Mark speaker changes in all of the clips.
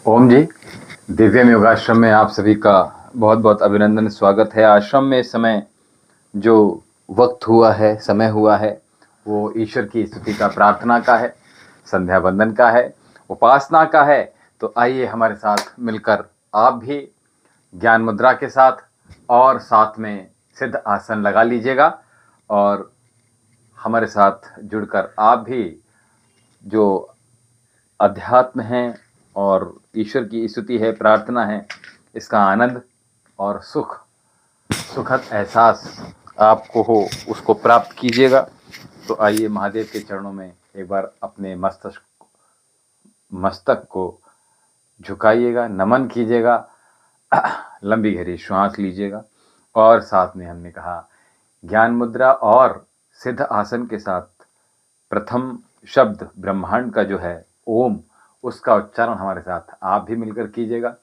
Speaker 1: ओम जी। दिव्यम योगाश्रम में आप सभी का बहुत बहुत अभिनंदन, स्वागत है। आश्रम में इस समय जो वक्त हुआ है, समय हुआ है, वो ईश्वर की स्तुति का, प्रार्थना का है, संध्या वंदन का है, उपासना का है। तो आइए हमारे साथ मिलकर आप भी ज्ञान मुद्रा के साथ और साथ में सिद्ध आसन लगा लीजिएगा और हमारे साथ जुड़कर आप भी जो अध्यात्म है और ईश्वर की स्तुति है, प्रार्थना है, इसका आनंद और सुखद एहसास आपको हो, उसको प्राप्त कीजिएगा। तो आइए महादेव के चरणों में एक बार अपने मस्तक को झुकाइएगा, नमन कीजिएगा, लंबी गहरी श्वास लीजिएगा और साथ में हमने कहा ज्ञान मुद्रा और सिद्ध आसन के साथ प्रथम शब्द ब्रह्मांड का जो है ओम, उसका उच्चारण हमारे साथ आप भी मिलकर कीजिएगा।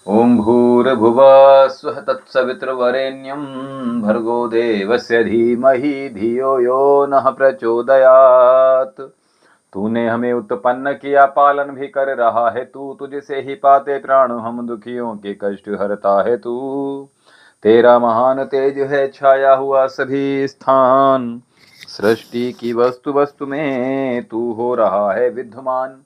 Speaker 1: ओम भूर्भुवः स्वः तत्सवितुर्वरेण्यं भर्गो देवस्य धीमहि धियो यो नः प्रचोदयात्। तूने हमें उत्पन्न किया, पालन भी कर रहा है तू, तुझसे ही पाते प्राण हम, दुखियों के कष्ट हरता है तू। तेरा महान तेज है छाया हुआ सभी स्थान, सृष्टि की वस्तु वस्तु में तू हो रहा है विद्यमान।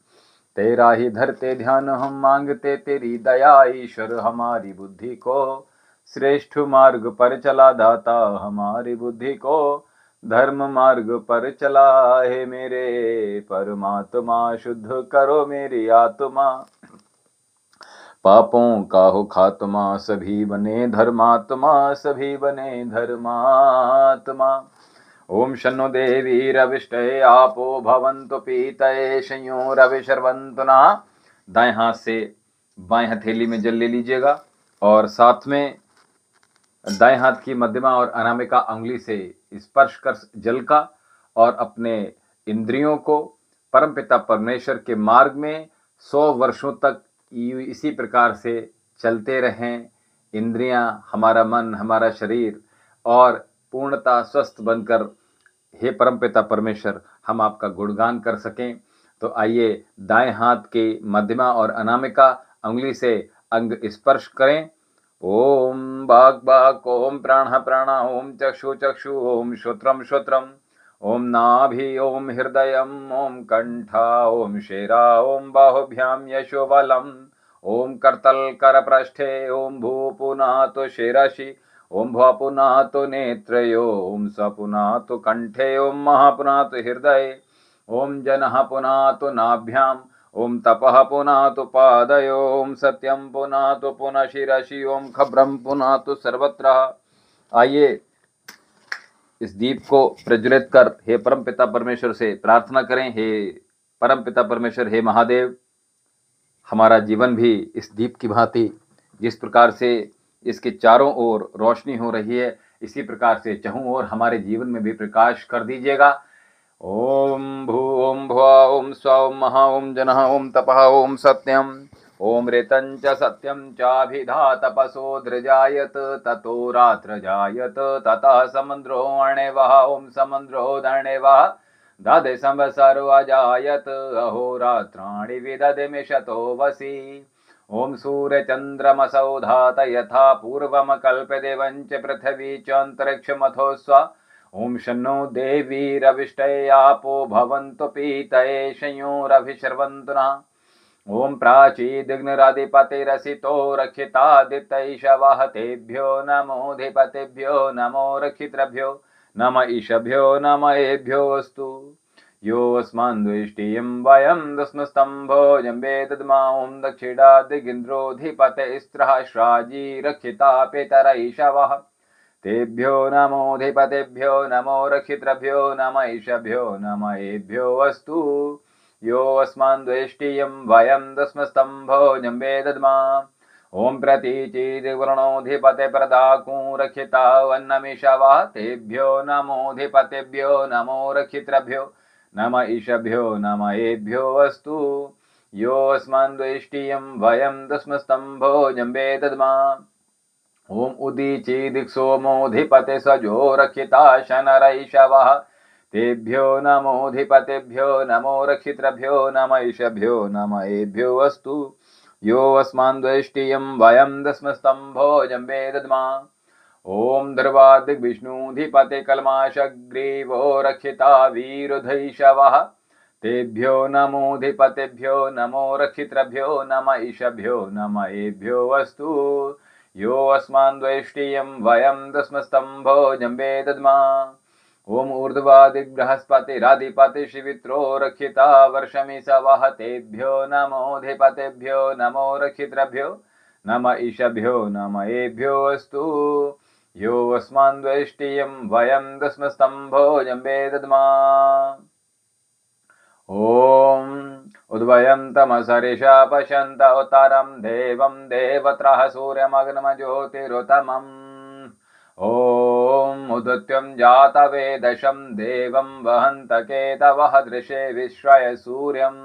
Speaker 1: तेरा ही धरते ध्यान हम, मांगते तेरी दया ईश्वर, हमारी बुद्धि को श्रेष्ठ मार्ग पर चला दाता, हमारी बुद्धि को धर्म मार्ग पर चला है मेरे परमात्मा, शुद्ध करो मेरी आत्मा। पापों का हो खात्मा, सभी बने धर्मात्मा, सभी बने धर्मात्मा। ओम शन्नो देवी रविष्टये आपो भवन्तु पीतये संयोरविशर्वन्तु नः। दाएं हाथ से बाएं हथेली में जल ले लीजिएगा और साथ में दाएं हाथ की मध्यमा और अनामिका अंगुली से स्पर्श कर जल का और अपने इंद्रियों को परमपिता परमेश्वर के मार्ग में 100 वर्षों तक इसी प्रकार से चलते रहें। इंद्रियां, हमारा मन, हमारा शरीर और पूर्णता स्वस्थ बनकर हे परमपिता परमेश्वर हम आपका गुणगान कर सकें। तो आइए दाएं हाथ के मध्यमा और अनामिका अंगुली से अंग स्पर्श करें। ओम बाग बाग, ओम प्राण प्राण, ओम चक्षु चक्षु, ओम श्रोत्रम श्रोत्रम, ओम नाभि, ओम हृदयम, ओम कंठा, ओम शेरा, ओम बाहुभ्याम यशोबलम, ओम करतल कर पृष्ठे, ओम भू पुनातो शिरसि, ओम भुव पुनातो नेत्रयो, ओम स पुनातो कंठे, ओम महा पुनातो हृदये, ओम जनः पुनातो नाभ्याम, ओम तपः पुनातो पादयो, ओम सत्यम पुनातो पुनः शिरसि, ओम खब्रम पुनातो सर्वत्र। आइए इस दीप को प्रज्वलित कर हे परम पिता परमेश्वर से प्रार्थना करें। हे परम पिता परमेश्वर, हे महादेव, हमारा जीवन भी इस दीप की भांति जिस प्रकार से इसके चारों ओर रोशनी हो रही है, इसी प्रकार से चहुं ओर हमारे जीवन में भी प्रकाश कर दीजिएगा। ओम भू ओम भुवा ओम स्व ओम महा ओम जनः ओम तपः ओम सत्यम, ओम रेतं च सत्यं चाभिधा तपसो धृजायत, ततो रात्र जायत, ततः समुद्रो अर्णवः, ओम समुद्रो दर्णवः, दधे संवत्सरो अजायत, अहोरात्राणि विदधे वसि। ओम सूर्यचन्द्रमसौ धात यथा पूर्वम कल्पते, वंच पृथ्वी च अंतरिक्षमथो स्व। ओम शन्नो देवी रविष्टये आपो भवन्तु पीतये संयोरभिशर्वन्तु नः। ओम प्राचीदिग्निराधिपतिरसितो रक्षितादित्यैषवः, तेभ्यो नमोऽधिपतिभ्यो नमो रक्षितृभ्यो नम ईशभ्यो नम एभ्योऽस्तु। योऽस्मान्द्वेष्टियं वयं दस्मस्तम्भो जम्बे दद्मा, ओं दक्षिणादिगिन्द्रोऽधिपतिस्त्रः श्राजी रक्षिता पितरैषवः, तेभ्यो नमोऽधिपतिभ्यो नमो रक्षितृभ्यो नम ईशभ्यो नम एभ्योऽस्तु। योऽस्मान्द्वेष्टियं वयं दस्मस्तम्भो जम्बे दद्मा, ओं प्रतीचीदिवर्णोऽधिपते प्रदाकूं रक्षिता वन्नमिषवः, तेभ्यो नमोऽधिपतिभ्यो नमो रक्षितृभ्यो नम ईशभ्यो नम एभ्यो अस्तु। यो अस्मान् द्वेष्टियं वयं दस्मस्तम्भो जम्बे दद्मा। ओम उदीचीदिक्सोमोऽधिपते सजो रक्षिता शनरैषवः तेभ्यो नमोऽधिपतेभ्यो नमो रक्षितृभ्यो नमैषभ्यो नमएभ्यो अस्तु। यो अस्मान् द्वेष्टियं वयं दस्मस्तम्भो जम्बे दद्मा। ओम धर्वादिग्विष्णुधिपते कल्माशग्रीवो रक्षिता वीरुधैषवः तेभ्यो नमोऽधिपतेभ्यो नमो रक्षितृभ्यो नमैषभ्यो नमएभ्यो अस्तु। यो अस्मान् द्वेष्टियं वयं दस्मस्तम्भो जम्बे दद्मा। ओम ऊर्ध्वादिबृहस्पतिराधिपतिर्शिवित्रो रक्षिता वर्षमिषवः तेभ्यो नमोऽधिपतेभ्यो नमो रक्षितृभ्यो नम ईशभ्यो नमएभ्यो अस्तु। यो अस्मान् द्वेष्टियं वयं दस्मस्तम्भो जम्बे दद्मा। ओम उद्वयं तमसरिषा पश्यन्त उत्तरं देवं देवत्रः सूर्यमग्नम ज्योतिरुतमम्। ओम उदित्यं जातवेदशं देवं वहन्त केतवः दृशे विश्रय सूर्यम्।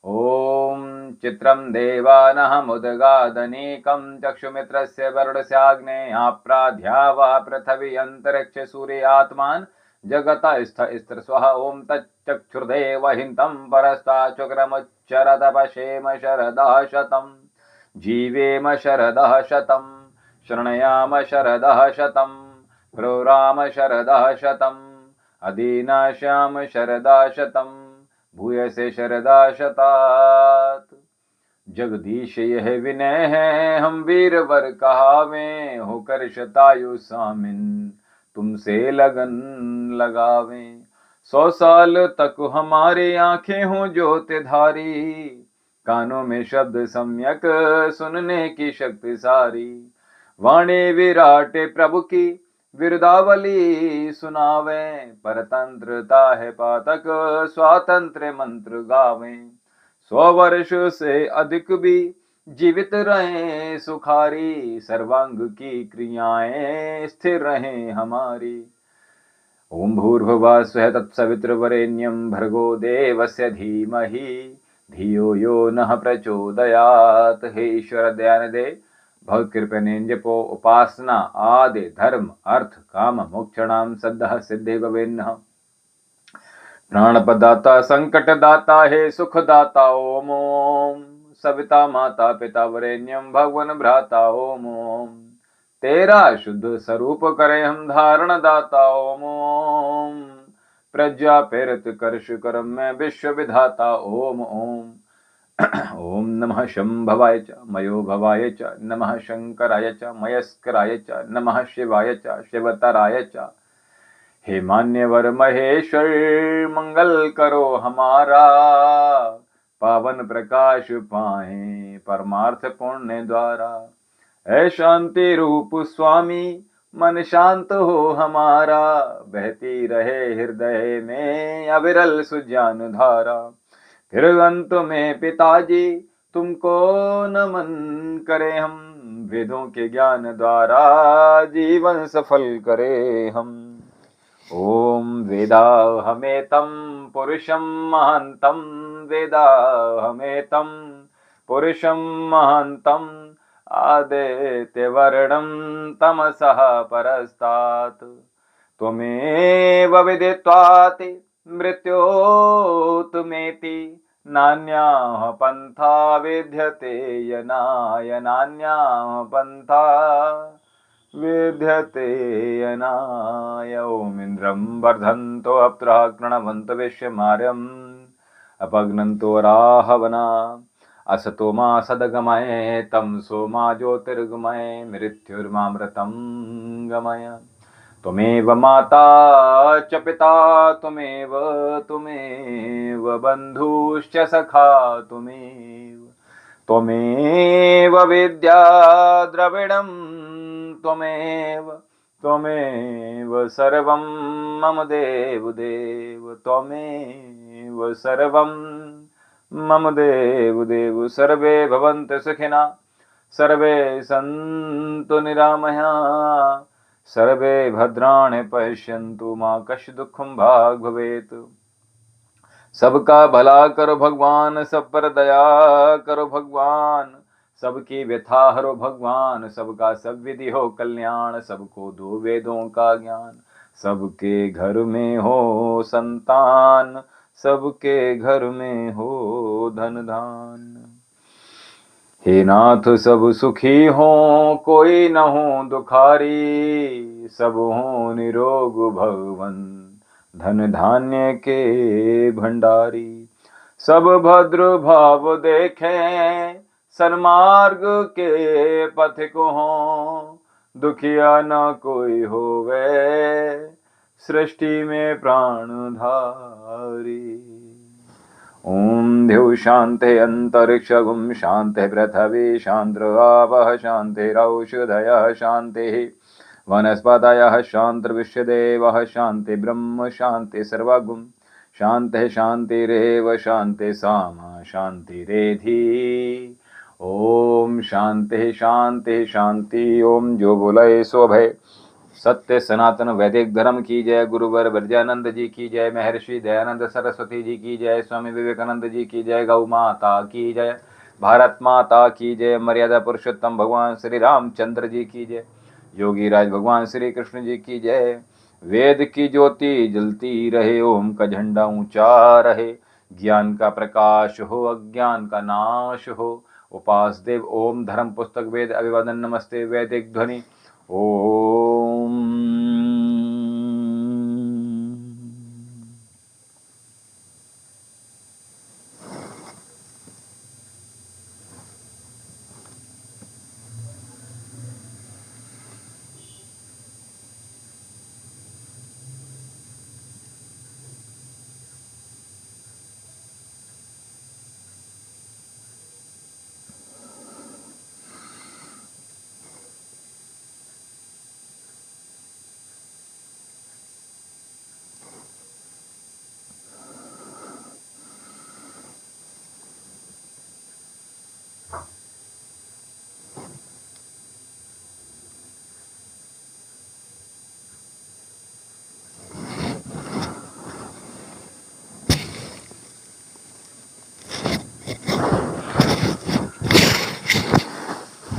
Speaker 1: ओम चित्रं देवानहमुद्गादनीकं चक्षुमित्रस्य वरुणस्याग्नेयाप्राध्यावा पृथिवी अंतरिक्ष सूर्यात्मान् जगता स्थिर स्वः। ओम तच्चक्षुर्देवहितं परस्ताचुक्रमुच्चरत पशेम शरदः शतं जीवेम शरदः शतं शृणयाम शरदः शतं प्रोराम शरदः शतं अदीनाश्याम शरदः शतं भूयसे शरदा शतात्। जगदीश यह विनय है हम वीरवर कहावे होकर शतायु सामिन तुमसे लगन लगावे। 100 साल तक हमारे आंखें हों ज्योतिधारी कानों में शब्द सम्यक सुनने की शक्ति सारी। वाणी विराट प्रभु की विरदावली सुनावे परतंत्रता है पातक स्वातंत्र मंत्र गावे। 100 वर्ष से अधिक भी जीवित रहें सुखारी सर्वांग की क्रियाएं स्थिर रहें हमारी। ओम भूर्भुवः स्वः तत्सवितुर्वरेण्यं भर्गो देवस्य धीमहि धियो यो नः प्रचोदयात्। हे ईश्वर दयानिधे दे भक्त कृपणे जपो उपासना आदि धर्म अर्थ काम मोक्षणाम सद्दः सिद्धे भवेन्नः। प्राणपदाता संकटदाता हे सुखदाता ओम ओम सविता माता पिता वरेण्यम भगवन भ्राता ओम ओम तेरा शुद्ध स्वरूप करे हम धारण दाता ओम ओम प्रज्ञा प्रेरित कर्ष कर्म में विश्व विधाता ओम ओम। ओम नमः शंभवाय च मयो भवाय च नमः शंकराय च मयस्कराय च नमः शिवाय च शिवतराय च। हे मान्यवर महेश्वर मंगल करो हमारा पावन प्रकाश पाए परमार्थ पुण्य द्वारा। ऐ शांति रूप स्वामी मन शांत हो हमारा बहती रहे हृदय में अविरल सुज्ञान धारा। फिर अंत में पिताजी तुमको नमन करें हम वेदों के ज्ञान द्वारा जीवन सफल करें हम। ओम वेदाहमेतं पुरुषं महान्तं वेदाहमेतं पुरुषं महान्तं आदित्यवर्णं तमसः परस्तात्। त्वमेव विदित्वाति मृत्योर्तमेति नान्यः पन्था विद्यते यनाय नान्यः पन्था विद्यते यनाय। ओम इंद्रं वर्धन्तो अप्सरः कृणवन्तो विश्वमार्यम् अपघ्नन्तो राहवना असतो मा सद्गमय तमसो मा ज्योतिर्गमय मृत्युर्मामृतं गमय। त्वमेव माता च पिता त्वमेव बन्धुश्च सखा त्वमेव विद्या द्रविणं त्वमेव सर्वं मम देव त्वमेव सर्वं मम देव। सर्वे भवन्तु सुखिनः सर्वे सन्तु निरामयाः सर्वे भद्राणि पश्यन्तु मा कश्चित् दुःखं भाग् भवेत्। सबका भला करो भगवान, सब पर दया करो भगवान, सबकी व्यथा हरो भगवान, सबका सब विधि हो कल्याण, सबको दो वेदों का ज्ञान, सबके घर में हो संतान, सबके घर में हो धन धान। हे नाथ सब सुखी हो, कोई न हो दुखारी, सब हो निरोग भगवन, धन धान्य के भंडारी। सब भद्र भाव देखें, सन्मार्ग के पथिक हों, दुखिया न कोई होवे, सृष्टि में प्राणधारी। ओम द्यौ शांति अंतरिक्षगुं शांति पृथ्वी शांति आवः शांतिरौषधयः शांतिः वनस्पतयः शांतिर्विश्वदेवः शांति ब्रह्म शांति सर्वगुं शांति शांतिरेव शांति सामा शांतिरेधि। ओम शांति शांति शांति। ओम जो बोले सो भय। सत्य सनातन वैदिक धर्म की जय। गुरुवर विद्यानंद जी की जय। महर्षि दयानंद सरस्वती जी की जय। स्वामी विवेकानंद जी की जय। गौ माता की जय। भारत माता की जय। मर्यादा पुरुषोत्तम भगवान श्री रामचंद्र जी की जय। योगी राज भगवान श्री कृष्ण जी की जय। वेद की ज्योति जलती रहे, ओम का झंडा ऊंचा रहे, ज्ञान का प्रकाश हो, अज्ञान का नाश हो। उपास देव ओम धर्म पुस्तक वेद अभिवादन नमस्ते वैदिक ध्वनि ओम।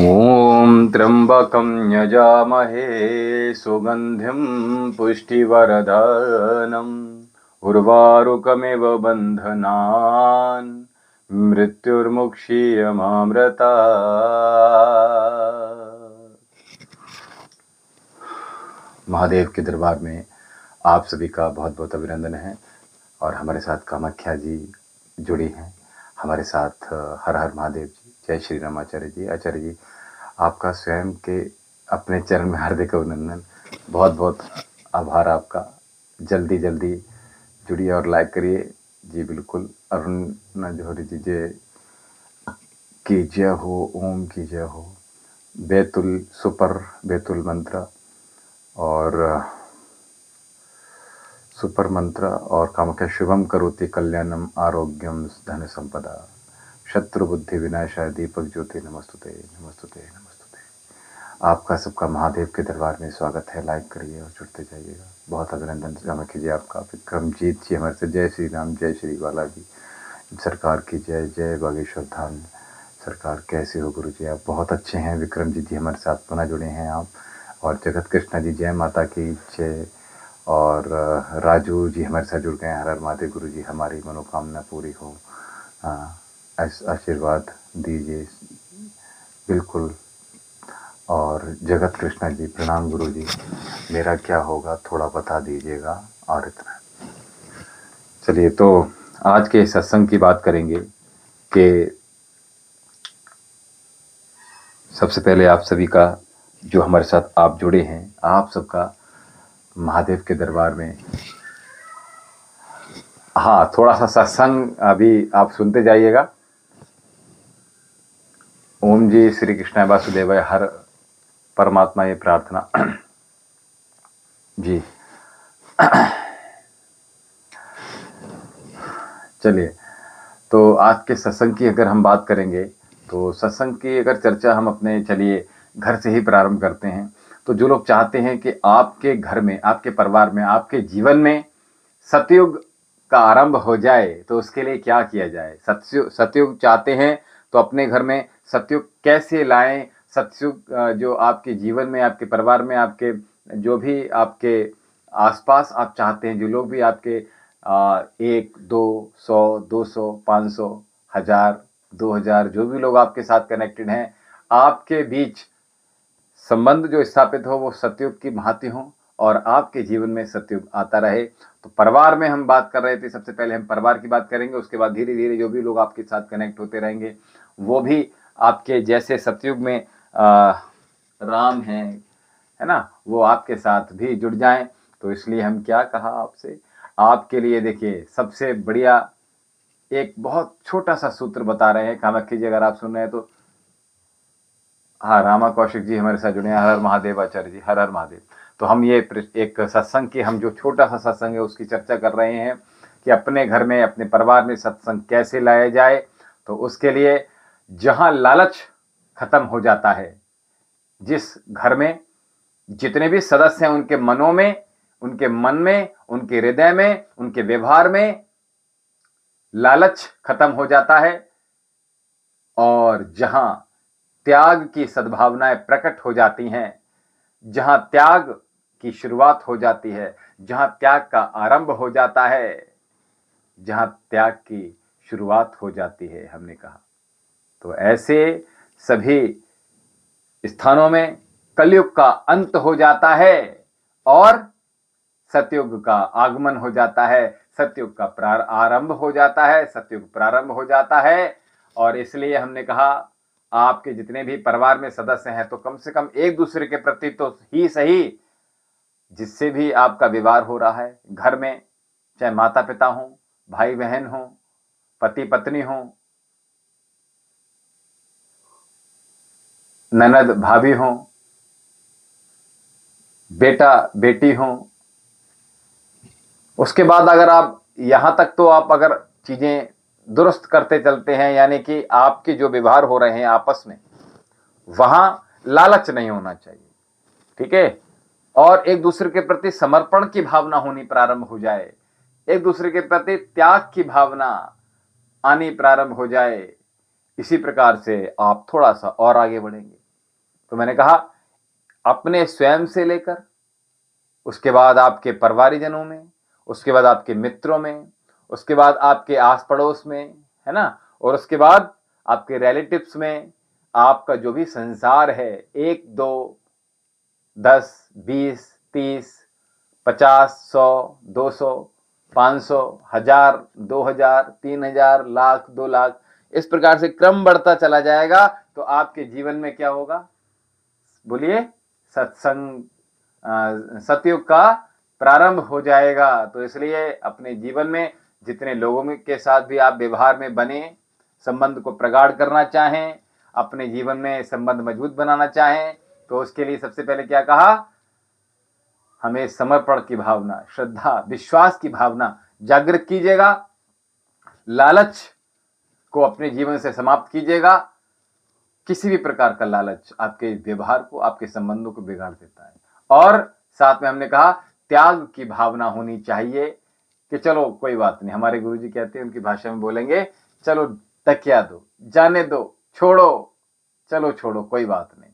Speaker 1: ओम त्र्यंबकं यजामहे सुगंधिं पुष्टिवर्धनम् उर्वारुकमिव बन्धनान् मृत्युर्मुक्षीयमामृता। महादेव के दरबार में आप सभी का बहुत बहुत अभिनंदन है। और हमारे साथ कामाख्या जी जुड़ी हैं, हमारे साथ हर हर महादेव जी। जय श्री राम आचार्य जी। आचार्य जी आपका स्वयं के अपने चरण में हार्दिक अभिनंदन। बहुत बहुत आभार आपका। जल्दी जल्दी जुड़िए और लाइक करिए जी। बिल्कुल। अरुण जौहरी जी जय की जय हो। ओम की जय हो। बैतुल सुपर बैतुल मंत्र और सुपर मंत्र और कामाख्या शुभम करोति कल्याणम आरोग्यम धन संपदा शत्रु बुद्धि विनाशाय दीपक ज्योति नमस्तुते नमस्तुते नमस्तुते। आपका सबका महादेव के दरबार में स्वागत है। लाइक करिए और जुड़ते जाइएगा। बहुत अभिनंदन कामाख्या जी आपका। विक्रमजीत जी हमारे से जय श्री राम। जय श्री बालाजी सरकार की जय। जय बागेश्वर धाम सरकार। कैसे हो गुरु जी? आप बहुत अच्छे हैं। विक्रमजीत जी हमारे साथ पुनः जुड़े हैं आप। और जगत कृष्णा जी जय माता की जय। और राजू जी हमारे साथ जुड़ गए हैं। हर हर महादेव। गुरु जी हमारी मनोकामना पूरी हो, आशीर्वाद दीजिए। बिल्कुल। और जगत कृष्णा जी प्रणाम गुरु जी। मेरा क्या होगा थोड़ा बता दीजिएगा। और इतना। चलिए तो आज के सत्संग की बात करेंगे कि सबसे पहले आप सभी का जो हमारे साथ आप जुड़े हैं, आप सबका महादेव के दरबार में। हाँ, थोड़ा सा सत्संग अभी आप सुनते जाइएगा। ओम जी श्री कृष्ण वासुदेवाय। हर परमात्मा ये प्रार्थना जी। चलिए तो आज के सत्संग की अगर हम बात करेंगे तो सत्संग की अगर चर्चा हम अपने चलिए घर से ही प्रारंभ करते हैं। तो जो लोग चाहते हैं कि आपके घर में, आपके परिवार में, आपके जीवन में सतयुग का आरंभ हो जाए तो उसके लिए क्या किया जाए। सतयुग चाहते हैं तो अपने घर में सतयुग कैसे लाएं। सतयुग जो आपके जीवन में, आपके परिवार में, आपके जो भी आपके आसपास आप चाहते हैं, जो लोग भी आपके 1, 2, 100, 200, 500, 1000, 2000 जो भी लोग आपके साथ कनेक्टेड हैं, आपके बीच संबंध जो स्थापित हो वो सतयुग की भांति हो और आपके जीवन में सतयुग आता रहे। तो परिवार में हम बात कर रहे थे, सबसे पहले हम परिवार की बात करेंगे, उसके बाद धीरे धीरे जो भी लोग आपके साथ कनेक्ट होते रहेंगे वो भी आपके जैसे सतयुग में राम है ना, वो आपके साथ भी जुड़ जाएं। तो इसलिए हम क्या कहा आपसे, आपके लिए देखिए सबसे बढ़िया एक बहुत छोटा सा सूत्र बता रहे हैं, कामाख्या जी अगर आप सुन रहे हैं तो। हाँ, रामा कौशिक जी हमारे साथ जुड़े हैं। हर हर महादेव आचार्य जी, हर हर महादेव। तो हम ये एक सत्संग की, हम जो छोटा सा सत्संग है उसकी चर्चा कर रहे हैं कि अपने घर में, अपने परिवार में सत्संग कैसे लाया जाए। तो उसके लिए जहां लालच खत्म हो जाता है, जिस घर में जितने भी सदस्य हैं उनके मनों में, उनके मन में, उनके हृदय में, उनके व्यवहार में लालच खत्म हो जाता है और जहां त्याग की सद्भावनाएं प्रकट हो जाती हैं, जहां त्याग की शुरुआत हो जाती है, जहां त्याग का आरंभ हो जाता है, जहां त्याग की शुरुआत हो जाती है, हमने कहा तो ऐसे सभी स्थानों में कलयुग का अंत हो जाता है और सतयुग का आगमन हो जाता है, सतयुग का आरंभ हो जाता है, सतयुग प्रारंभ हो जाता है। और इसलिए हमने कहा आपके जितने भी परिवार में सदस्य हैं तो कम से कम एक दूसरे के प्रति तो ही सही, जिससे भी आपका व्यवहार हो रहा है घर में, चाहे माता पिता हो, भाई बहन हो, पति पत्नी हो, ननद भाभी हो, बेटा बेटी हो, उसके बाद अगर आप यहां तक तो आप अगर चीजें दुरुस्त करते चलते हैं, यानी कि आपके जो व्यवहार हो रहे हैं आपस में, वहां लालच नहीं होना चाहिए, ठीक है, और एक दूसरे के प्रति समर्पण की भावना होनी प्रारंभ हो जाए, एक दूसरे के प्रति त्याग की भावना आनी प्रारंभ हो जाए। इसी प्रकार से आप थोड़ा सा और आगे बढ़ेंगे। तो मैंने कहा अपने स्वयं से लेकर, उसके बाद आपके परिवारजनों में, उसके बाद आपके मित्रों में, उसके बाद आपके आस पड़ोस में, है ना, और उसके बाद आपके रिलेटिव्स में, आपका जो भी संसार है, 1, 2, 10, 20, 30, 50, 100, 200, 500, 1000, 2000, 3000, लाख, 2 लाख, इस प्रकार से क्रम बढ़ता चला जाएगा। तो आपके जीवन में क्या होगा, बोलिए, सत्संग सतयुग का प्रारंभ हो जाएगा। तो इसलिए अपने जीवन में जितने लोगों के साथ भी आप व्यवहार में बने, संबंध को प्रगाढ़ करना चाहें, अपने जीवन में संबंध मजबूत बनाना चाहें, तो उसके लिए सबसे पहले क्या कहा, हमें समर्पण की भावना, श्रद्धा, विश्वास की भावना जागृत कीजिएगा, लालच को अपने जीवन से समाप्त कीजिएगा। किसी भी प्रकार का लालच आपके व्यवहार को, आपके संबंधों को बिगाड़ देता है। और साथ में हमने कहा त्याग की भावना होनी चाहिए कि चलो कोई बात नहीं, हमारे गुरुजी कहते हैं, उनकी भाषा में बोलेंगे, चलो तकिया दो, जाने दो, छोड़ो, चलो छोड़ो, कोई बात नहीं,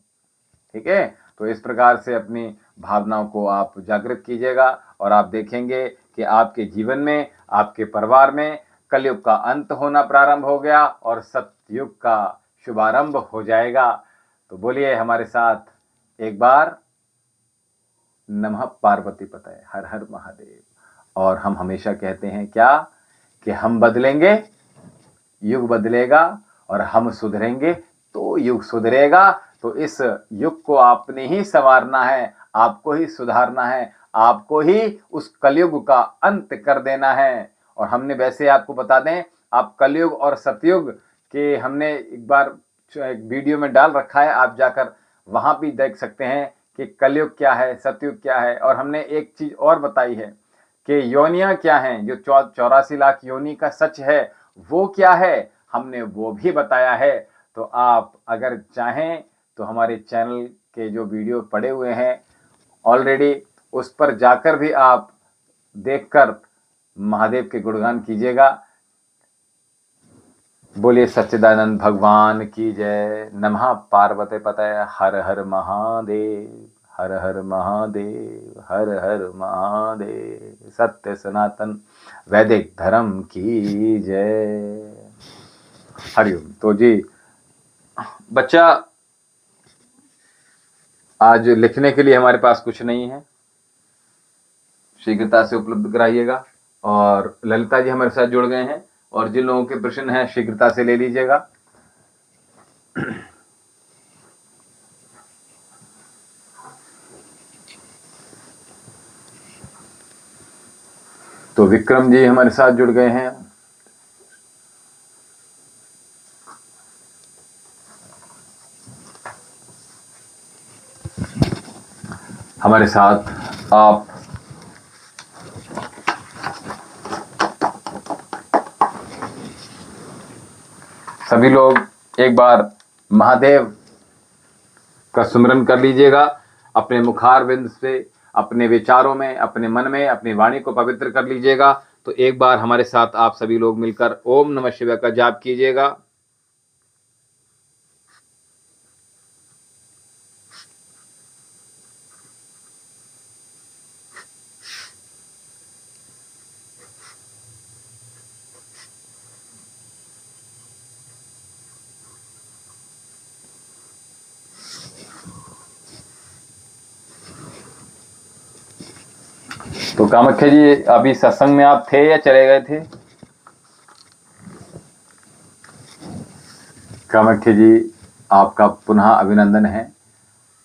Speaker 1: ठीक है। तो इस प्रकार से अपनी भावनाओं को आप जागृत कीजिएगा और आप देखेंगे कि आपके जीवन में, आपके परिवार में कलयुग का अंत होना प्रारंभ हो गया और सतयुग का शुभारंभ हो जाएगा। तो बोलिए हमारे साथ एक बार, नमः पार्वती पतये, हर हर महादेव। और हम हमेशा कहते हैं क्या, कि हम बदलेंगे, युग बदलेगा, और हम सुधरेंगे तो युग सुधरेगा। तो इस युग को आपने ही संवारना है, आपको ही सुधारना है, आपको ही उस कलयुग का अंत कर देना है। और हमने वैसे आपको बता दें, आप कलयुग और सतयुग के हमने एक बार एक वीडियो में डाल रखा है, आप जाकर वहां भी देख सकते हैं कि कलयुग क्या है, सतयुग क्या है। और हमने एक चीज और बताई है कि योनियां क्या हैं, जो 84 लाख योनि का सच है वो क्या है, हमने वो भी बताया है। तो आप अगर चाहें तो हमारे चैनल के जो वीडियो पड़े हुए हैं ऑलरेडी, उस पर जाकर भी आप देखकर महादेव के गुणगान कीजिएगा। बोलिए सच्चिदानंद भगवान की जय। नमः पार्वती पतये। हर हर महादेव, हर हर महादेव, हर हर महादेव। सत्य सनातन वैदिक धर्म की जय। हरिओम। तो जी बच्चा, आज लिखने के लिए हमारे पास कुछ नहीं है, शीघ्रता से उपलब्ध कराइएगा। और ललिता जी हमारे साथ जुड़ गए हैं, और जिन लोगों के प्रश्न हैं शीघ्रता से ले लीजिएगा। तो विक्रम जी हमारे साथ जुड़ गए हैं। हमारे साथ आप सभी लोग एक बार महादेव का सुमिरन कर लीजिएगा। अपने मुखारविंद से, अपने विचारों में, अपने मन में, अपनी वाणी को पवित्र कर लीजिएगा। तो एक बार हमारे साथ आप सभी लोग मिलकर ओम नमः शिवाय का जाप कीजिएगा। तो कामाख्या जी, अभी सत्संग में आप थे या चले गए थे? कामाख्या जी, आपका पुनः अभिनंदन है।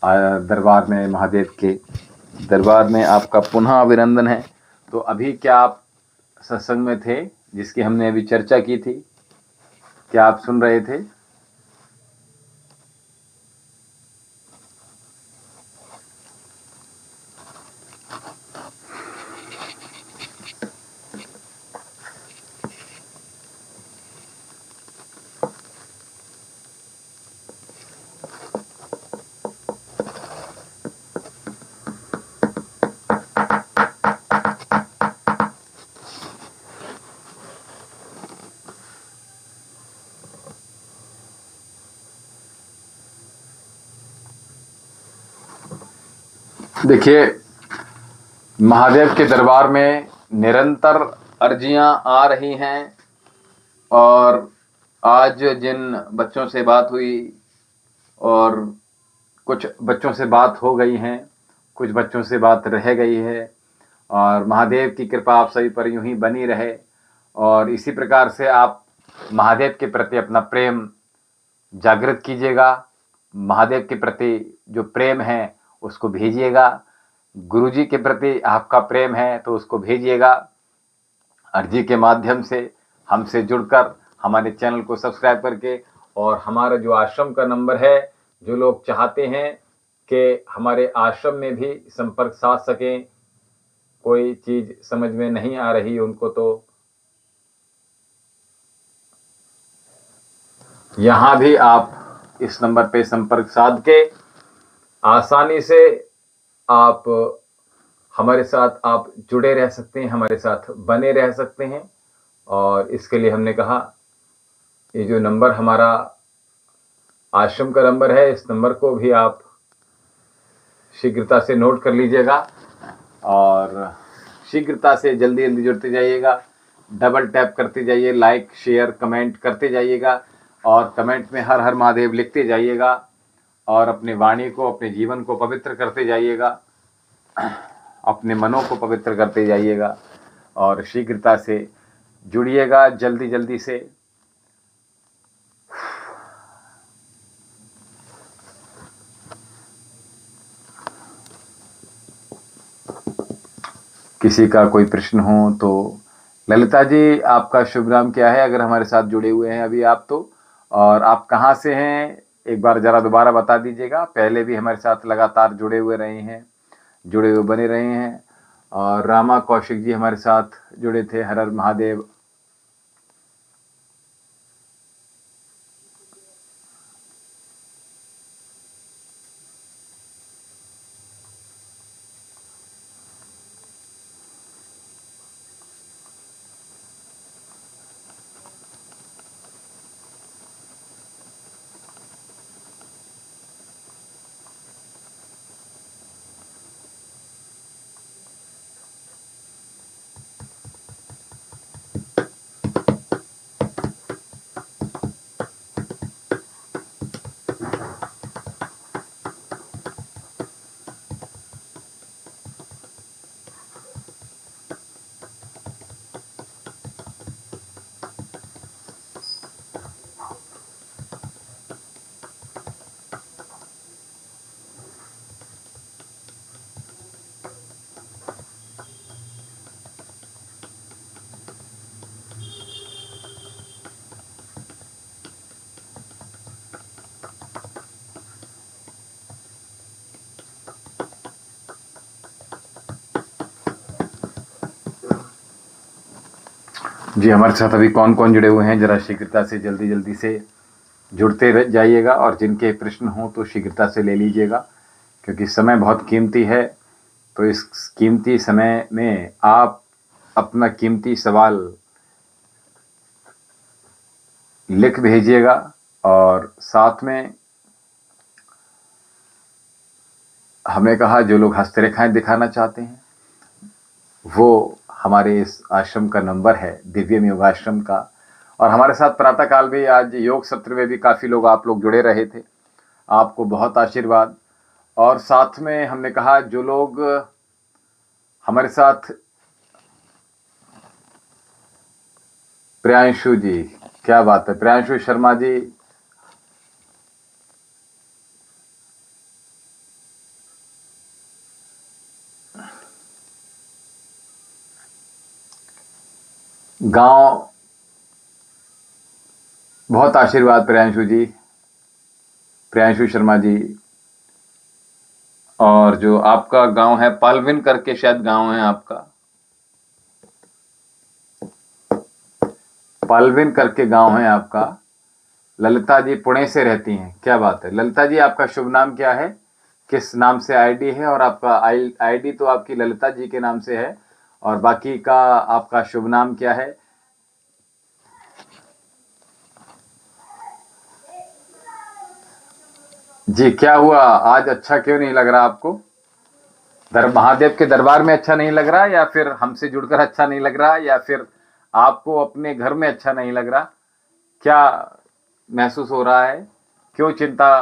Speaker 1: दरबार में, महादेव के दरबार में आपका पुनः अभिनंदन है। तो अभी क्या आप सत्संग में थे जिसकी हमने अभी चर्चा की थी? क्या आप सुन रहे थे? देखिए, महादेव के दरबार में निरंतर अर्जियां आ रही हैं, और आज जिन बच्चों से बात हुई, और कुछ बच्चों से बात हो गई हैं, कुछ बच्चों से बात रह गई है, और महादेव की कृपा आप सभी पर यूं ही बनी रहे। और इसी प्रकार से आप महादेव के प्रति अपना प्रेम जागृत कीजिएगा। महादेव के प्रति जो प्रेम है उसको भेजिएगा। गुरु जी के प्रति आपका प्रेम है तो उसको भेजिएगा। अर्जी के माध्यम से हमसे जुड़कर हमारे चैनल को सब्सक्राइब करके, और हमारा जो आश्रम का नंबर है, जो लोग चाहते हैं कि हमारे आश्रम में भी संपर्क साध सकें, कोई चीज़ समझ में नहीं आ रही उनको, तो यहाँ भी आप इस नंबर पे संपर्क साध के आसानी से आप हमारे साथ आप जुड़े रह सकते हैं, हमारे साथ बने रह सकते हैं। और इसके लिए हमने कहा, ये जो नंबर हमारा आश्रम का नंबर है, इस नंबर को भी आप शीघ्रता से नोट कर लीजिएगा, और शीघ्रता से जल्दी जल्दी जुड़ते जाइएगा। डबल टैप करते जाइए, लाइक शेयर कमेंट करते जाइएगा, और कमेंट में हर हर महादेव लिखते जाइएगा, और अपनी वाणी को, अपने जीवन को पवित्र करते जाइएगा, अपने मनों को पवित्र करते जाइएगा, और शीघ्रता से जुड़िएगा जल्दी जल्दी से। किसी का कोई प्रश्न हो तो ललिता जी, आपका शुभ नाम क्या है, अगर हमारे साथ जुड़े हुए हैं अभी आप तो, और आप कहाँ से हैं एक बार ज़रा दोबारा बता दीजिएगा। पहले भी हमारे साथ लगातार जुड़े हुए रहे हैं, जुड़े हुए बने रहे हैं। और रामा कौशिक जी हमारे साथ जुड़े थे। हर हर महादेव। जी, हमारे साथ अभी कौन कौन जुड़े हुए हैं, जरा शीघ्रता से जल्दी जल्दी से जुड़ते जाइएगा, और जिनके प्रश्न हो तो शीघ्रता से ले लीजिएगा, क्योंकि समय बहुत कीमती है। तो इस कीमती समय में आप अपना कीमती सवाल लिख भेजिएगा, और साथ में हमने कहा जो लोग हस्तरेखाएं दिखाना चाहते हैं वो हमारे इस आश्रम का नंबर है, दिव्यम योगाश्रम का। और हमारे साथ प्रातःकाल भी आज योग सत्र में भी काफ़ी लोग आप लोग जुड़े रहे थे, आपको बहुत आशीर्वाद। और साथ में हमने कहा जो लोग हमारे साथ, प्रियांशु जी, क्या बात है, प्रियांशु शर्मा जी, गांव, बहुत आशीर्वाद प्रियांशु जी, प्रियांशु शर्मा जी। और जो आपका गांव है पालविन करके शायद गांव है आपका, पालविन करके गांव है आपका। ललिता जी पुणे से रहती हैं, क्या बात है। ललिता जी आपका शुभ नाम क्या है, किस नाम से आईडी है, और आपका आईडी तो आपकी ललिता जी के नाम से है, और बाकी का आपका शुभ नाम क्या है। जी, क्या हुआ आज, अच्छा क्यों नहीं लग रहा आपको? महादेव के दरबार में अच्छा नहीं लग रहा, या फिर हमसे जुड़कर अच्छा नहीं लग रहा, या फिर आपको अपने घर में अच्छा नहीं लग रहा? क्या महसूस हो रहा है, क्यों चिंता?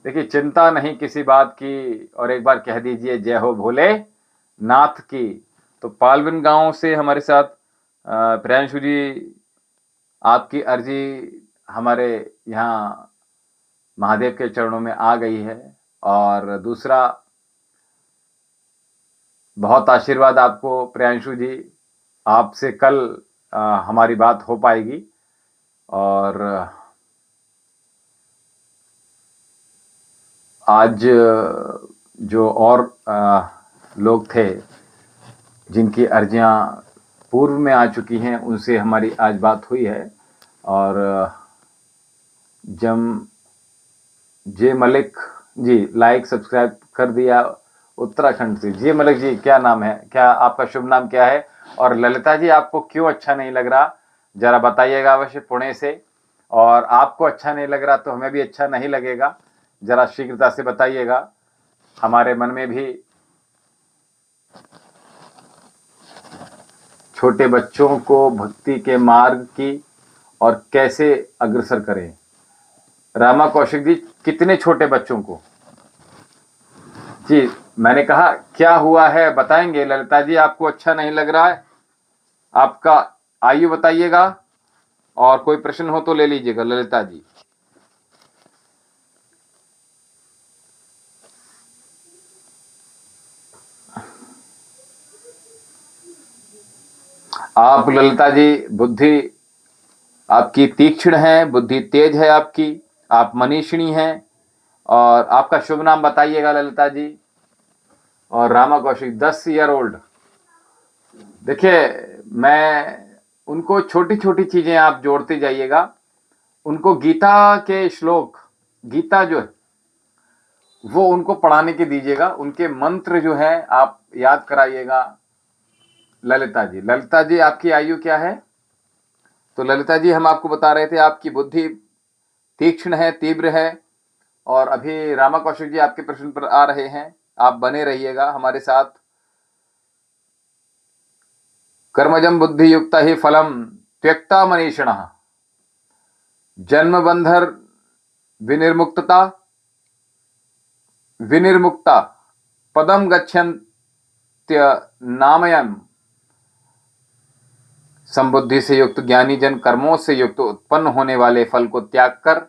Speaker 1: देखिए, चिंता नहीं किसी बात की, और एक बार कह दीजिए जय हो भोले नाथ की। तो पालविन गांव से हमारे साथ प्रियांशु जी, आपकी अर्जी हमारे यहाँ महादेव के चरणों में आ गई है। और दूसरा, बहुत आशीर्वाद आपको प्रियांशु जी, आपसे कल हमारी बात हो पाएगी। और आज जो और लोग थे जिनकी अर्जियां पूर्व में आ चुकी हैं, उनसे हमारी आज बात हुई है। और जम जे मलिक जी, लाइक सब्सक्राइब कर दिया उत्तराखंड से। जे मलिक जी, क्या नाम है, क्या आपका शुभ नाम क्या है? और ललिता जी, आपको क्यों अच्छा नहीं लग रहा, जरा बताइएगा अवश्य, पुणे से। और आपको अच्छा नहीं लग रहा तो हमें भी अच्छा नहीं लगेगा, जरा शीघ्रता से बताइएगा, हमारे मन में भी। छोटे बच्चों को भक्ति के मार्ग की और कैसे अग्रसर करें, रामा कौशिक जी, कितने छोटे बच्चों को? जी, मैंने कहा क्या हुआ है बताएंगे। ललिता जी, आपको अच्छा नहीं लग रहा है, आपका आयु बताइएगा, और कोई प्रश्न हो तो ले लीजिएगा ललिता जी। आप ललिता जी, बुद्धि आपकी तीक्ष्ण है, बुद्धि तेज है आपकी, आप मनीषिणी हैं। और आपका शुभ नाम बताइएगा ललिता जी। और रामा कौशिक 10 ईयर ओल्ड। देखिए, मैं उनको छोटी छोटी चीजें आप जोड़ते जाइएगा, उनको गीता के श्लोक, गीता जो है वो उनको पढ़ाने के दीजिएगा, उनके मंत्र जो है आप याद कराइएगा। ललिता जी, ललिता जी आपकी आयु क्या है? तो ललिता जी, हम आपको बता रहे थे आपकी बुद्धि तीक्ष्ण है, तीव्र है। और अभी रामा कौशिक जी आपके प्रश्न पर आ रहे हैं, आप बने रहिएगा हमारे साथ। कर्मजम बुद्धि युक्त ही फलम त्यक्ता मनीषिण, जन्म बंधर विनिर्मुक्तता विनिर्मुक्ता पदम गच्छन्त्य नामयन। संबुद्धि से युक्त ज्ञानी जन कर्मों से युक्त उत्पन्न होने वाले फल को त्याग कर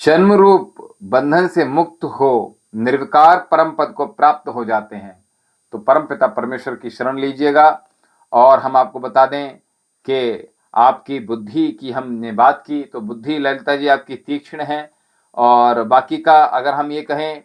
Speaker 1: जन्म रूप बंधन से मुक्त हो निर्विकार परम पद को प्राप्त हो जाते हैं। तो परम पिता परमेश्वर की शरण लीजिएगा। और हम आपको बता दें कि आपकी बुद्धि की हमने बात की, तो बुद्धि ललिता जी आपकी तीक्ष्ण है। और बाकी का अगर हम ये कहें,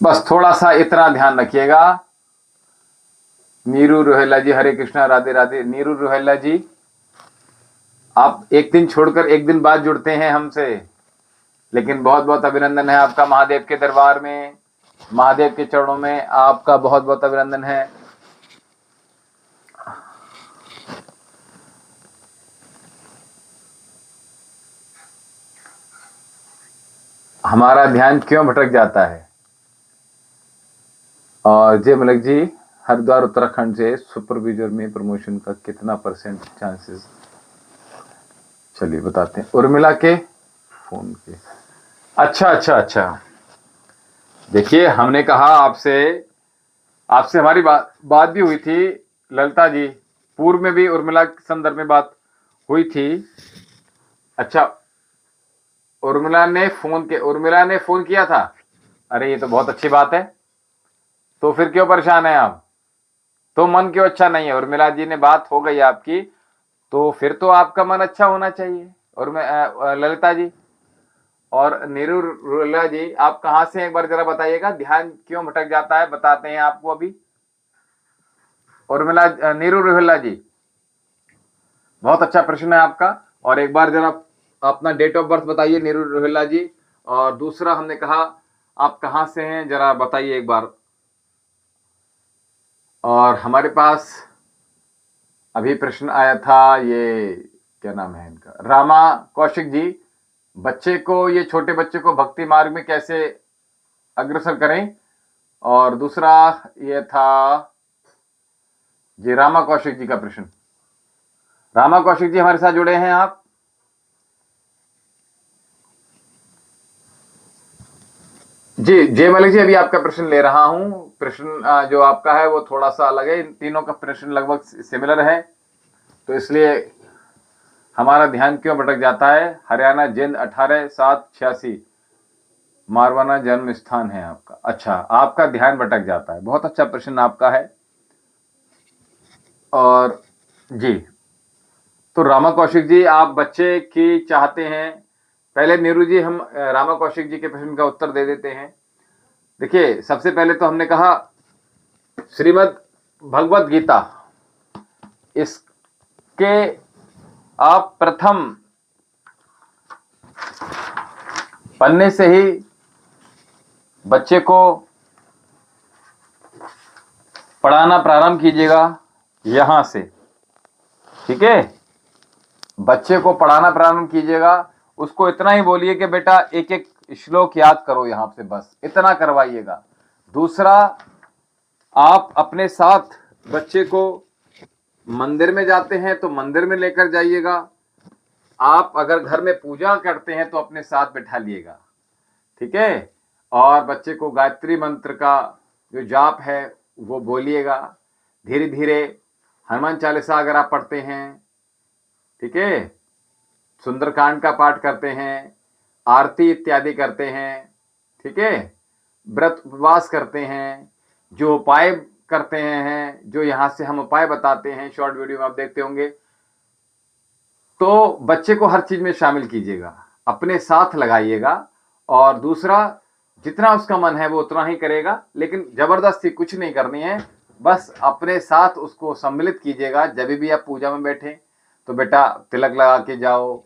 Speaker 1: बस थोड़ा सा इतना ध्यान रखिएगा। नीरू रोहेला जी, हरे कृष्णा, राधे राधे। नीरू रोहेला जी, आप एक दिन छोड़कर एक दिन बाद जुड़ते हैं हमसे, लेकिन बहुत बहुत अभिनंदन है आपका महादेव के दरबार में, महादेव के चरणों में आपका बहुत बहुत अभिनंदन है। हमारा ध्यान क्यों भटक जाता है? और जय मलिक जी, हरिद्वार उत्तराखंड से सुपरविजर में प्रमोशन का कितना परसेंट चांसेस? चलिए बताते हैं। उर्मिला के फोन के, अच्छा अच्छा अच्छा। देखिए, हमने कहा आपसे हमारी बात भी हुई थी ललिता जी, पूर्व में भी उर्मिला के संदर्भ में बात हुई थी। अच्छा, उर्मिला ने फोन किया था। अरे ये तो बहुत अच्छी बात है। तो फिर क्यों परेशान है आप? तो मन क्यों अच्छा नहीं है? उर्मिला जी ने बात हो गई आपकी, तो फिर तो आपका मन अच्छा होना चाहिए। और मैं ललिता जी और नीरू रोहिला जी, आप कहां से एक बार जरा बताइएगा, ध्यान क्यों भटक जाता है? बताते हैं आपको अभी। उर्मिला, नीरू रोहिला जी, बहुत अच्छा प्रश्न है आपका। और एक बार जरा अपना डेट ऑफ बर्थ बताइए नीरू रोहिला जी। और दूसरा हमने कहा आप कहां से हैं, जरा बताइए एक बार। और हमारे पास अभी प्रश्न आया था, ये क्या नाम है इनका, रामा कौशिक जी, ये छोटे बच्चे को भक्ति मार्ग में कैसे अग्रसर करें? और दूसरा ये था जी रामा कौशिक जी का प्रश्न। रामा कौशिक जी, हमारे साथ जुड़े हैं आप? जी जय मलिक जी, अभी आपका प्रश्न ले रहा हूं। प्रश्न जो आपका है वो थोड़ा सा अलग है, इन तीनों का प्रश्न लगभग सिमिलर है, तो इसलिए हमारा ध्यान क्यों भटक जाता है। हरियाणा जिंद 18/7/86 मारवाना जन्म स्थान है आपका। अच्छा, आपका ध्यान भटक जाता है, बहुत अच्छा प्रश्न आपका है। और जी, तो रामा कौशिक जी, आप बच्चे की चाहते हैं। पहले नीरू जी, हम रामा कौशिक जी के प्रश्न का उत्तर दे देते हैं। देखिए, सबसे पहले तो हमने कहा श्रीमद् भगवत गीता, इसके आप प्रथम पन्ने से ही बच्चे को पढ़ाना प्रारंभ कीजिएगा, यहां से, ठीक है? बच्चे को पढ़ाना प्रारंभ कीजिएगा, उसको इतना ही बोलिए कि बेटा एक एक श्लोक याद करो यहां से, बस इतना करवाइएगा। दूसरा, आप अपने साथ बच्चे को मंदिर में जाते हैं तो मंदिर में लेकर जाइएगा। आप अगर घर में पूजा करते हैं तो अपने साथ बैठा लिएगा, ठीक है? और बच्चे को गायत्री मंत्र का जो जाप है वो बोलिएगा। धीरे धीरे हनुमान चालीसा अगर आप पढ़ते हैं, ठीक है, सुंदरकांड का पाठ करते हैं, आरती इत्यादि करते हैं, ठीक है, व्रत उपवास करते हैं, जो उपाय करते हैं, जो यहां से हम उपाय बताते हैं, शॉर्ट वीडियो में आप देखते होंगे, तो बच्चे को हर चीज में शामिल कीजिएगा, अपने साथ लगाइएगा। और दूसरा, जितना उसका मन है वो उतना ही करेगा, लेकिन जबरदस्ती कुछ नहीं करनी है, बस अपने साथ उसको सम्मिलित कीजिएगा। जब भी आप पूजा में बैठे तो बेटा तिलक लगा के जाओ,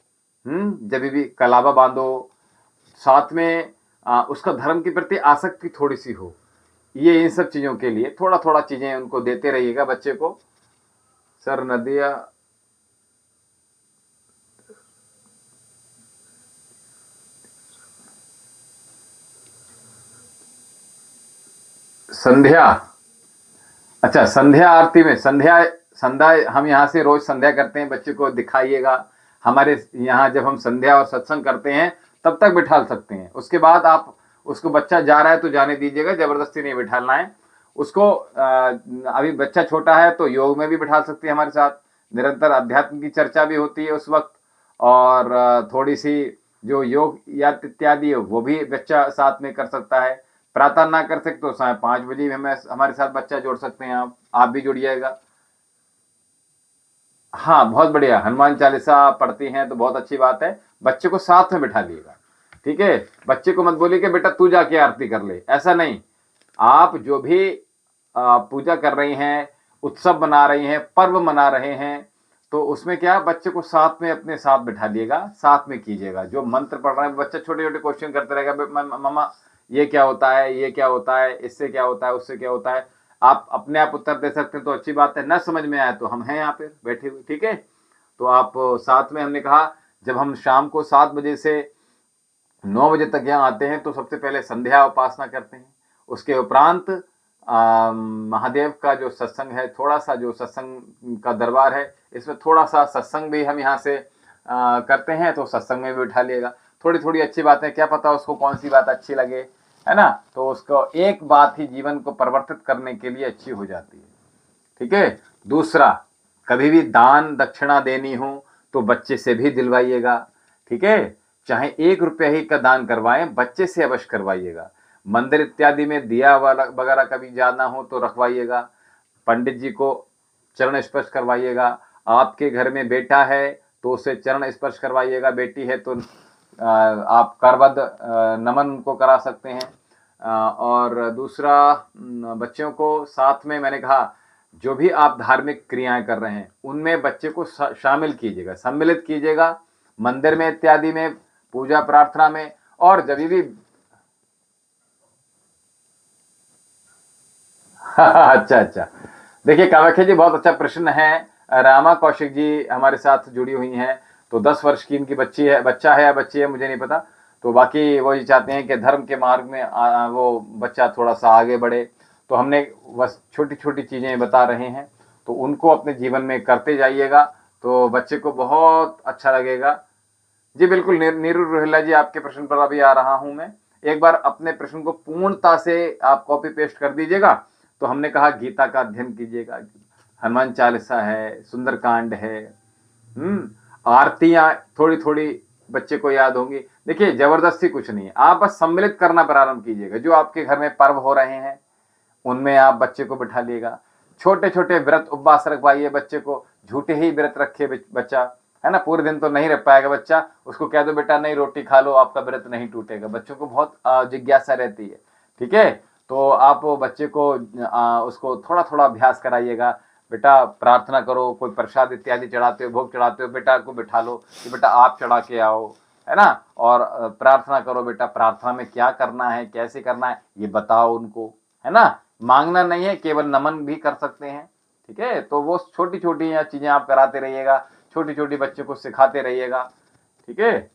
Speaker 1: जब भी कलावा बांधो, साथ में उसका धर्म के प्रति आसक्ति थोड़ी सी हो। ये इन सब चीजों के लिए थोड़ा थोड़ा चीजें उनको देते रहिएगा बच्चे को। सर नदिया, संध्या, अच्छा संध्या आरती में संध्या हम यहाँ से रोज संध्या करते हैं, बच्चे को दिखाइएगा। हमारे यहाँ जब हम संध्या और सत्संग करते हैं तब तक बिठा सकते हैं, उसके बाद आप उसको, बच्चा जा रहा है तो जाने दीजिएगा, जबरदस्ती नहीं बिठाना है उसको। अभी बच्चा छोटा है तो योग में भी बिठा सकते हैं हमारे साथ, निरंतर अध्यात्म की चर्चा भी होती है उस वक्त। और थोड़ी सी जो योग या इत्यादि है वो भी बच्चा साथ में कर सकता है। प्रातः ना कर सकते तो 5:30 भी हमारे साथ बच्चा जोड़ सकते हैं, आप भी जुड़िएगा। हाँ, बहुत बढ़िया, हनुमान चालीसा पढ़ती हैं तो बहुत अच्छी बात है, बच्चे को साथ में बिठा लिएगा, ठीक है? बच्चे को मत बोलिए कि बेटा तू जाके आरती कर ले, ऐसा नहीं। आप जो भी पूजा कर रही हैं, उत्सव मना रही हैं, पर्व मना रहे हैं, तो उसमें क्या बच्चे को साथ में अपने साथ बिठा लिएगा, साथ में कीजिएगा। जो मंत्र पढ़ रहे हैं बच्चा छोटे छोटे क्वेश्चन करते रहेगा, मम्मा ये क्या होता है, ये क्या होता है, इससे क्या होता है, उससे क्या होता है। आप अपने आप उत्तर दे सकते हैं तो अच्छी बात है, न समझ में आए तो हम हैं यहाँ पे बैठे हुए, ठीक है। तो आप साथ में, हमने कहा जब हम शाम को 7 बजे से 9 बजे तक यहाँ आते हैं तो सबसे पहले संध्या उपासना करते हैं। उसके उपरांत महादेव का जो सत्संग है, थोड़ा सा जो सत्संग का दरबार है, इसमें थोड़ा सा सत्संग भी हम यहाँ से करते हैं, तो सत्संग में भी उठा लिएगा। थोड़ी थोड़ी अच्छी बातें, क्या पता उसको कौन सी बात अच्छी लगे, है ना। तो उसको एक बात ही जीवन को परिवर्तित करने के लिए अच्छी हो जाती है, ठीक है। दूसरा, कभी भी दान दक्षिणा देनी हो तो बच्चे से भी दिलवाइएगा, ठीक है। चाहे 1 रुपया ही का दान करवाएं, बच्चे से अवश्य करवाइएगा। मंदिर इत्यादि में दिया वगैरह कभी जाना हो तो रखवाइएगा। पंडित जी को चरण स्पर्श करवाइएगा। आपके घर में बेटा है तो उसे चरण स्पर्श करवाइएगा, बेटी है तो आप करवद नमन उनको करा सकते हैं। और दूसरा, बच्चों को साथ में, मैंने कहा जो भी आप धार्मिक क्रियाएं कर रहे हैं उनमें बच्चे को शामिल कीजिएगा, सम्मिलित कीजिएगा, मंदिर में इत्यादि में, पूजा प्रार्थना में। और जब भी अच्छा अच्छा, देखिए कामाख्या जी, बहुत अच्छा प्रश्न है। रामा कौशिक जी हमारे साथ जुड़ी हुई हैं। तो 10 वर्ष की इनकी बच्ची है, बच्चा है या बच्ची है मुझे नहीं पता। तो बाकी वो ये चाहते हैं कि धर्म के मार्ग में वो बच्चा थोड़ा सा आगे बढ़े। तो हमने बस छोटी छोटी चीजें बता रहे हैं, तो उनको अपने जीवन में करते जाइएगा तो बच्चे को बहुत अच्छा लगेगा। जी बिल्कुल, नीरू रोहिल्ला जी, आपके प्रश्न पर अभी आ रहा हूं मैं। एक बार अपने प्रश्न को पूर्णता से आप कॉपी पेस्ट कर दीजिएगा। तो हमने कहा गीता का अध्ययन कीजिएगा, हनुमान चालीसा है, सुंदरकांड है, आरतियां थोड़ी थोड़ी बच्चे को याद होंगी। देखिए जबरदस्ती कुछ नहीं है, आप बस सम्मिलित करना प्रारंभ कीजिएगा। जो आपके घर में पर्व हो रहे हैं उनमें आप बच्चे को बिठा लिएगा। छोटे छोटे व्रत उपवास रखवाइए बच्चे को, झूठे ही व्रत रखे बच्चा, है ना। पूरे दिन तो नहीं रख पाएगा बच्चा, उसको कह दो बेटा नहीं रोटी खा लो, आपका व्रत नहीं टूटेगा। बच्चों को बहुत जिज्ञासा रहती है, ठीक है। तो आप बच्चे को उसको थोड़ा थोड़ा अभ्यास कराइएगा। बेटा प्रार्थना करो, कोई प्रसाद इत्यादि चढ़ाते हो, भोग चढ़ाते हो, बेटा को बिठा लो कि बेटा आप चढ़ा के आओ, है ना। और प्रार्थना करो, बेटा प्रार्थना में क्या करना है, कैसे करना है, ये बताओ उनको, है ना। मांगना नहीं है, केवल नमन भी कर सकते हैं, ठीक है। तो वो छोटी छोटी चीजें आप कराते रहिएगा, छोटी छोटी बच्चे को सिखाते रहिएगा, ठीक है।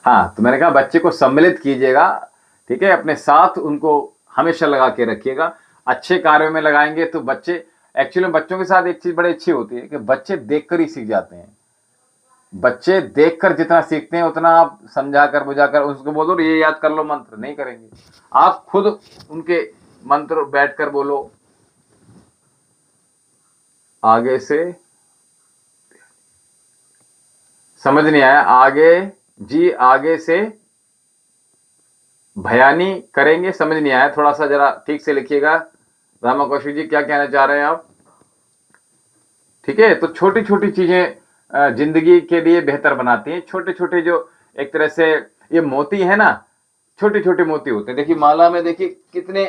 Speaker 1: हाँ, तो मैंने कहा बच्चे को सम्मिलित कीजिएगा, ठीक है। अपने साथ उनको हमेशा लगा के रखिएगा। अच्छे कार्यों में लगाएंगे तो बच्चे, एक्चुअली बच्चों के साथ एक चीज बड़ी अच्छी होती है कि बच्चे देखकर ही सीख जाते हैं। बच्चे देखकर जितना सीखते हैं उतना आप समझाकर बुझाकर उसको बोलो ये याद कर लो, मंत्र नहीं करेंगे। आप खुद उनके मंत्र बैठकर बोलो, आगे से, समझ नहीं आया, आगे जी, आगे से भयानी करेंगे, समझ नहीं आया, थोड़ा सा जरा ठीक से लिखिएगा। रामा कौशिक जी क्या कहना चाह रहे हैं आप, ठीक है। तो छोटी छोटी चीजें जिंदगी के लिए बेहतर बनाती हैं। छोटे छोटे जो एक तरह से ये मोती है ना, छोटे छोटे मोती होते हैं। देखिए माला में देखिए कितने,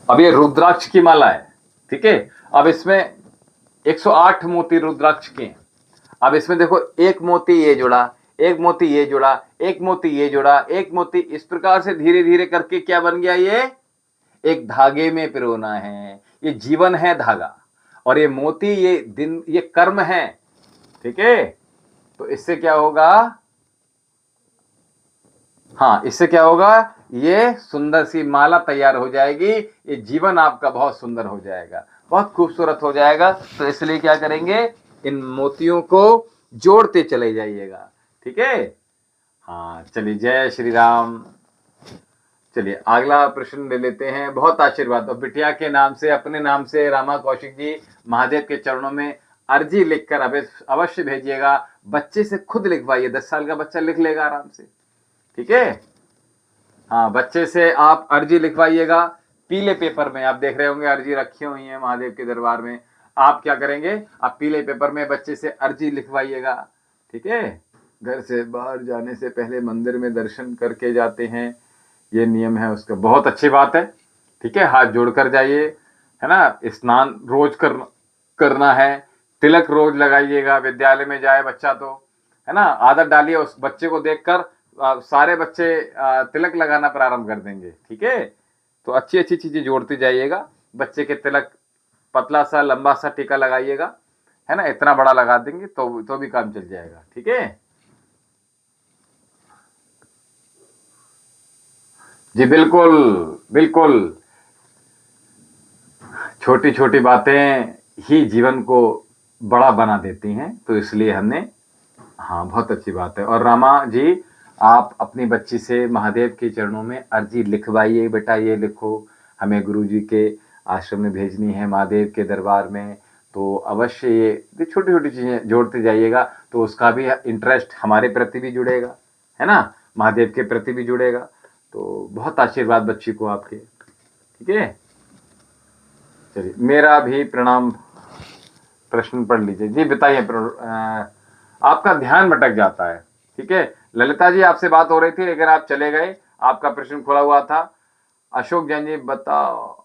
Speaker 1: अब ये रुद्राक्ष की माला है, ठीक है। अब इसमें 108 मोती रुद्राक्ष के हैं। अब इसमें देखो, एक मोती ये जुड़ा, एक मोती ये जुड़ा, एक मोती ये जुड़ा, एक मोती, इस प्रकार से धीरे धीरे करके क्या बन गया, ये एक धागे में पिरोना है। ये जीवन है धागा, और ये मोती ये दिन, ये कर्म है, ठीक है। तो इससे क्या होगा, हाँ इससे क्या होगा, ये सुंदर सी माला तैयार हो जाएगी। ये जीवन आपका बहुत सुंदर हो जाएगा, बहुत खूबसूरत हो जाएगा। तो इसलिए क्या करेंगे, इन मोतियों को जोड़ते चले जाइएगा, ठीक है। हाँ चलिए, जय श्री राम। चलिए अगला प्रश्न ले लेते हैं। बहुत आशीर्वाद, और बिटिया के नाम से, अपने नाम से रामा कौशिक जी महादेव के चरणों में अर्जी लिखकर अवश्य भेजिएगा। बच्चे से खुद लिखवाइए, 10 साल का बच्चा लिख लेगा आराम से, ठीक है। हाँ बच्चे से आप अर्जी लिखवाइएगा, पीले पेपर में। आप देख रहे होंगे अर्जी रखी हुई है महादेव के दरबार में। आप क्या करेंगे, आप पीले पेपर में बच्चे से अर्जी लिखवाइएगा, ठीक है। घर से बाहर जाने से पहले मंदिर में दर्शन करके जाते हैं, ये नियम है उसका, बहुत अच्छी बात है, ठीक है। हाथ जोड़कर जाइए, है ना। स्नान रोज करना है, तिलक रोज लगाइएगा, विद्यालय में जाए बच्चा तो, है ना। आदत डालिए, उस बच्चे को देखकर सारे बच्चे तिलक लगाना प्रारंभ कर देंगे, ठीक है। तो अच्छी अच्छी चीजें जोड़ते जाइएगा, बच्चे के तिलक पतला सा लंबा सा टीका लगाइएगा, है ना। इतना बड़ा लगा देंगे तो भी काम चल जाएगा, ठीक है जी। बिल्कुल बिल्कुल, छोटी छोटी बातें ही जीवन को बड़ा बना देती हैं, तो इसलिए हमने, हाँ बहुत अच्छी बात है। और रामा जी, आप अपनी बच्ची से महादेव के चरणों में अर्जी लिखवाइए, बेटा ये लिखो, हमें गुरु जी के आश्रम में भेजनी है, महादेव के दरबार में। तो अवश्य ये छोटी छोटी चीजें जोड़ते जाइएगा, तो उसका भी इंटरेस्ट हमारे प्रति भी जुड़ेगा, है ना, महादेव के प्रति भी जुड़ेगा। तो बहुत आशीर्वाद बच्ची को आपके, ठीक है। चलिए, मेरा भी प्रणाम। प्रश्न पढ़ लीजिए जी, बताइए। आपका ध्यान भटक जाता है, ठीक है। ललिता जी आपसे बात हो रही थी लेकिन आप चले गए, आपका प्रश्न खुला हुआ था। अशोक जैन जी बताओ।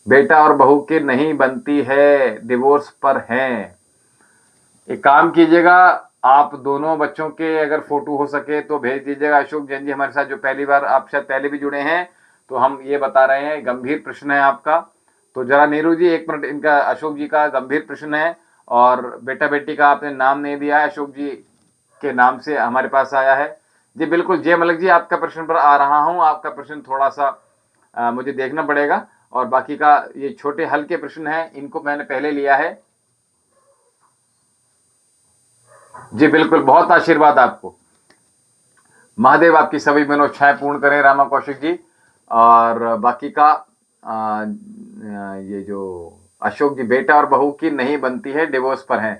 Speaker 1: बेटा और बहू की नहीं बनती है, डिवोर्स पर हैं। एक काम कीजिएगा, आप दोनों बच्चों के अगर फोटो हो सके तो भेज दीजिएगा। अशोक जैन जी हमारे साथ जो पहली बार, आप शायद पहले भी जुड़े हैं, तो हम ये बता रहे हैं, गंभीर प्रश्न है आपका। तो जरा नीरू जी 1 मिनट, इनका अशोक जी का गंभीर प्रश्न है, और बेटा बेटी का आपने नाम नहीं दिया है, अशोक जी के नाम से हमारे पास आया है जी। बिल्कुल जय मलिक जी, आपका प्रश्न पर आ रहा हूं। आपका प्रश्न थोड़ा सा मुझे देखना पड़ेगा, और बाकी का ये छोटे हल्के प्रश्न है, इनको मैंने पहले लिया है जी। बिल्कुल, बहुत आशीर्वाद आपको, महादेव आपकी सभी मनोच्छाएं पूर्ण करें रामा कौशिक जी। और बाकी का ये जो अशोक जी, बेटा और बहू की नहीं बनती है, डिवोर्स पर है।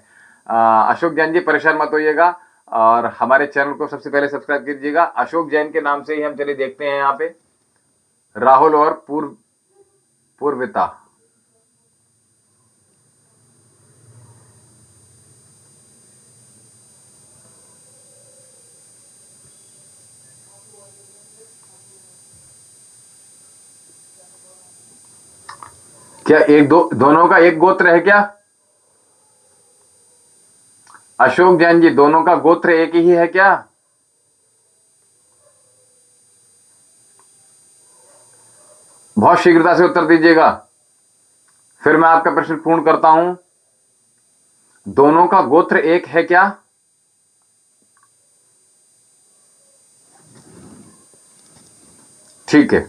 Speaker 1: अशोक जैन जी परेशान मत होइएगा, और हमारे चैनल को सबसे पहले सब्सक्राइब कीजिएगा। अशोक जैन के नाम से ही हम चलिए देखते हैं यहाँ पे, राहुल और पूर्विता। क्या एक दो दोनों का एक गोत्र है क्या? अशोक जैन जी, दोनों का गोत्र एक ही है क्या? बहुत शीघ्रता से उत्तर दीजिएगा, फिर मैं आपका प्रश्न पूर्ण करता हूं। दोनों का गोत्र एक है क्या? ठीक है।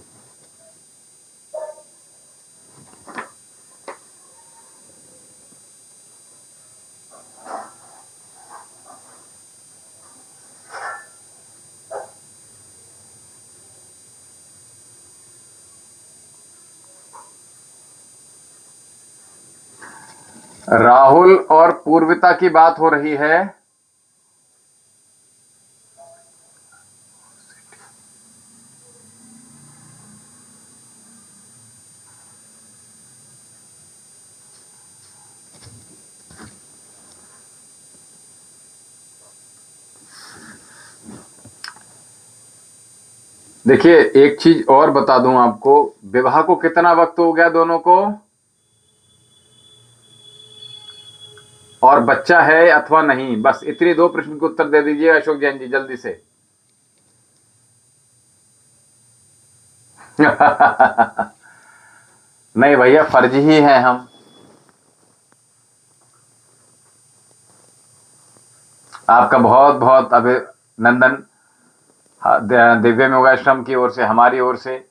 Speaker 1: राहुल और पूर्विता की बात हो रही है। देखिए, एक चीज और बता दूं आपको, विवाह को कितना वक्त हो गया दोनों को, और बच्चा है अथवा नहीं, बस इतनी 2 प्रश्न के उत्तर दे दीजिए अशोक जैन जी, जल्दी से। नहीं भैया, फर्जी ही हैं हम। आपका बहुत बहुत अभिनंदन, दिव्य योगाश्रम की ओर से, हमारी ओर से,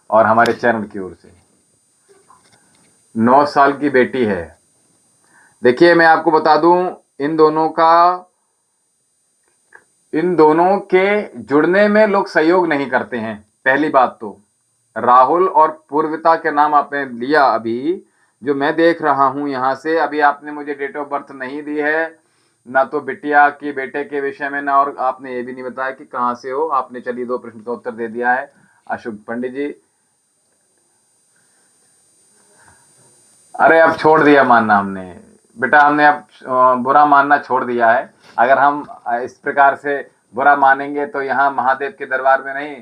Speaker 1: और हमारे चैनल की ओर से। 9 साल की बेटी है। देखिए, मैं आपको बता दूं, इन दोनों के जुड़ने में लोग सहयोग नहीं करते हैं, पहली बात तो। राहुल और पूर्विता के नाम आपने लिया, अभी जो मैं देख रहा हूं यहां से, अभी आपने मुझे डेट ऑफ बर्थ नहीं दी है, ना तो बिटिया की बेटे के विषय में, ना, और आपने ये भी नहीं बताया कि कहां से हो। आपने चलिए 2 प्रश्न का उत्तर दे दिया है अशोक पंडित जी। अरे अब छोड़ दिया मानना हमने, बेटा हमने अब बुरा मानना छोड़ दिया है। अगर हम इस प्रकार से बुरा मानेंगे तो यहाँ महादेव के दरबार में नहीं।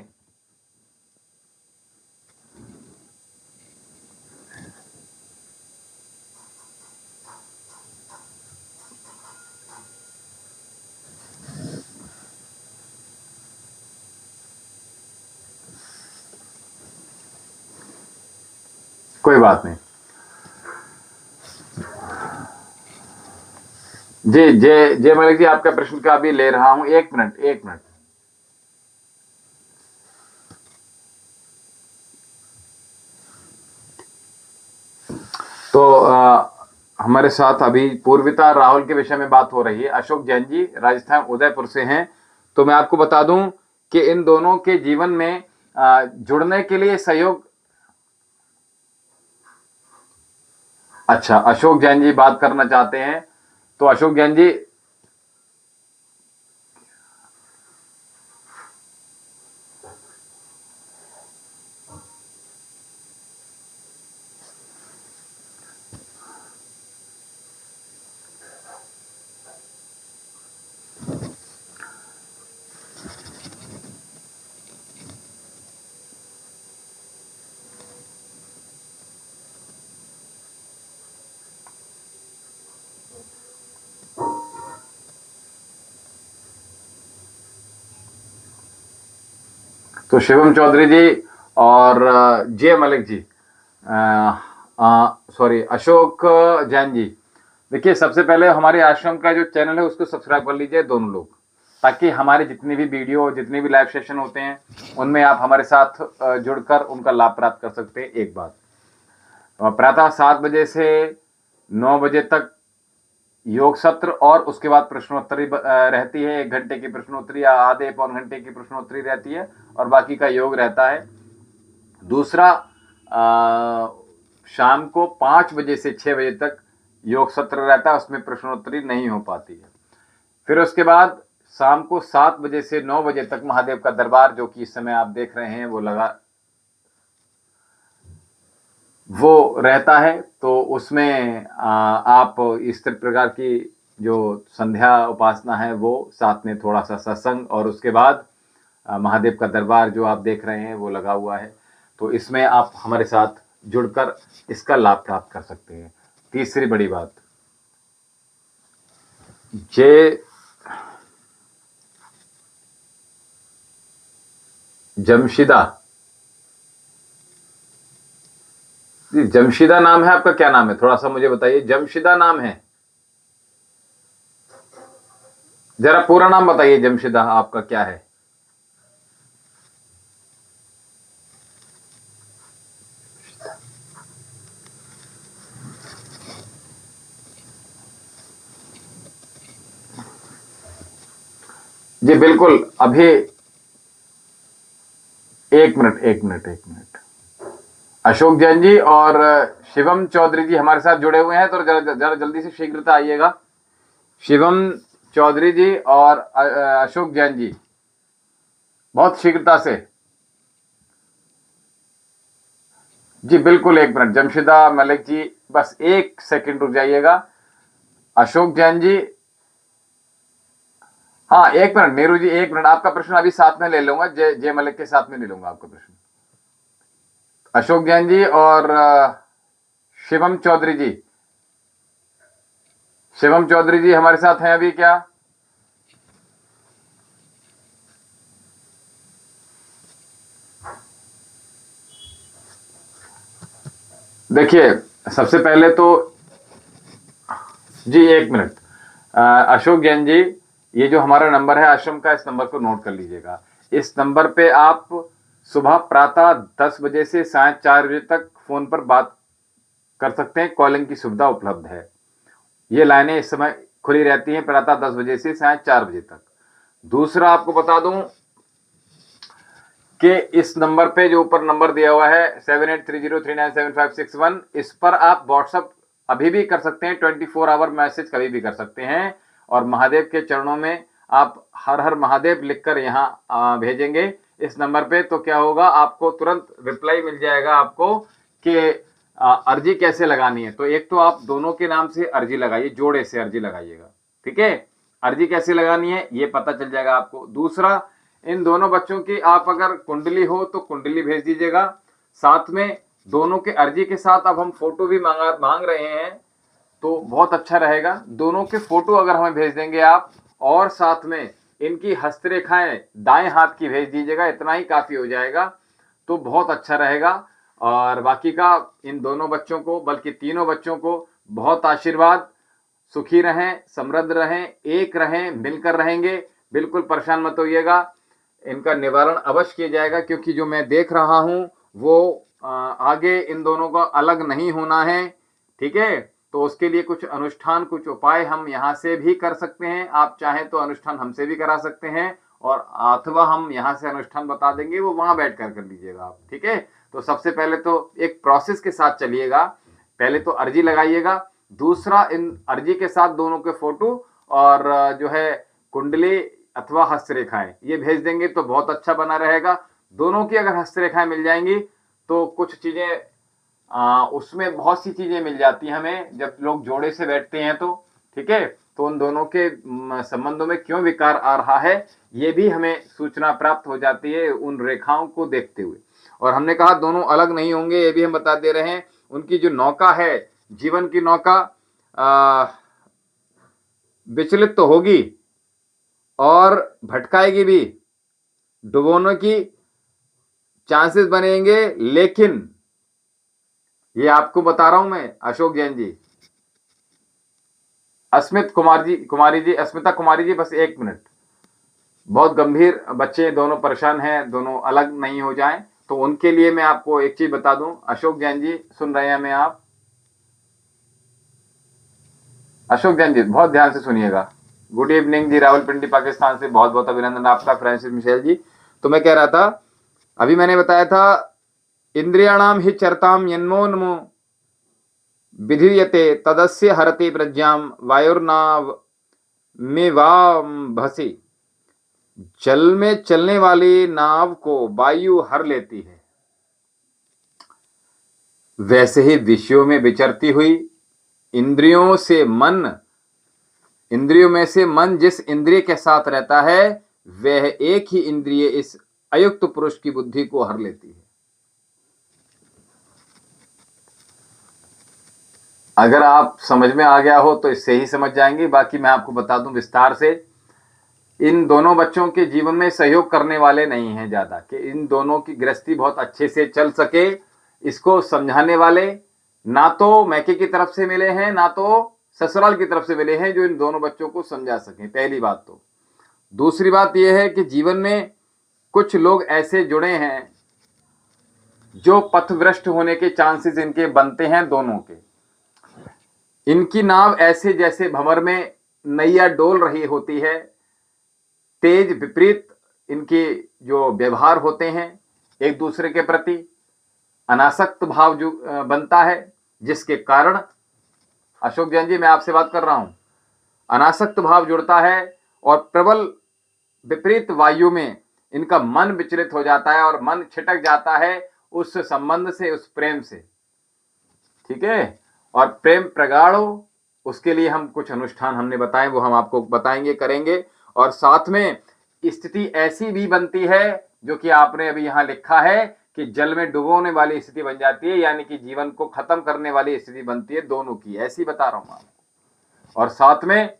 Speaker 1: कोई बात नहीं। जी जय जय मलिक जी, आपका प्रश्न का अभी ले रहा हूं। एक मिनट एक मिनट। तो हमारे साथ अभी पूर्विता राहुल के विषय में बात हो रही है। अशोक जैन जी राजस्थान उदयपुर से हैं। तो मैं आपको बता दूं कि इन दोनों के जीवन में जुड़ने के लिए सहयोग। अच्छा, अशोक जैन जी बात करना चाहते हैं। तो अशोक जैन जी, तो शिवम चौधरी जी और जय मलिक जी, सॉरी अशोक जैन जी, देखिए सबसे पहले हमारे आश्रम का जो चैनल है उसको सब्सक्राइब कर लीजिए दोनों लोग, ताकि हमारे जितनी भी वीडियो जितने भी लाइव सेशन होते हैं उनमें आप हमारे साथ जुड़कर उनका लाभ प्राप्त कर सकते हैं। एक बात, प्रातः 7 बजे से 9 बजे तक योग सत्र और उसके बाद प्रश्नोत्तरी रहती है। 1 घंटे की प्रश्नोत्तरी या आधे पौन घंटे की प्रश्नोत्तरी रहती है और बाकी का योग रहता है। दूसरा, शाम को 5 बजे से 6 बजे तक योग सत्र रहता है, उसमें प्रश्नोत्तरी नहीं हो पाती है। फिर उसके बाद शाम को 7 बजे से 9 बजे तक महादेव का दरबार, जो कि इस समय आप देख रहे हैं, वो रहता है। तो उसमें आप इस प्रकार की जो संध्या उपासना है वो, साथ में थोड़ा सा सत्संग, और उसके बाद महादेव का दरबार जो आप देख रहे हैं वो लगा हुआ है। तो इसमें आप हमारे साथ जुड़कर इसका लाभ प्राप्त कर सकते हैं। तीसरी बड़ी बात, जमशिदा जी, जमशिदा नाम है आपका? क्या नाम है, थोड़ा सा मुझे बताइए। जमशिदा नाम है? जरा पूरा नाम बताइए, जमशिदा आपका क्या है? जी बिल्कुल, अभी एक मिनट एक मिनट एक मिनट। अशोक जैन जी और शिवम चौधरी जी हमारे साथ जुड़े हुए हैं, तो जरा जल्दी से शीघ्रता आइएगा। शिवम चौधरी जी और अशोक जैन जी, बहुत शीघ्रता से। जी बिल्कुल, एक मिनट। जमशिदा मलिक जी बस 1 सेकंड रुक जाइएगा। अशोक जैन जी, हाँ 1 मिनट। नीरू जी 1 मिनट, आपका प्रश्न अभी साथ में ले लूंगा, जय मलिक के साथ में ले लूंगा आपका प्रश्न। अशोक जैन जी और शिवम चौधरी जी, शिवम चौधरी जी हमारे साथ हैं अभी क्या? देखिए सबसे पहले तो, जी 1 मिनट। अशोक जैन जी, ये जो हमारा नंबर है आश्रम का, इस नंबर को नोट कर लीजिएगा। इस नंबर पे आप सुबह प्रातः 10 बजे से साय 4 बजे तक फोन पर बात कर सकते हैं। कॉलिंग की सुविधा उपलब्ध है। ये लाइनें इस समय खुली रहती हैं प्रातः 10 बजे से साय 4 बजे तक। दूसरा आपको बता दूं कि इस नंबर पे जो ऊपर नंबर दिया हुआ है 7830397561, इस पर आप व्हाट्सएप अभी भी कर सकते हैं। 24 आवर मैसेज कभी भी कर सकते हैं। और महादेव के चरणों में आप हर हर महादेव लिखकर यहाँ भेजेंगे इस नंबर पे, तो क्या होगा, आपको तुरंत रिप्लाई मिल जाएगा आपको कि अर्जी कैसे लगानी है, तो एक तो आप दोनों के नाम से अर्जी लगाइए, जोड़े से अर्जी लगाइएगा, ठीक है। अर्जी कैसे लगानी है ये पता चल जाएगा आपको। दूसरा, इन दोनों बच्चों की आप अगर कुंडली हो तो कुंडली भेज दीजिएगा। साथ में दोनों के अर्जी के साथ अब हम फोटो भी मांग रहे हैं, तो बहुत अच्छा रहेगा। दोनों के फोटो अगर हमें भेज देंगे आप, और साथ में इनकी हस्तरेखाएं दाएं हाथ की भेज दीजिएगा, इतना ही काफी हो जाएगा, तो बहुत अच्छा रहेगा। और बाकी का इन दोनों बच्चों को, बल्कि तीनों बच्चों को बहुत आशीर्वाद, सुखी रहें, समृद्ध रहें, एक रहें, मिलकर रहेंगे, बिल्कुल परेशान मत होइएगा। इनका निवारण अवश्य किया जाएगा, क्योंकि जो मैं देख रहा हूं वो आगे इन दोनों का अलग नहीं होना है, ठीक है। तो उसके लिए कुछ अनुष्ठान, कुछ उपाय हम यहाँ से भी कर सकते हैं। आप चाहें तो अनुष्ठान हमसे भी करा सकते हैं, और अथवा हम यहाँ से अनुष्ठान बता देंगे, वो वहां बैठ कर लीजिएगा आप, ठीक है। तो सबसे पहले तो एक प्रोसेस के साथ चलिएगा। पहले तो अर्जी लगाइएगा, दूसरा इन अर्जी के साथ दोनों के फोटो और जो है कुंडली अथवा हस्तरेखाएं ये भेज देंगे तो बहुत अच्छा बना रहेगा। दोनों की अगर हस्तरेखाएं मिल जाएंगी तो कुछ चीजें उसमें बहुत सी चीजें मिल जाती हैं हमें, जब लोग जोड़े से बैठते हैं तो, ठीक है। तो उन दोनों के संबंधों में क्यों विकार आ रहा है ये भी हमें सूचना प्राप्त हो जाती है उन रेखाओं को देखते हुए। और हमने कहा दोनों अलग नहीं होंगे, ये भी हम बता दे रहे हैं। उनकी जो नौका है, जीवन की नौका, विचलित तो होगी और भटकाएगी भी, डुबोने की चांसेस बनेंगे, लेकिन ये आपको बता रहा हूं मैं, अशोक जैन जी, अस्मिता कुमारी जी, बस एक मिनट। बहुत गंभीर बच्चे दोनों परेशान हैं, दोनों अलग नहीं हो जाएं, तो उनके लिए मैं आपको एक चीज बता दूं। अशोक जैन जी सुन रहे हैं हमें आप? अशोक जैन जी बहुत ध्यान से सुनिएगा। गुड इवनिंग जी, रावलपिंडी पाकिस्तान से बहुत बहुत अभिनंदन आपका। फ्रांसिस मिशेल जी, तो मैं कह रहा था, अभी मैंने बताया था, इंद्रियाणाम ही चरताम यन्मोन्मो विधीयते तदस्य हरति प्रज्ञाम वायुर्नाव में भसी। जल में चलने वाली नाव को वायु हर लेती है, वैसे ही विषयों में विचरती हुई इंद्रियों में से मन जिस इंद्रिय के साथ रहता है, वह एक ही इंद्रिय इस अयुक्त पुरुष की बुद्धि को हर लेती है। अगर आप समझ में आ गया हो तो इससे ही समझ जाएंगे, बाकी मैं आपको बता दूं विस्तार से। इन दोनों बच्चों के जीवन में सहयोग करने वाले नहीं हैं ज्यादा, कि इन दोनों की गृहस्थी बहुत अच्छे से चल सके, इसको समझाने वाले ना तो मैके की तरफ से मिले हैं, ना तो ससुराल की तरफ से मिले हैं जो इन दोनों बच्चों को समझा सकें, पहली बात तो। दूसरी बात यह है कि जीवन में कुछ लोग ऐसे जुड़े हैं जो पथभ्रष्ट होने के चांसेस इनके बनते हैं दोनों के। इनकी नाव ऐसे जैसे भंवर में नैया डोल रही होती है, तेज विपरीत इनके जो व्यवहार होते हैं एक दूसरे के प्रति, अनासक्त भाव जो बनता है, जिसके कारण, अशोक जैन जी मैं आपसे बात कर रहा हूं, अनासक्त भाव जुड़ता है और प्रबल विपरीत वायु में इनका मन विचलित हो जाता है और मन छिटक जाता है उस संबंध से, उस प्रेम से, ठीक है। और प्रेम प्रगाढ़ हो उसके लिए हम कुछ अनुष्ठान हमने बताए, वो हम आपको बताएंगे, करेंगे। और साथ में स्थिति ऐसी भी बनती है जो कि आपने अभी यहां लिखा है कि जल में डुबोने वाली स्थिति बन जाती है, यानी कि जीवन को खत्म करने वाली स्थिति बनती है दोनों की, ऐसी बता रहा हूं आपको। और साथ में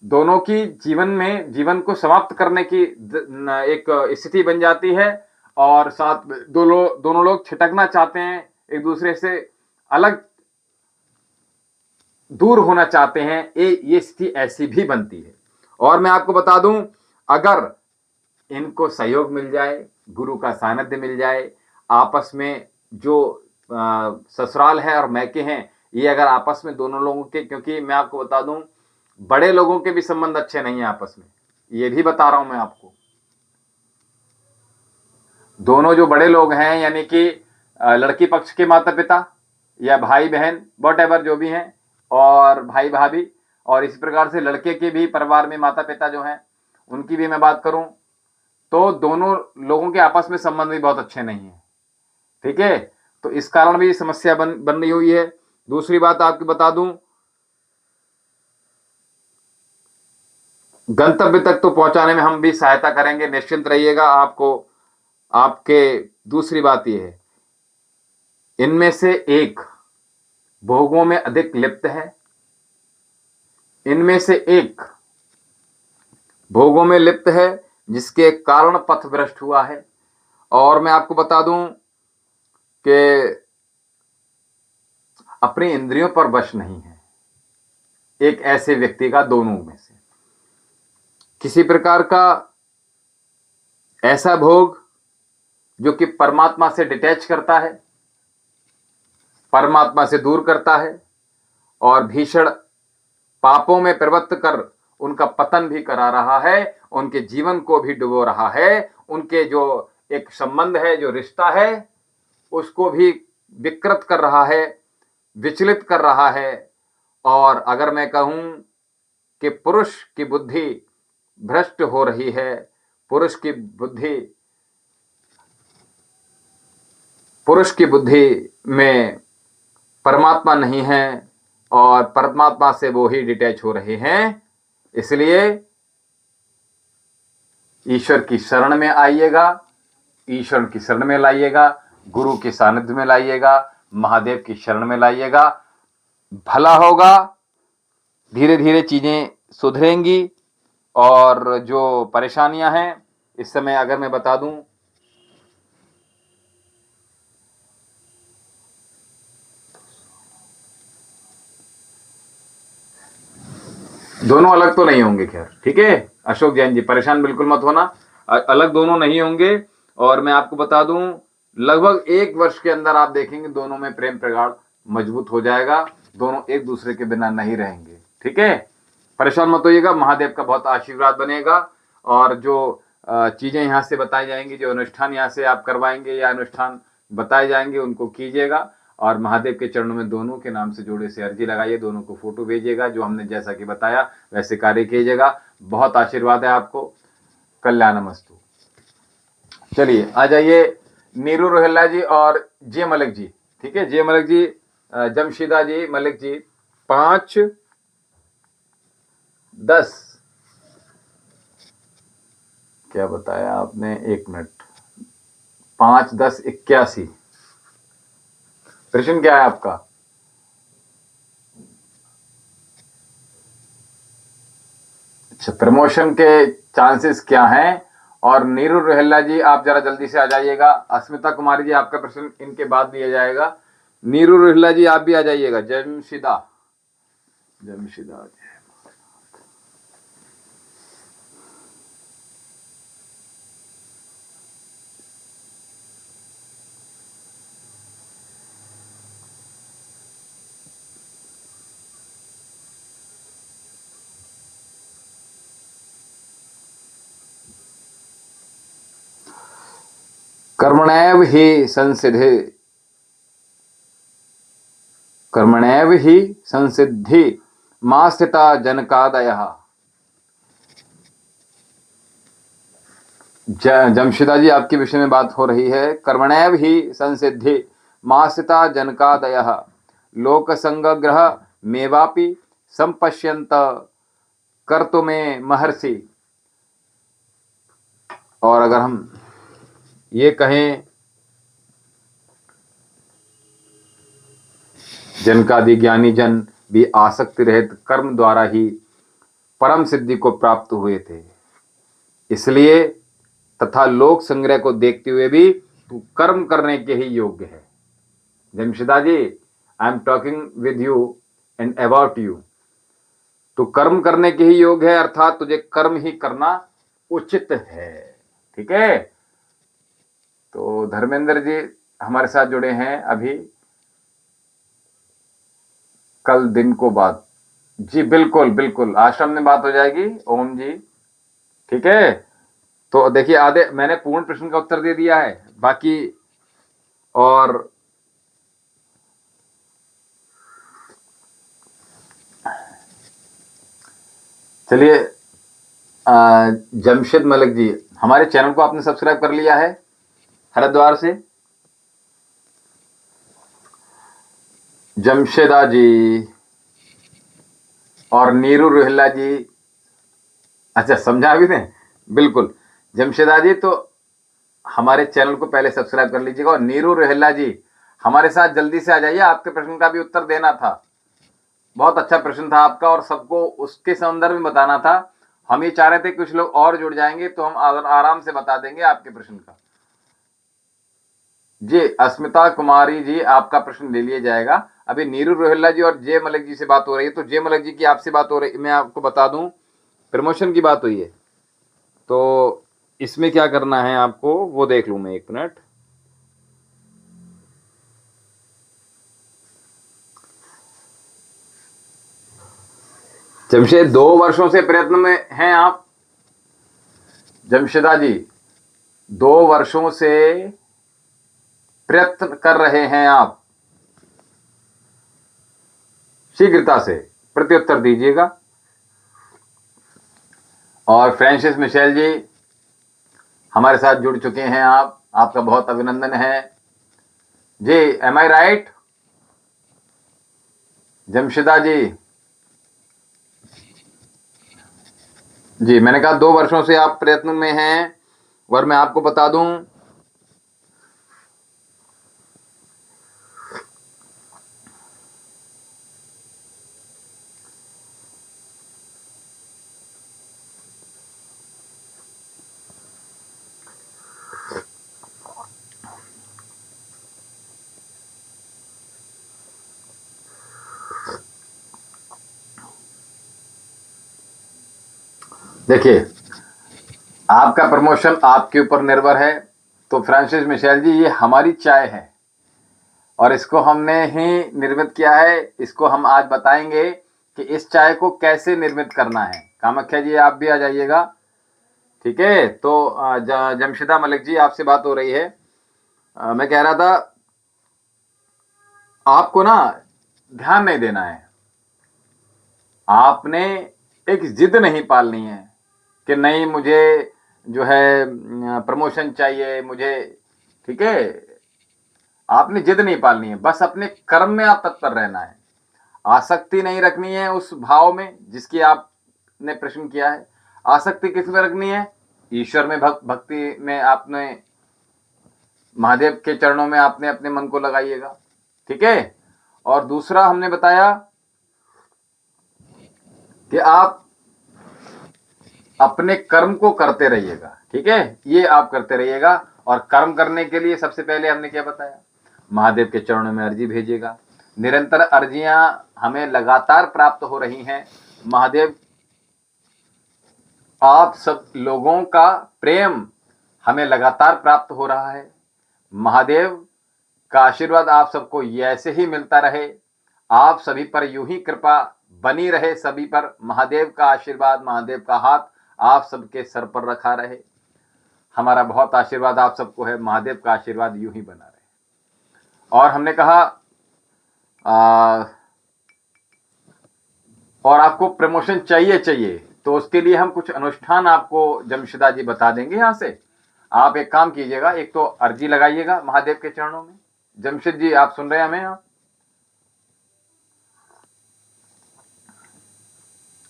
Speaker 1: दोनों की जीवन को समाप्त करने की एक स्थिति बन जाती है, और साथ में दोनों लोग छिटकना चाहते हैं, एक दूसरे से अलग दूर होना चाहते हैं, ये स्थिति ऐसी भी बनती है। और मैं आपको बता दूं, अगर इनको सहयोग मिल जाए, गुरु का सानिध्य मिल जाए, आपस में जो ससुराल है और मैके हैं, ये अगर आपस में दोनों लोगों के, क्योंकि मैं आपको बता दूं बड़े लोगों के भी संबंध अच्छे नहीं है आपस में, ये भी बता रहा हूं मैं आपको। दोनों जो बड़े लोग हैं, यानी कि लड़की पक्ष के माता पिता या भाई बहन वॉट एवर जो भी हैं, और भाई भाभी, और इसी प्रकार से लड़के के भी परिवार में माता पिता जो हैं उनकी भी मैं बात करूं, तो दोनों लोगों के आपस में संबंध भी बहुत अच्छे नहीं है, ठीक है। तो इस कारण भी समस्या बन रही हुई है। दूसरी बात आपको बता दूं, गंतव्य तक तो पहुंचाने में हम भी सहायता करेंगे, निश्चिंत रहिएगा। आपको आपके दूसरी बात यह है, इनमें से एक भोगों में अधिक लिप्त है, इनमें से एक भोगों में लिप्त है, जिसके कारण पथ भ्रष्ट हुआ है। और मैं आपको बता दूं कि अपनी इंद्रियों पर वश नहीं है एक ऐसे व्यक्ति का, दोनों में से किसी प्रकार का ऐसा भोग जो कि परमात्मा से डिटैच करता है, परमात्मा से दूर करता है और भीषण पापों में प्रवृत्त कर उनका पतन भी करा रहा है, उनके जीवन को भी डुबो रहा है, उनके जो एक संबंध है, जो रिश्ता है, उसको भी विकृत कर रहा है, विचलित कर रहा है। और अगर मैं कहूं कि पुरुष की बुद्धि भ्रष्ट हो रही है, पुरुष की बुद्धि में परमात्मा नहीं है और परमात्मा से वो ही डिटैच हो रहे हैं। इसलिए ईश्वर की शरण में आइएगा, ईश्वर की शरण में लाइएगा, गुरु के सानिध्य में लाइएगा, महादेव की शरण में लाइएगा, भला होगा। धीरे धीरे चीजें सुधरेंगी। और जो परेशानियां हैं इस समय अगर मैं बता दूं, दोनों अलग तो नहीं होंगे, खैर ठीक है अशोक जैन जी, परेशान बिल्कुल मत होना, अलग दोनों नहीं होंगे। और मैं आपको बता दूं, लगभग 1 वर्ष के अंदर आप देखेंगे दोनों में प्रेम प्रगाढ़ मजबूत हो जाएगा, दोनों एक दूसरे के बिना नहीं रहेंगे। ठीक है, परेशान मत होइएगा, महादेव का बहुत आशीर्वाद बनेगा। और जो चीजें यहाँ से बताई जाएंगी, जो अनुष्ठान यहाँ से आप करवाएंगे या अनुष्ठान बताए जाएंगे, उनको कीजिएगा। और महादेव के चरणों में दोनों के नाम से जोड़े से अर्जी लगाइए, दोनों को फोटो भेजिएगा, जो हमने जैसा कि बताया वैसे कार्य कीजिएगा। बहुत आशीर्वाद है आपको, कल्याणमस्तु। चलिए आ जाइए नीरू रोहिल्ला जी और जे मलिक जी। ठीक है, जे मलिक जी, जमशीदा जी, मलिक जी, 5-10 क्या बताया आपने, 1 मिनट, 5-10-81। प्रश्न क्या है आपका? अच्छा, प्रमोशन के चांसेस क्या हैं? और नीरू रोहिल्ला जी आप जरा जल्दी से आ जाइएगा। अस्मिता कुमारी जी आपका प्रश्न इनके बाद दिया जाएगा। नीरू रोहिल्ला जी आप भी आ जाइएगा। जमशीदा, जमशीदा जी। कर्मणैव हि संसिद्धि, कर्मणैव हि संसिद्धि मा स्थिता जनकादयः। जमशीदा जी आपके विषय में बात हो रही है। कर्मणैव ही संसिद्धि मास्थिता जनकादयः लोकसंगग्रह मेवापि संपश्यन्त कर्तुमे महर्षि। और अगर हम ये कहें, जनकादि ज्ञानी जन भी आसक्ति रहित कर्म द्वारा ही परम सिद्धि को प्राप्त हुए थे। इसलिए तथा लोक संग्रह को देखते हुए भी तू कर्म करने के ही योग्य है। Jamshida ji, I am talking with you and about you. तू कर्म करने के ही योग्य है, अर्थात तुझे कर्म ही करना उचित है। ठीक है, तो धर्मेंद्र जी हमारे साथ जुड़े हैं अभी, कल दिन को बात जी, बिल्कुल बिल्कुल आश्रम में बात हो जाएगी। ओम जी, ठीक है। तो देखिए, आधे मैंने पूर्ण प्रश्न का उत्तर दे दिया है, बाकी और चलिए, जमशेद मलिक जी, हमारे चैनल को आपने सब्सक्राइब कर लिया है हरिद्वार से? जमशेदा जी और नीरू रोहिल्ला जी, अच्छा समझा भी नहीं, बिल्कुल। जमशेदा जी तो हमारे चैनल को पहले सब्सक्राइब कर लीजिएगा, और नीरू रोहिल्ला जी हमारे साथ जल्दी से आ जाइए, आपके प्रश्न का भी उत्तर देना था। बहुत अच्छा प्रश्न था आपका और सबको उसके संदर्भ में बताना था। हम ये चाह रहे थे कुछ लोग और जुड़ जाएंगे तो हम आराम से बता देंगे आपके प्रश्न का। जी अस्मिता कुमारी जी, आपका प्रश्न ले लिया जाएगा। अभी नीरू रोहिल्ला जी और जय मलिक जी से बात हो रही है, तो जय मलिक जी की आपसे बात हो रही है। मैं आपको बता दूं, प्रमोशन की बात हुई है, तो इसमें क्या करना है आपको वो देख लूं मैं, 1 मिनट। जमशेद 2 वर्षों से प्रयत्न में हैं आप। जमशेदा जी 2 वर्षों से प्रयत्न कर रहे हैं आप, शीघ्रता से प्रत्युत्तर दीजिएगा। और फ्रांसिस मिशेल जी हमारे साथ जुड़ चुके हैं आप, आपका बहुत अभिनंदन है जी। एम आई राइट जमशेदा जी? जी मैंने कहा 2 वर्षों से आप प्रयत्न में हैं, और मैं आपको बता दूं देखिए, आपका प्रमोशन आपके ऊपर निर्भर है। तो फ्रांसिस मिशेल जी, ये हमारी चाय है और इसको हमने ही निर्मित किया है। इसको हम आज बताएंगे कि इस चाय को कैसे निर्मित करना है। कामाख्या जी आप भी आ जाइएगा, ठीक है। तो जमशेदा मलिक जी आपसे बात हो रही है। मैं कह रहा था आपको ना ध्यान नहीं देना है, आपने एक जिद नहीं पालनी है कि नहीं मुझे जो है प्रमोशन चाहिए मुझे, ठीक है। आपने जिद नहीं पालनी है, बस अपने कर्म में आप तत्पर रहना है। आसक्ति नहीं रखनी है उस भाव में जिसकी आपने प्रश्न किया है। आसक्ति किस में रखनी है? ईश्वर में, भक्ति में। आपने महादेव के चरणों में आपने अपने मन को लगाइएगा, ठीक है। और दूसरा हमने बताया कि आप अपने कर्म को करते रहिएगा, ठीक है। ये आप करते रहिएगा। और कर्म करने के लिए सबसे पहले हमने क्या बताया? महादेव के चरणों में अर्जी भेजिएगा। निरंतर अर्जियां हमें लगातार प्राप्त हो रही हैं। महादेव आप सब लोगों का प्रेम हमें लगातार प्राप्त हो रहा है। महादेव का आशीर्वाद आप सबको ऐसे ही मिलता रहे, आप सभी पर यूं ही कृपा बनी रहे। सभी पर महादेव का आशीर्वाद, महादेव का हाथ आप सबके सर पर रखा रहे। हमारा बहुत आशीर्वाद आप सबको है, महादेव का आशीर्वाद यूं ही बना रहे। और हमने कहा और आपको प्रमोशन चाहिए, तो उसके लिए हम कुछ अनुष्ठान आपको जमशेदा जी बता देंगे। यहां से आप एक काम कीजिएगा, एक तो अर्जी लगाइएगा महादेव के चरणों में। जमशेद जी आप सुन रहे हैं हमें? आप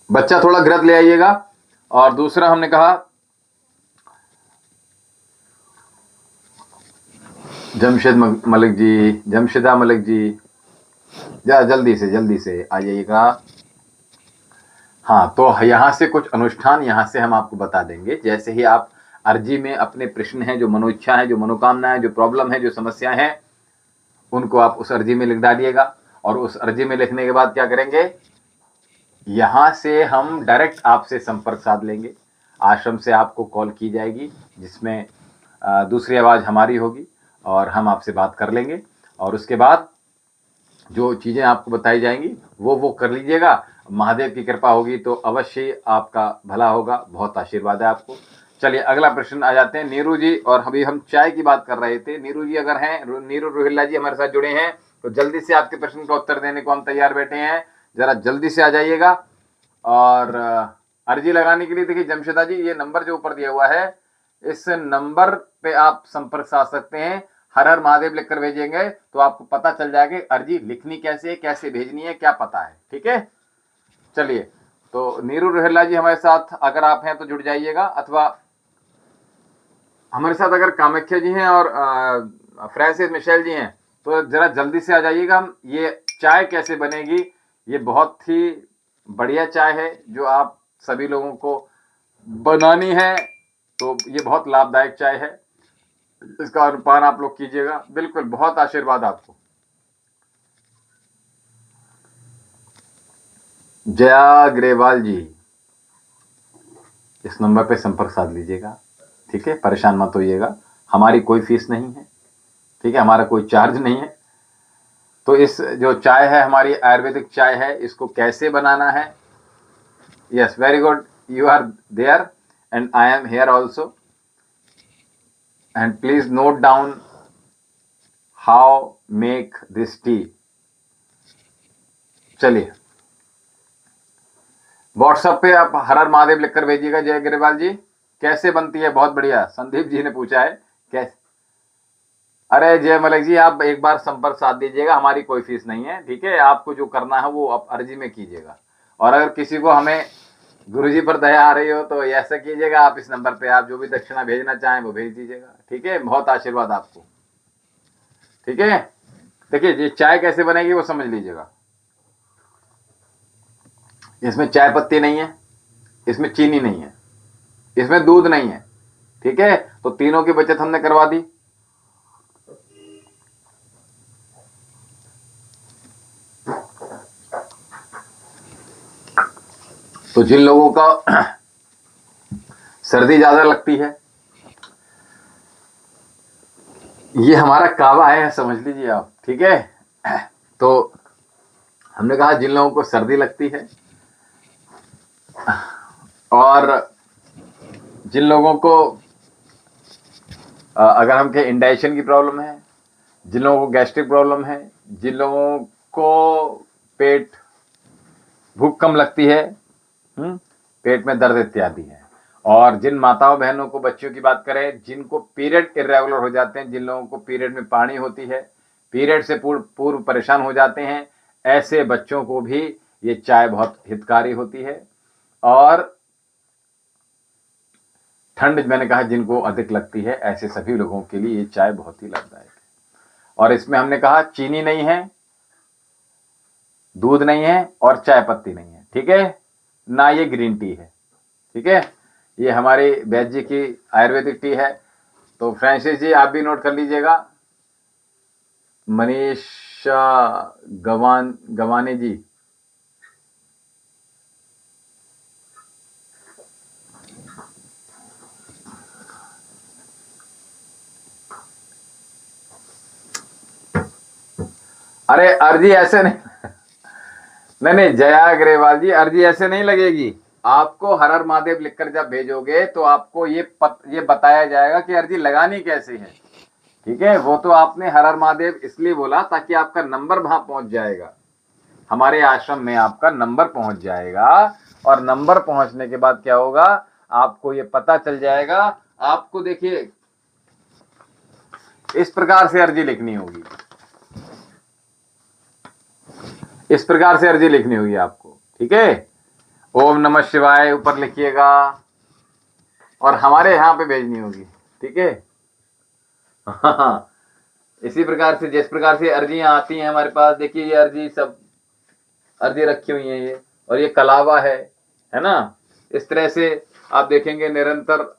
Speaker 1: बच्चा थोड़ा ग्रत ले आइएगा। और दूसरा हमने कहा जमशेद मलिक जी, जमशेदा मलिक जी जल्दी से आ जाइएगा। हाँ, तो यहां से कुछ अनुष्ठान यहां से हम आपको बता देंगे। जैसे ही आप अर्जी में अपने प्रश्न हैं, जो मनोइच्छा है, जो मनोकामना है, जो प्रॉब्लम है, जो समस्या है, उनको आप उस अर्जी में लिख डालिएगा। और उस अर्जी में लिखने के बाद क्या करेंगे, यहां से हम डायरेक्ट आपसे संपर्क साध लेंगे। आश्रम से आपको कॉल की जाएगी, जिसमें दूसरी आवाज हमारी होगी, और हम आपसे बात कर लेंगे। और उसके बाद जो चीजें आपको बताई जाएंगी वो कर लीजिएगा। महादेव की कृपा होगी तो अवश्य आपका भला होगा। बहुत आशीर्वाद है आपको। चलिए अगला प्रश्न आ जाते हैं। नीरू जी, और अभी हम चाय की बात कर रहे थे। नीरू जी अगर हैं, नीरू रोहिल्ला जी हमारे साथ जुड़े हैं, तो जल्दी से आपके प्रश्न का उत्तर देने को हम तैयार बैठे हैं। जरा जल्दी से आ जाइएगा। और अर्जी लगाने के लिए देखिए जमशेदा जी, ये नंबर जो ऊपर दिया हुआ है, इस नंबर पे आप संपर्क साध सकते हैं। हर हर महादेव लिखकर भेजेंगे तो आपको पता चल जाएगा अर्जी लिखनी कैसे है, कैसे भेजनी है, क्या पता है। ठीक है, चलिए। तो नीरू रोहेला जी हमारे साथ अगर आप हैं तो जुड़ जाइएगा, अथवा हमारे साथ अगर कामाख्या जी हैं और फ्रांसिस मिशेल जी हैं तो जरा जल्दी से आ जाइएगा। हम ये चाय कैसे बनेगी, ये बहुत ही बढ़िया चाय है जो आप सभी लोगों को बनानी है, तो ये बहुत लाभदायक चाय है, इसका अनुपान आप लोग कीजिएगा। बिल्कुल, बहुत आशीर्वाद आपको। जया ग्रेवाल जी, इस नंबर पे संपर्क साध लीजिएगा। ठीक है, परेशान मत होइएगा, हमारी कोई फीस नहीं है। ठीक है, हमारा कोई चार्ज नहीं है। तो इस जो चाय है हमारी आयुर्वेदिक चाय है, इसको कैसे बनाना है? Yes, very good, you are there and I am here also, and please note down how make this tea. चलिए, व्हाट्सएप पे आप हर हर महादेव लिखकर भेजिएगा। जय अग्रवाल जी, कैसे बनती है? बहुत बढ़िया, संदीप जी ने पूछा है कैसे। अरे जय मलिक जी, आप एक बार संपर्क साध दीजिएगा, हमारी कोई फीस नहीं है। ठीक है, आपको जो करना है वो आप अर्जी में कीजिएगा, और अगर किसी को हमें गुरुजी पर दया आ रही हो तो ऐसा कीजिएगा, आप इस नंबर पे आप जो भी दक्षिणा भेजना चाहें वो भेज दीजिएगा। ठीक है, बहुत आशीर्वाद आपको। ठीक है, देखिए ये चाय कैसे बनेगी वो समझ लीजिएगा। इसमें चाय पत्ती नहीं है, इसमें चीनी नहीं है, इसमें दूध नहीं है। ठीक है, तो तीनों की बचत हमने करवा दी। तो जिन लोगों का सर्दी ज्यादा लगती है, ये हमारा कावा है, समझ लीजिए आप। ठीक है, तो हमने कहा जिन लोगों को सर्दी लगती है और जिन लोगों को अगर हमके इंडाइजेशन की प्रॉब्लम है, जिन लोगों को गैस्ट्रिक प्रॉब्लम है, जिन लोगों को पेट भूख कम लगती है, पेट में दर्द इत्यादि है, और जिन माताओं बहनों को, बच्चियों की बात करें, जिनको पीरियड इरेगुलर हो जाते हैं, जिन लोगों को पीरियड में पानी होती है, पीरियड से पूर्व परेशान हो जाते हैं, ऐसे बच्चों को भी ये चाय बहुत हितकारी होती है। और ठंड मैंने कहा जिनको अधिक लगती है, ऐसे सभी लोगों के लिए ये चाय बहुत ही लाभदायक है। और इसमें हमने कहा चीनी नहीं है, दूध नहीं है और चाय पत्ती नहीं है। ठीक है ना, ये ग्रीन टी है। ठीक है, ये हमारी वैद्य जी की आयुर्वेदिक टी है। तो फ्रांसिस जी आप भी नोट कर लीजिएगा। मनीषा गवाने जी, अरे अर्जी ऐसे नहीं नहीं जया अग्रवाल जी, अर्जी ऐसे नहीं लगेगी। आपको हर हर महादेव लिखकर जब भेजोगे तो आपको ये बताया जाएगा कि अर्जी लगानी कैसे है। ठीक है, वो तो आपने हर हर महादेव इसलिए बोला ताकि आपका नंबर वहां पहुंच जाएगा, हमारे आश्रम में आपका नंबर पहुंच जाएगा। और नंबर पहुंचने के बाद क्या होगा, आपको ये पता चल जाएगा। आपको देखिए इस प्रकार से अर्जी लिखनी होगी, इस प्रकार से अर्जी लिखनी होगी आपको। ठीक है, ओम नमः शिवाय ऊपर लिखिएगा और हमारे यहां पे भेजनी होगी। ठीक है, हाँ, इसी प्रकार से जिस प्रकार से अर्जियां आती हैं हमारे पास, देखिए ये अर्जी सब अर्जी रखी हुई है ये, और ये कलावा है ना। इस तरह से आप देखेंगे निरंतर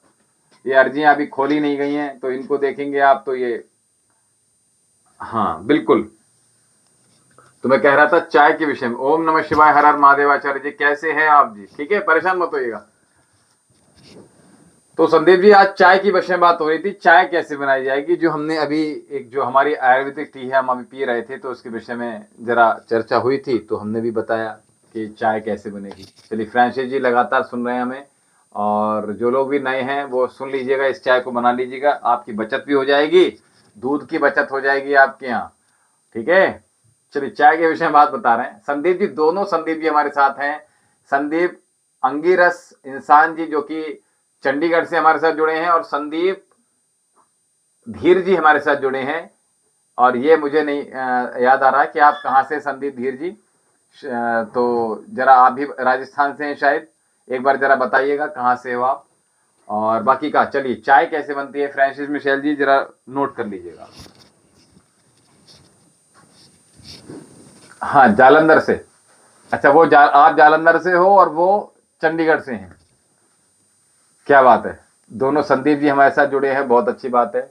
Speaker 1: ये अर्जियां अभी खोली नहीं गई हैं, तो इनको देखेंगे आप तो ये, हाँ बिल्कुल। तो मैं कह रहा था चाय के विषय में। ओम नमः शिवाय, हर हर महादेवाचार्य जी, कैसे हैं आप जी? ठीक है, परेशान मत होइएगा। तो संदीप जी आज चाय की विषय में बात हो रही थी, चाय कैसे बनाई जाएगी, जो हमने अभी एक जो हमारी आयुर्वेदिक टी है हम अभी पी रहे थे, तो उसके विषय में जरा चर्चा हुई थी, तो हमने भी बताया कि चाय कैसे बनेगी। चलिए, फ्रांसिस जी लगातार सुन रहे हैं हमें, और जो लोग भी नए हैं वो सुन लीजिएगा, इस चाय को बना लीजिएगा, आपकी बचत भी हो जाएगी, दूध की बचत हो जाएगी आपके यहाँ। ठीक है, चलिए चाय के विषय में बात बता रहे हैं। संदीप जी, दोनों संदीप जी हमारे साथ हैं, संदीप अंगिरस इंसान जी जो कि चंडीगढ़ से हमारे साथ जुड़े हैं, और संदीप धीर जी हमारे साथ जुड़े हैं, और ये मुझे नहीं याद आ रहा कि आप कहाँ से, संदीप धीर जी। तो जरा आप भी राजस्थान से हैं शायद, एक बार जरा बताइएगा कहाँ से हो आप। और बाकी का चलिए, चाय कैसे बनती है फ्रांसिस मिशेल जी, जरा नोट कर लीजिएगा। हाँ, जालंधर से। अच्छा, वो आप जालंधर से हो और वो चंडीगढ़ से हैं। क्या बात है, दोनों संदीप जी हमारे साथ जुड़े हैं, बहुत अच्छी बात है।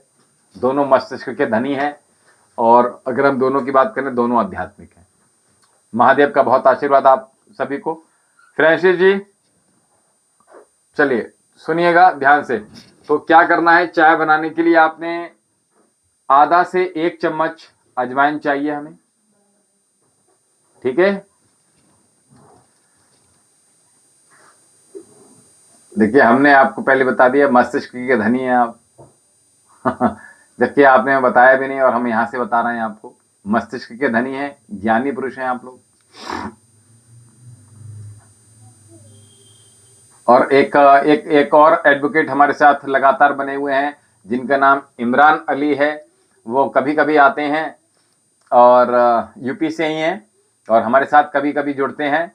Speaker 1: दोनों मस्तिष्क के धनी हैं, और अगर हम दोनों की बात करें, दोनों आध्यात्मिक हैं। महादेव का बहुत आशीर्वाद आप सभी को। फ्रांसिस जी चलिए सुनिएगा ध्यान से। तो क्या करना है, चाय बनाने के लिए आपने आधा से 1 चम्मच अजवाइन चाहिए हमें, ठीक है। देखिए, हमने आपको पहले बता दिया मस्तिष्क के धनी हैं आप जबकि आपने बताया भी नहीं, और हम यहां से बता रहे हैं आपको, मस्तिष्क के धनी हैं, ज्ञानी पुरुष हैं आप लोग। और एक और एडवोकेट हमारे साथ लगातार बने हुए हैं, जिनका नाम इमरान अली है। वो कभी कभी आते हैं, और यूपी से ही हैं, और हमारे साथ कभी कभी जुड़ते हैं।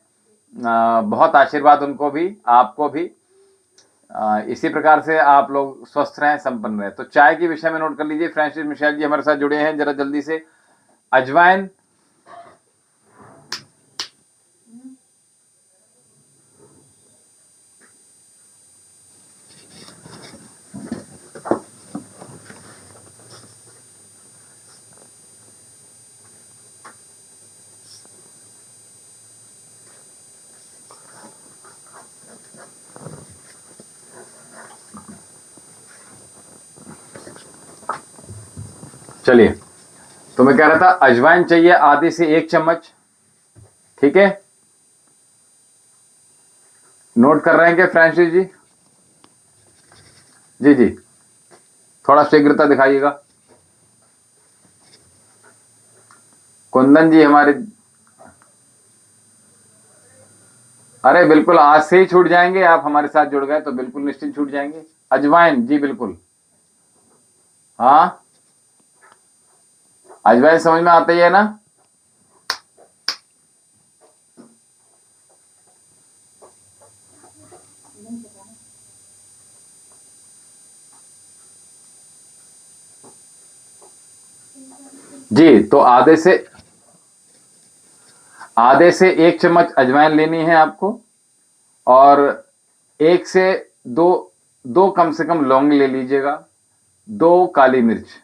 Speaker 1: बहुत आशीर्वाद उनको भी, आपको भी। इसी प्रकार से आप लोग स्वस्थ रहें, संपन्न रहें। तो चाय के विषय में नोट कर लीजिए। फ्रांसिस मिशेल जी हमारे साथ जुड़े हैं, जरा जल्दी से। अजवाइन, चलिए, तो मैं कह रहा था अजवाइन चाहिए आधे से 1 चम्मच, ठीक है। नोट कर रहे हैं क्या फ्रांसिस जी? जी जी, थोड़ा शीघ्रता दिखाइएगा। कुंदन जी हमारे, अरे बिल्कुल, आज से ही छूट जाएंगे। आप हमारे साथ जुड़ गए तो बिल्कुल निश्चित छूट जाएंगे। अजवाइन जी बिल्कुल, हाँ, अजवाइन समझ में आता ही है ना। जी, तो आधे से 1 चम्मच अजवाइन लेनी है आपको, और 1 से 2 कम से कम लौंग ले लीजिएगा, 2 काली मिर्च।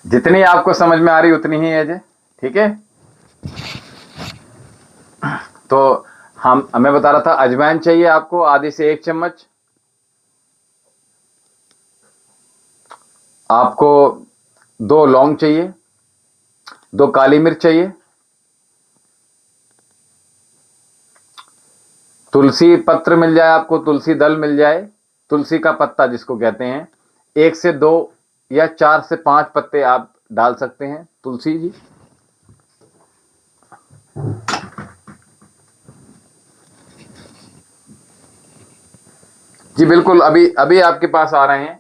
Speaker 1: जितनी आपको समझ में आ रही उतनी ही है जी, ठीक है। तो मैं बता रहा था, अजवाइन चाहिए आपको आधे से 1 चम्मच, आपको 2 लौंग चाहिए, 2 काली मिर्च चाहिए, तुलसी पत्र मिल जाए आपको, तुलसी दल मिल जाए, तुलसी का पत्ता जिसको कहते हैं, 1 से 2 या 4 से 5 पत्ते आप डाल सकते हैं तुलसी जी। जी बिल्कुल, अभी अभी आपके पास आ रहे हैं,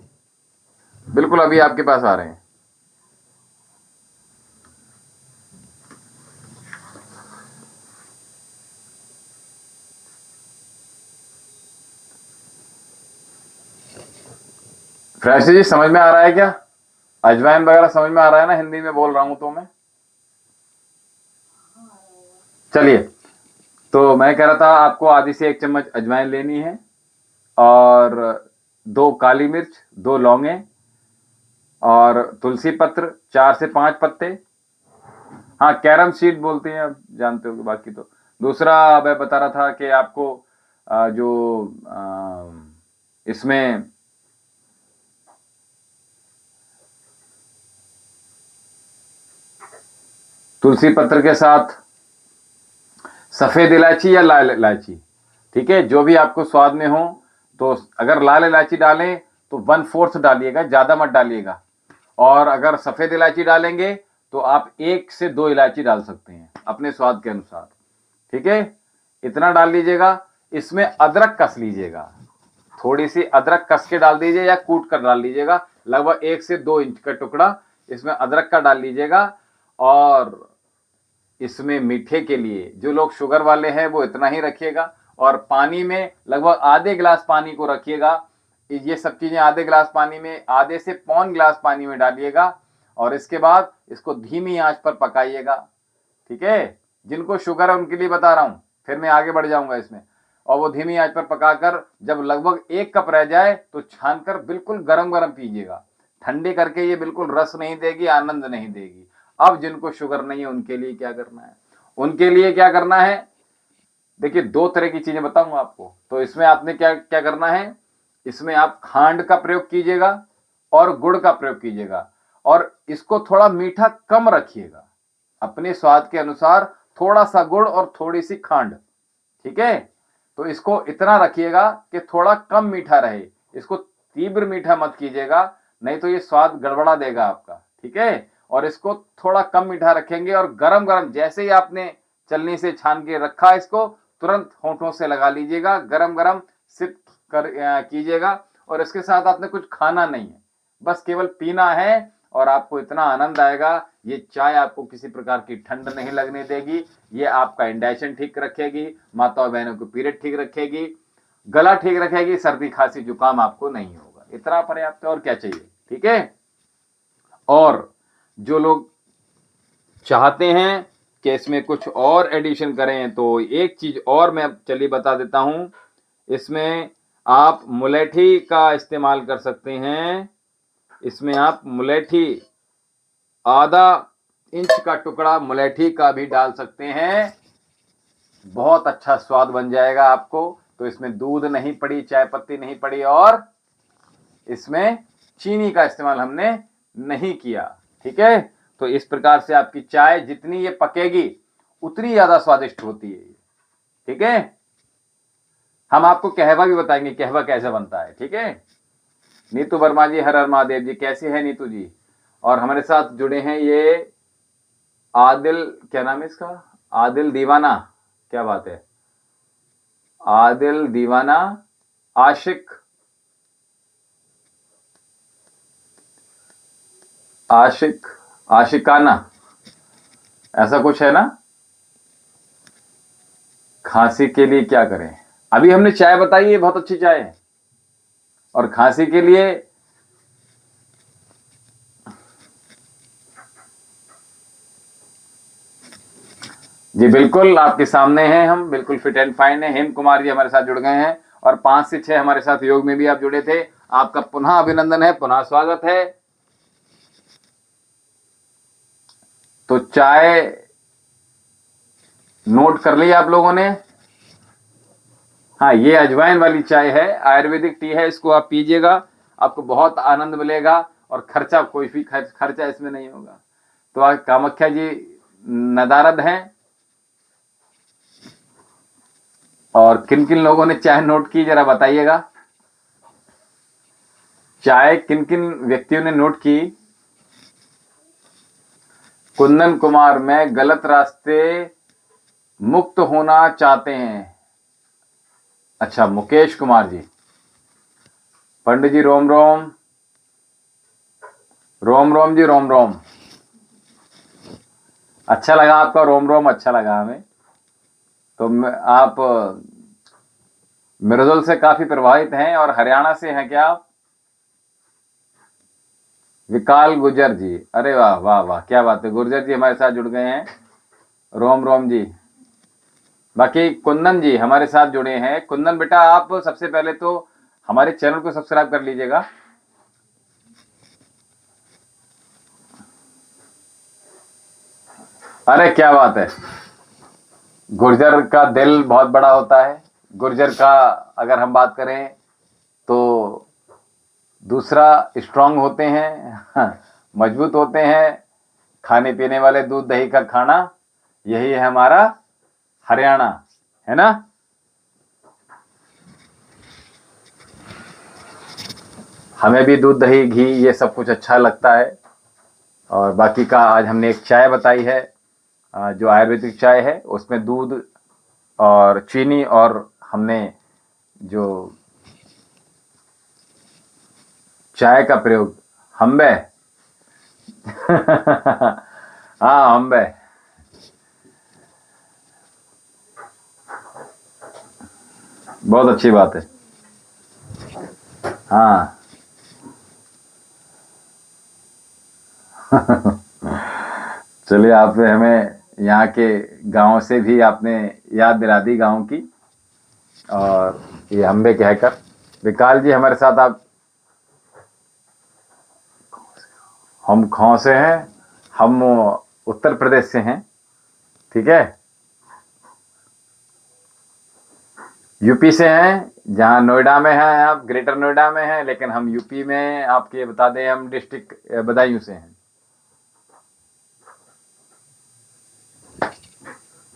Speaker 1: बिल्कुल अभी आपके पास आ रहे हैं। फ्रेंसिस जी समझ में आ रहा है क्या? अजवाइन वगैरह समझ में आ रहा है ना, हिंदी में बोल रहा हूं तो मैं। चलिए, तो मैं कह रहा था आपको आधी से 1 चम्मच अजवाइन लेनी है, और 2 काली मिर्च, 2 लौंगे, और तुलसी पत्र 4 से 5 पत्ते। हाँ, कैरम सीड बोलते हैं, आप जानते हो। बाकी तो दूसरा मैं बता रहा था कि आपको इसमें तुलसी पत्र के साथ सफेद इलायची या लाल इलायची, ठीक है, जो भी आपको स्वाद में हो। तो अगर लाल इलायची डालें तो 1/4 डालिएगा, ज्यादा मत डालिएगा। और अगर सफेद इलायची डालेंगे तो आप 1 से 2 इलायची डाल सकते हैं अपने स्वाद के अनुसार। ठीक है, इतना डाल लीजिएगा। इसमें अदरक कस लीजिएगा, थोड़ी सी अदरक कस के डाल दीजिए या कूट कर डाल लीजिएगा, लगभग 1 से 2 इंच का टुकड़ा इसमें अदरक का डाल लीजिएगा। और इसमें मीठे के लिए जो लोग शुगर वाले हैं वो इतना ही रखिएगा। और पानी में लगभग आधे गिलास पानी को रखिएगा। ये सब चीजें आधे गिलास पानी में, आधे से पौन गिलास पानी में डालिएगा और इसके बाद इसको धीमी आंच पर पकाइएगा। ठीक है, जिनको शुगर है उनके लिए बता रहा हूं, फिर मैं आगे बढ़ जाऊंगा इसमें। और वो धीमी आंच पर पकाकर जब लगभग 1 कप रह जाए तो छानकर बिल्कुल गरम गरम पीजिएगा। ठंडे करके ये बिल्कुल रस नहीं देगी, आनंद नहीं देगी। अब जिनको शुगर नहीं है उनके लिए क्या करना है, उनके लिए क्या करना है, देखिए 2 तरह की चीजें बताऊंगा आपको। तो इसमें आपने क्या क्या करना है, इसमें आप खांड का प्रयोग कीजिएगा और गुड़ का प्रयोग कीजिएगा। और इसको थोड़ा मीठा कम रखिएगा, अपने स्वाद के अनुसार थोड़ा सा गुड़ और थोड़ी सी खांड। ठीक है, तो इसको इतना रखिएगा कि थोड़ा कम मीठा रहे, इसको तीव्र मीठा मत कीजिएगा, नहीं तो ये स्वाद गड़बड़ा देगा आपका। ठीक है, और इसको थोड़ा कम मीठा रखेंगे और गरम गरम जैसे ही आपने चलनी से छान के रखा, इसको तुरंत होंठों से लगा लीजिएगा, गरम गरम सिप कर कीजिएगा। और इसके साथ आपने कुछ खाना नहीं है, बस केवल पीना है और आपको इतना आनंद आएगा। ये चाय आपको किसी प्रकार की ठंड नहीं लगने देगी, ये आपका इंडाइजेशन ठीक रखेगी, माताओं बहनों को पीरियड ठीक रखेगी, गला ठीक रखेगी, सर्दी खांसी जुकाम आपको नहीं होगा। इतना पर्याप्त है, और क्या चाहिए। ठीक है, और जो लोग चाहते हैं कि इसमें कुछ और एडिशन करें तो एक चीज और मैं चलिए बता देता हूं, इसमें आप मुलेठी का इस्तेमाल कर सकते हैं। इसमें आप मुलेठी आधा इंच का टुकड़ा मुलेठी का भी डाल सकते हैं, बहुत अच्छा स्वाद बन जाएगा आपको। तो इसमें दूध नहीं पड़ी, चाय पत्ती नहीं पड़ी और इसमें चीनी का इस्तेमाल हमने नहीं किया। ठीक है, तो इस प्रकार से आपकी चाय जितनी ये पकेगी उतनी ज्यादा स्वादिष्ट होती है। ठीक है, हम आपको कहवा भी बताएंगे, कहवा कैसे बनता है। ठीक है, नीतू वर्मा जी, हर हर महादेव जी, कैसे हैं नीतू जी। और हमारे साथ जुड़े हैं ये आदिल, क्या नाम है इसका, आदिल दीवाना, क्या बात है, आदिल दीवाना, आशिक, आशिक, आशिकाना, ऐसा कुछ है ना। खांसी के लिए क्या करें, अभी हमने चाय बताई है, बहुत अच्छी चाय है। और खांसी के लिए जी बिल्कुल आपके सामने हैं हम, बिल्कुल फिट एंड फाइन है। हेम कुमार जी हमारे साथ जुड़ गए हैं और 5 से 6 हमारे साथ योग में भी आप जुड़े थे, आपका पुनः अभिनंदन है, पुनः स्वागत है। तो चाय नोट कर ली आप लोगों ने। हाँ, ये अजवाइन वाली चाय है, आयुर्वेदिक टी है, इसको आप पीजिएगा, आपको बहुत आनंद मिलेगा और खर्चा, कोई भी खर्चा इसमें नहीं होगा। तो आज कामाख्या जी नदारद हैं। और किन किन लोगों ने चाय नोट की जरा बताइएगा, चाय किन किन व्यक्तियों ने नोट की। कुंदन कुमार, मैं गलत रास्ते मुक्त होना चाहते हैं। अच्छा, मुकेश कुमार जी, पंडित जी रोम रोम, रोम रोम जी, रोम रोम। अच्छा लगा आपका रोम रोम, अच्छा लगा हमें। तो आप मिर्जोल से काफी प्रभावित हैं और हरियाणा से हैं क्या आप। विकाल गुर्जर जी, अरे वाह वाह वाह, क्या बात है, गुर्जर जी हमारे साथ जुड़ गए हैं, रोम रोम जी। बाकी कुंदन जी हमारे साथ जुड़े हैं। कुंदन बेटा, आप सबसे पहले तो हमारे चैनल को सब्सक्राइब कर लीजिएगा। अरे क्या बात है, गुर्जर का दिल बहुत बड़ा होता है। गुर्जर का अगर हम बात करें तो दूसरा स्ट्रांग होते हैं, मजबूत होते हैं, खाने पीने वाले, दूध दही का खाना, यही है हमारा हरियाणा, है ना। हमें भी दूध दही घी ये सब कुछ अच्छा लगता है। और बाकी का आज हमने एक चाय बताई है, जो आयुर्वेदिक चाय है, उसमें दूध और चीनी और हमने जो चाय का प्रयोग, हम्बे हाँ हम्बे, बहुत अच्छी बात है। हाँ चलिए, आपने हमें यहाँ के गांव से भी आपने याद दिला दी गांव की, और ये हम्बे कहकर विकाल जी हमारे साथ आप, हम खौ से हैं, हम उत्तर प्रदेश से हैं, ठीक है, यूपी से हैं, जहाँ नोएडा में हैं आप, ग्रेटर नोएडा में हैं, लेकिन हम यूपी में, आपके बता दें, हम डिस्ट्रिक्ट बदायूं से हैं।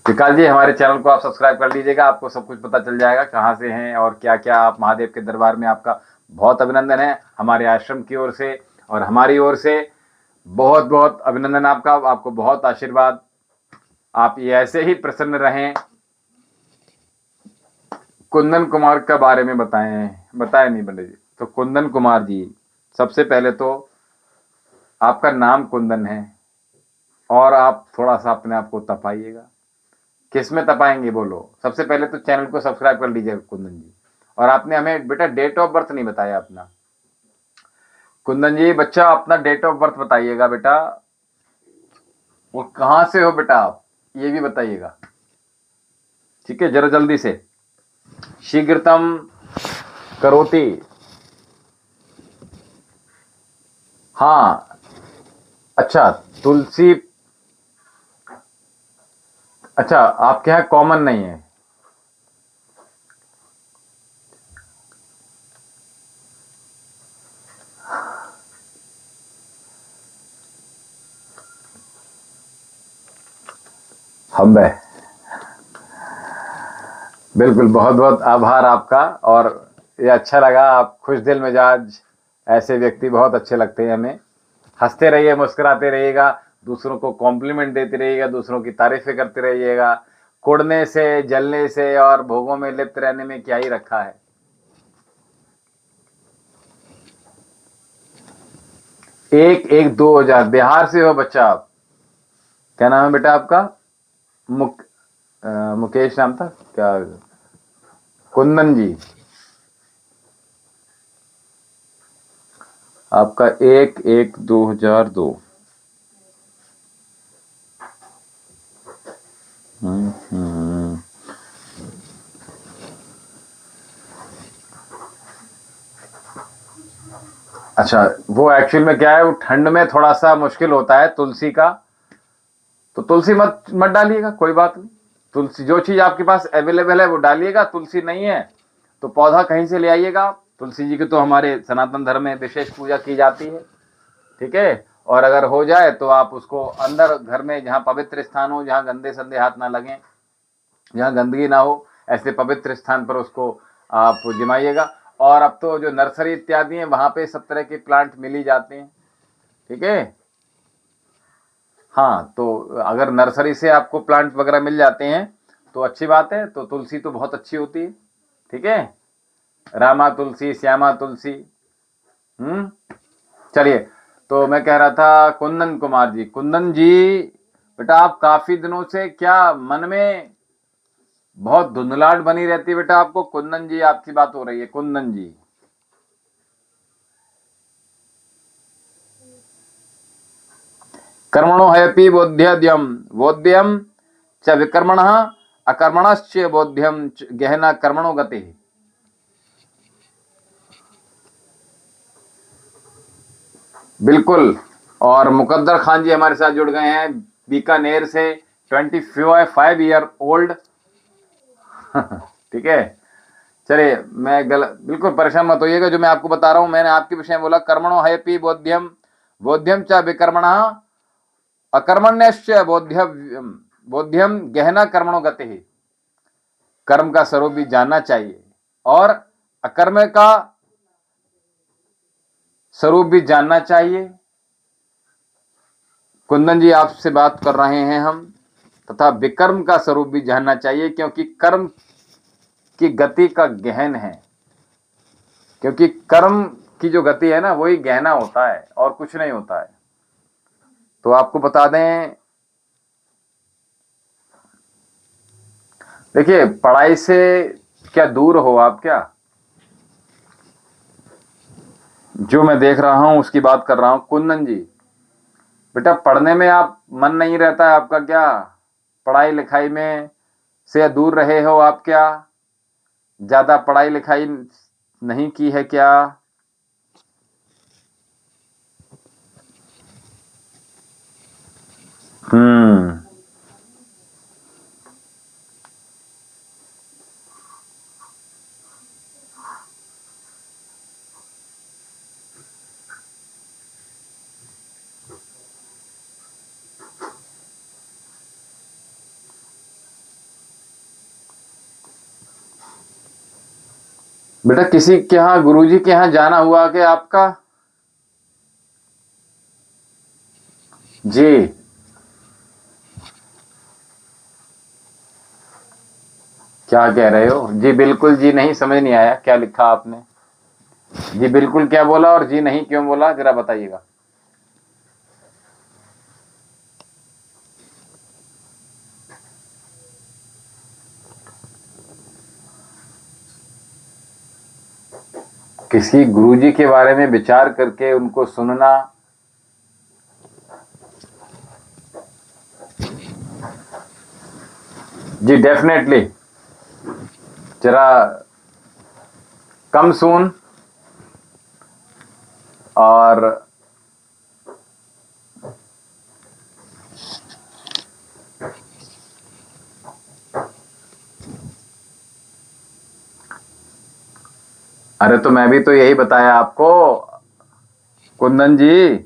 Speaker 1: विकास जी, हमारे चैनल को आप सब्सक्राइब कर लीजिएगा, आपको सब कुछ पता चल जाएगा कहाँ से हैं और क्या क्या आप महादेव के दरबार में। आपका बहुत अभिनंदन है हमारे आश्रम की ओर से और हमारी ओर से, बहुत बहुत अभिनंदन आपका, आपको बहुत आशीर्वाद, आप ये ऐसे ही प्रसन्न रहें। कुंदन कुमार के बारे में बताएं नहीं पंडित जी। तो कुंदन कुमार जी, सबसे पहले तो आपका नाम कुंदन है, और आप थोड़ा सा अपने आप को तपाइएगा। किस में तपाएंगे बोलो? सबसे पहले तो चैनल को सब्सक्राइब कर लीजिएगा कुंदन जी। और आपने हमें बेटा डेट ऑफ बर्थ नहीं बताया अपना। कुंदन जी बच्चा, अपना डेट ऑफ बर्थ बताइएगा बेटा, वो कहां से हो बेटा आप, ये भी बताइएगा, ठीक है, जरा जल्दी से, शीघ्रतम करोति। हाँ, अच्छा, तुलसी, अच्छा, आपके यहाँ कॉमन नहीं है। हम्बे, बिल्कुल, बहुत बहुत आभार आपका। और ये अच्छा लगा, आप खुश दिल मिजाज ऐसे व्यक्ति बहुत अच्छे लगते हैं हमें। हंसते रहिए, मुस्कुराते रहिएगा, दूसरों को कॉम्प्लीमेंट देते रहिएगा, दूसरों की तारीफें करते रहिएगा। कुड़ने से, जलने से और भोगों में लिप्त रहने में क्या ही रखा है। एक एक 2000, बिहार से हो बच्चा आप? क्या नाम है बेटा आपका? मुकेश नाम था क्या? कुंदन जी, आपका 1/1/2002। अच्छा, वो एक्चुअल में क्या है, वो ठंड में थोड़ा सा मुश्किल होता है तुलसी का, तो तुलसी मत मत डालिएगा, कोई बात नहीं। तुलसी, जो चीज आपके पास अवेलेबल है वो डालिएगा, तुलसी नहीं है तो पौधा कहीं से ले आइएगा। तुलसी जी की तो हमारे सनातन धर्म में विशेष पूजा की जाती है, ठीक है। और अगर हो जाए तो आप उसको अंदर घर में, जहाँ पवित्र स्थान हो, जहाँ गंदे संदे हाथ ना लगे, जहाँ गंदगी ना हो, ऐसे पवित्र स्थान पर उसको आप जमाइएगा। और अब तो जो नर्सरी इत्यादि हैं वहां पे सब तरह के प्लांट मिल ही जाते हैं, ठीक है। हाँ, तो अगर नर्सरी से आपको प्लांट वगैरह मिल जाते हैं तो अच्छी बात है। तो तुलसी तो बहुत अच्छी होती है, ठीक है, रामा तुलसी, श्यामा तुलसी। चलिए, तो मैं कह रहा था कुंदन कुमार जी, कुंदन जी बेटा, आप काफी दिनों से क्या मन में बहुत धुंधलाहट बनी रहती है बेटा आपको? कुंदन जी, आपकी बात हो रही है, कुंदन जी। कर्मणो हयपि बोध्यद्यम, बोध्यम च विकर्मणः, अकर्मणश्च बोध्यम गहना कर्मणो गति। बिल्कुल। और मुकद्दर खान जी हमारे साथ जुड़ गए हैं बीकानेर से, 25 ईयर ओल्ड ठीक है। चलिए, मैं गलत, बिल्कुल परेशान मत होइएगा, जो मैं आपको बता रहा हूं, मैंने आपके विषय में बोला, कर्मणो हयपि बोध्यम, बोध्यम च विकर्मणः, अकर्मण्यश्च बोध्यम, बोध्यम गहना कर्मणो गति। कर्म का स्वरूप भी जानना चाहिए और अकर्म का स्वरूप भी जानना चाहिए। कुंदन जी, आपसे बात कर रहे हैं हम, तथा विकर्म का स्वरूप भी जानना चाहिए, क्योंकि कर्म की गति का गहन है, क्योंकि कर्म की जो गति है ना वही गहना होता है और कुछ नहीं होता है। तो आपको बता दें, देखिए पढ़ाई से क्या दूर हो आप क्या? जो मैं देख रहा हूं उसकी बात कर रहा हूं। कुंदन जी, बेटा पढ़ने में आप मन नहीं रहता है आपका क्या? पढ़ाई लिखाई में से दूर रहे हो आप क्या? ज्यादा पढ़ाई लिखाई नहीं की है क्या? हम्म। बेटा किसी के यहाँ, गुरुजी के यहाँ जाना हुआ कि आपका? जी क्या कह रहे हो? जी बिल्कुल जी नहीं, समझ नहीं आया क्या लिखा आपने। जी बिल्कुल क्या बोला और जी नहीं क्यों बोला, जरा बताइएगा। किसी गुरुजी के बारे में विचार करके उनको सुनना, जी डेफिनेटली। जरा कम सुन और अरे तो मैं भी तो यही बताया आपको कुंदन जी।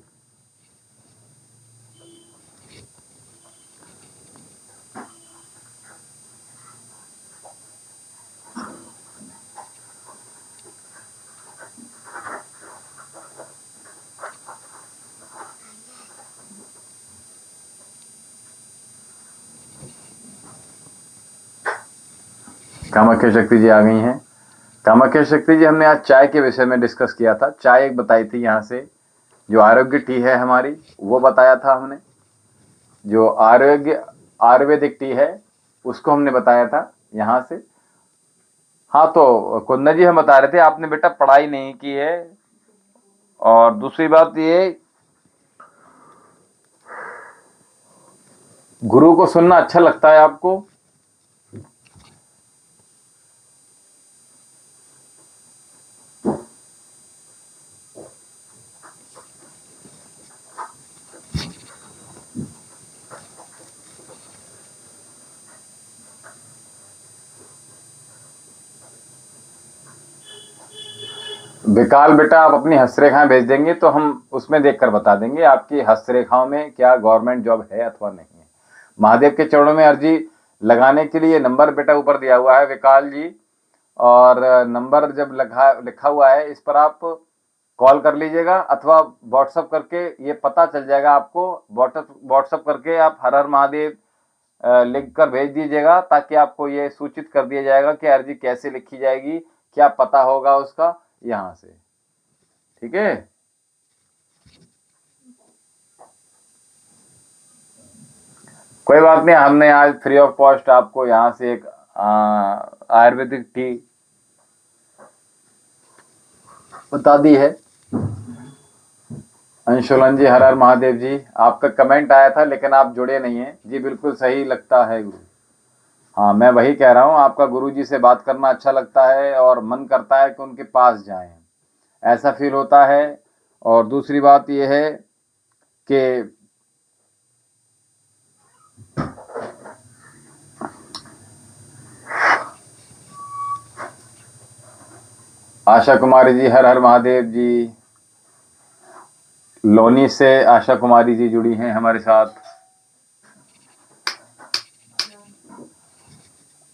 Speaker 1: कामाख्या शक्ति जी आ गई हैं। कामाख्या शक्ति जी, हमने आज चाय के विषय में डिस्कस किया था। चाय एक बताई थी यहाँ से, जो आरोग्य टी है हमारी, वो बताया था हमने। जो आयुर्वेदिक टी है उसको हमने बताया था यहाँ से। हाँ तो कुंदन जी हम बता रहे थे, आपने बेटा पढ़ाई नहीं की है, और दूसरी बात ये, गुरु को सुनना अच्छा लगता है आपको? विकाल बेटा, आप अपनी हस्तरेखाएं भेज देंगे तो हम उसमें देखकर बता देंगे आपकी हस्तरेखाओं में क्या गवर्नमेंट जॉब है अथवा नहीं है। महादेव के चरणों में अर्जी लगाने के लिए नंबर बेटा ऊपर दिया हुआ है विकाल जी, और नंबर जब लिखा हुआ है इस पर आप कॉल कर लीजिएगा अथवा व्हाट्सअप करके ये पता चल जाएगा आपको। व्हाट्सअप करके आप हर हर महादेव लिख कर भेज दीजिएगा, ताकि आपको ये सूचित कर दिया जाएगा कि अर्जी कैसे लिखी जाएगी, क्या पता होगा उसका यहाँ से। ठीक है? कोई बात नहीं, हमने आज फ्री ऑफ कॉस्ट आपको यहाँ से एक आयुर्वेदिक टी बता दी है। अंशुलन जी, हर हर महादेव जी, आपका कमेंट आया था लेकिन आप जुड़े नहीं हैं। जी बिल्कुल सही लगता है गुरु। हाँ मैं वही कह रहा हूँ, आपका गुरु जी से बात करना अच्छा लगता है और मन करता है कि उनके पास जाएं, ऐसा फील होता है। और दूसरी बात यह है कि आशा कुमारी जी, हर हर महादेव जी। लोनी से आशा कुमारी जी जुड़ी हैं हमारे साथ,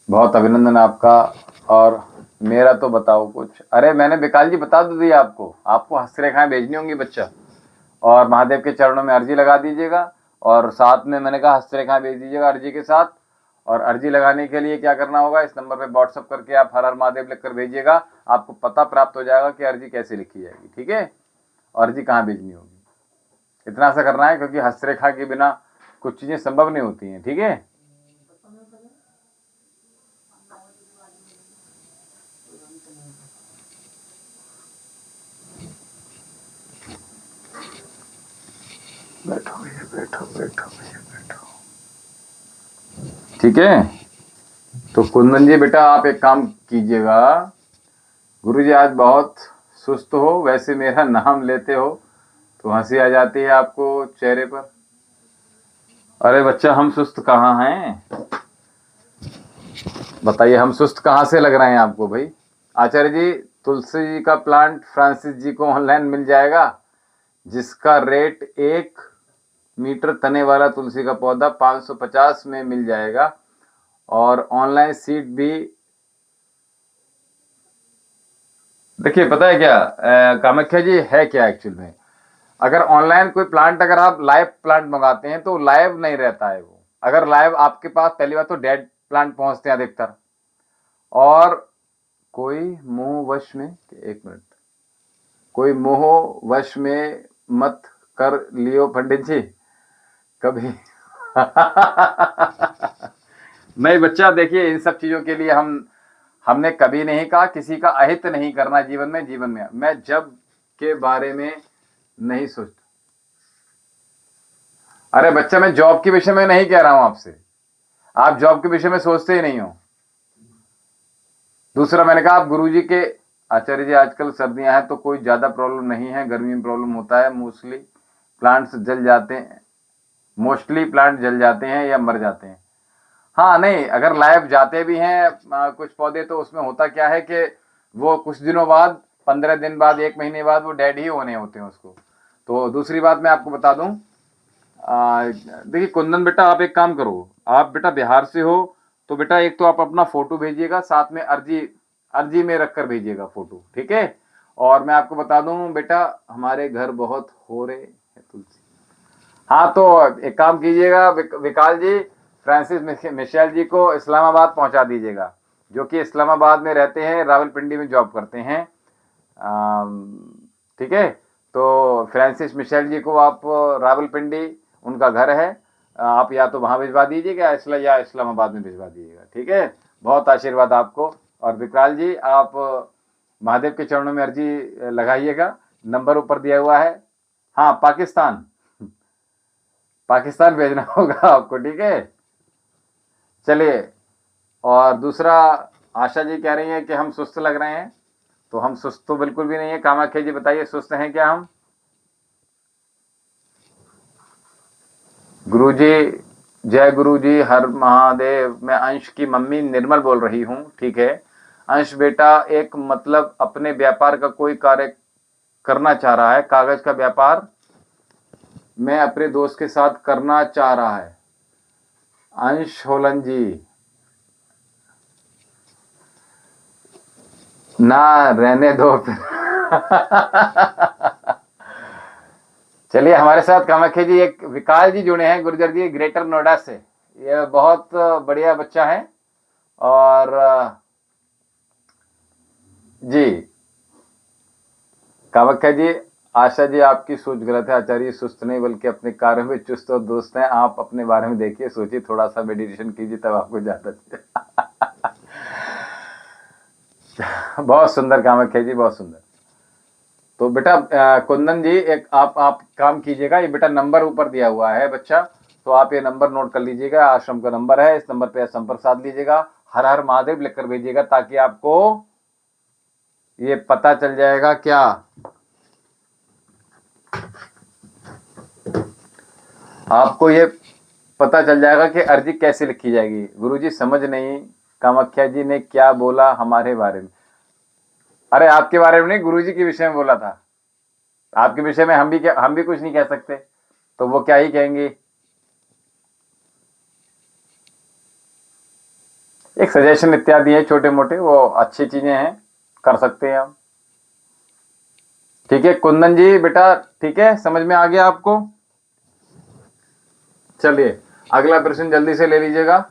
Speaker 1: बहुत अभिनंदन आपका। और मेरा तो बताओ कुछ। अरे मैंने विकाल जी बता तो दिया आपको, आपको हस्तरेखाएं भेजनी होंगी बच्चा, और महादेव के चरणों में अर्जी लगा दीजिएगा। और साथ में मैंने कहा हस्तरेखा भेज दीजिएगा अर्जी के साथ। और अर्जी लगाने के लिए क्या करना होगा, इस नंबर पे व्हाट्सअप करके आप हर हर महादेव लिखकर भेजिएगा, आपको पता प्राप्त हो जाएगा कि अर्जी कैसे लिखी जाएगी, ठीक है, और अर्जी कहाँ भेजनी होगी। इतना सा करना है, क्योंकि हस्तरेखा के बिना कुछ चीजें संभव नहीं होती हैं, ठीक है। बैठो भैया, बैठो बैठो भैया, बैठो, ठीक है। तो कुंदन जी बेटा आप एक काम कीजिएगा, गुरुजी आज बहुत सुस्त हो, वैसे मेरा नाम लेते हो तो हंसी आ जाती है आपको चेहरे पर। अरे बच्चा हम सुस्त कहाँ हैं, बताइए हम सुस्त कहाँ से लग रहे हैं आपको भाई। आचार्य जी तुलसी जी का प्लांट फ्रांसिस जी को ऑनलाइन मिल जाएगा, जिसका रेट 1 मीटर तने वाला तुलसी का पौधा 550 में मिल जाएगा, और ऑनलाइन सीड भी। देखिए पता है क्या कामाख्या जी है क्या एक्चुअल में, अगर ऑनलाइन कोई प्लांट अगर आप लाइव प्लांट मंगाते हैं तो लाइव नहीं रहता है वो। अगर लाइव आपके पास पहली बार तो डेड प्लांट पहुंचते हैं अधिकतर, और कोई मोहवश में, एक मिनट, कोई मोहवश में मत कर लियो पंडित जी कभी। नहीं बच्चा देखिए इन सब चीजों के लिए हमने कभी नहीं कहा किसी का अहित नहीं करना जीवन में मैं जब के बारे में नहीं सोचता। अरे बच्चा मैं जॉब के विषय में नहीं कह रहा हूं आपसे, आप जॉब के विषय में सोचते ही नहीं हो। दूसरा मैंने कहा आप गुरुजी के, आचार्य जी आजकल सर्दियां हैं तो कोई ज्यादा प्रॉब्लम नहीं है, गर्मी में प्रॉब्लम होता है, मोस्टली प्लांट्स जल जाते हैं, मोस्टली प्लांट जल जाते हैं या मर जाते हैं। हाँ नहीं, अगर लाइव जाते भी हैं कुछ पौधे तो उसमें होता क्या है कि वो कुछ दिनों बाद, 15 दिन बाद, 1 महीने बाद वो डेड ही होने होते हैं उसको। तो दूसरी बात मैं आपको बता दूं, देखिए कुंदन बेटा आप एक काम करो, आप बेटा बिहार से हो तो बेटा एक तो आप अपना फोटो भेजिएगा, साथ में अर्जी अर्जी में रखकर भेजिएगा फोटो, ठीक है। और मैं आपको बता दूं बेटा हमारे घर बहुत हो रहे हैं तुलसी। हाँ तो एक काम कीजिएगा विकाल जी, फ्रांसिस मिशेल जी को इस्लामाबाद पहुंचा दीजिएगा, जो कि इस्लामाबाद में रहते हैं, रावलपिंडी में जॉब करते हैं, ठीक है। तो फ्रांसिस मिशेल जी को आप रावलपिंडी उनका घर है, आप या तो वहां भिजवा दीजिएगा या इस्लामाबाद में भिजवा दीजिएगा, ठीक है। बहुत आशीर्वाद आपको। और विकराल जी आप महादेव के चरणों में अर्जी लगाइएगा, नंबर ऊपर दिया हुआ है। हाँ पाकिस्तान, पाकिस्तान भेजना होगा आपको, ठीक है। चलिए, और दूसरा आशा जी कह रही हैं कि हम सुस्त लग रहे हैं, तो हम सुस्त तो बिल्कुल भी नहीं है। कामाख्या जी बताइए सुस्त हैं क्या हम? गुरुजी जय गुरुजी, हर महादेव। मैं अंश की मम्मी निर्मल बोल रही हूँ, ठीक है। अंश बेटा एक मतलब अपने व्यापार का कोई कार्य करना चाह रहा है, कागज का व्यापार मैं अपने दोस्त के साथ करना चाह रहा है। अंश होलन जी ना रहने दो फिर। चलिए हमारे साथ कामाख्या जी एक विकास जी जुड़े हैं गुर्जर जी, ग्रेटर नोएडा से। ये बहुत बढ़िया बच्चा है। और जी कामाख्या जी, आशा जी आपकी सोच गलत है, आचार्य सुस्त नहीं बल्कि अपने कार्य में चुस्त और दुरुस्त हैं। आप अपने बारे में देखिए, सोचिए, थोड़ा सा मेडिटेशन कीजिए तब आपको ज्यादा। बहुत सुंदर कामाख्या जी, बहुत सुंदर। तो बेटा कुंदन जी एक आप काम कीजिएगा, ये बेटा नंबर ऊपर दिया हुआ है बच्चा, तो आप ये नंबर नोट कर लीजिएगा, आश्रम का नंबर है, इस नंबर पे संपर्क साध लीजिएगा, हर हर महादेव लिखकर भेजिएगा, ताकि आपको ये पता चल जाएगा क्या, आपको ये पता चल जाएगा कि अर्जी कैसे लिखी जाएगी। गुरुजी समझ नहीं कामाख्या जी ने क्या बोला हमारे बारे में। अरे आपके बारे में नहीं, गुरुजी के विषय में बोला था। आपके विषय में हम भी कुछ नहीं कह सकते, तो वो क्या ही कहेंगे। एक सजेशन इत्यादि है छोटे मोटे, वो अच्छी चीजें हैं, कर सकते हैं हम, ठीक है। कुंदन जी बेटा ठीक है, समझ में आ गया आपको? चलिए अगला प्रश्न जल्दी से ले लीजिएगा।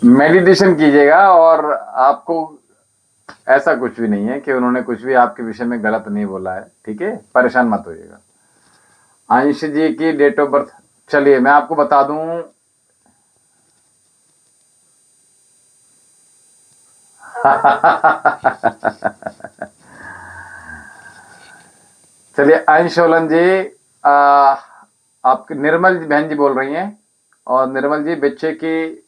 Speaker 1: मेडिटेशन कीजिएगा और आपको ऐसा कुछ भी नहीं है कि उन्होंने कुछ भी आपके विषय में गलत नहीं बोला है, ठीक है, परेशान मत होइएगा। अंश जी की डेट ऑफ बर्थ, चलिए मैं आपको बता दूं। चलिए अंश सोलन जी, आपकी निर्मल बहन जी बोल रही हैं। और निर्मल जी बच्चे की,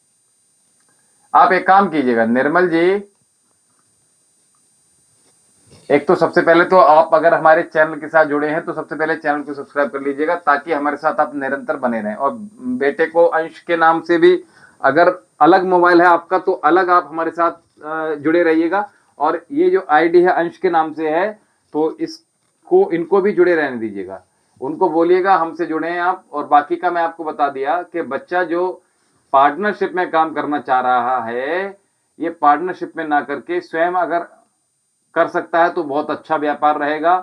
Speaker 1: आप एक काम कीजिएगा निर्मल जी, एक तो सबसे पहले तो आप अगर हमारे चैनल के साथ जुड़े हैं तो सबसे पहले चैनल को सब्सक्राइब कर लीजिएगा ताकि हमारे साथ आप निरंतर बने रहें। और बेटे को अंश के नाम से भी, अगर अलग मोबाइल है आपका तो अलग आप हमारे साथ जुड़े रहिएगा। और ये जो आईडी है अंश के नाम से है तो इसको, इनको भी जुड़े रहने दीजिएगा। उनको बोलिएगा हमसे जुड़े हैं आप। और बाकी का मैं आपको बता दिया कि बच्चा जो पार्टनरशिप में काम करना चाह रहा है, ये पार्टनरशिप में ना करके स्वयं अगर कर सकता है तो बहुत अच्छा व्यापार रहेगा।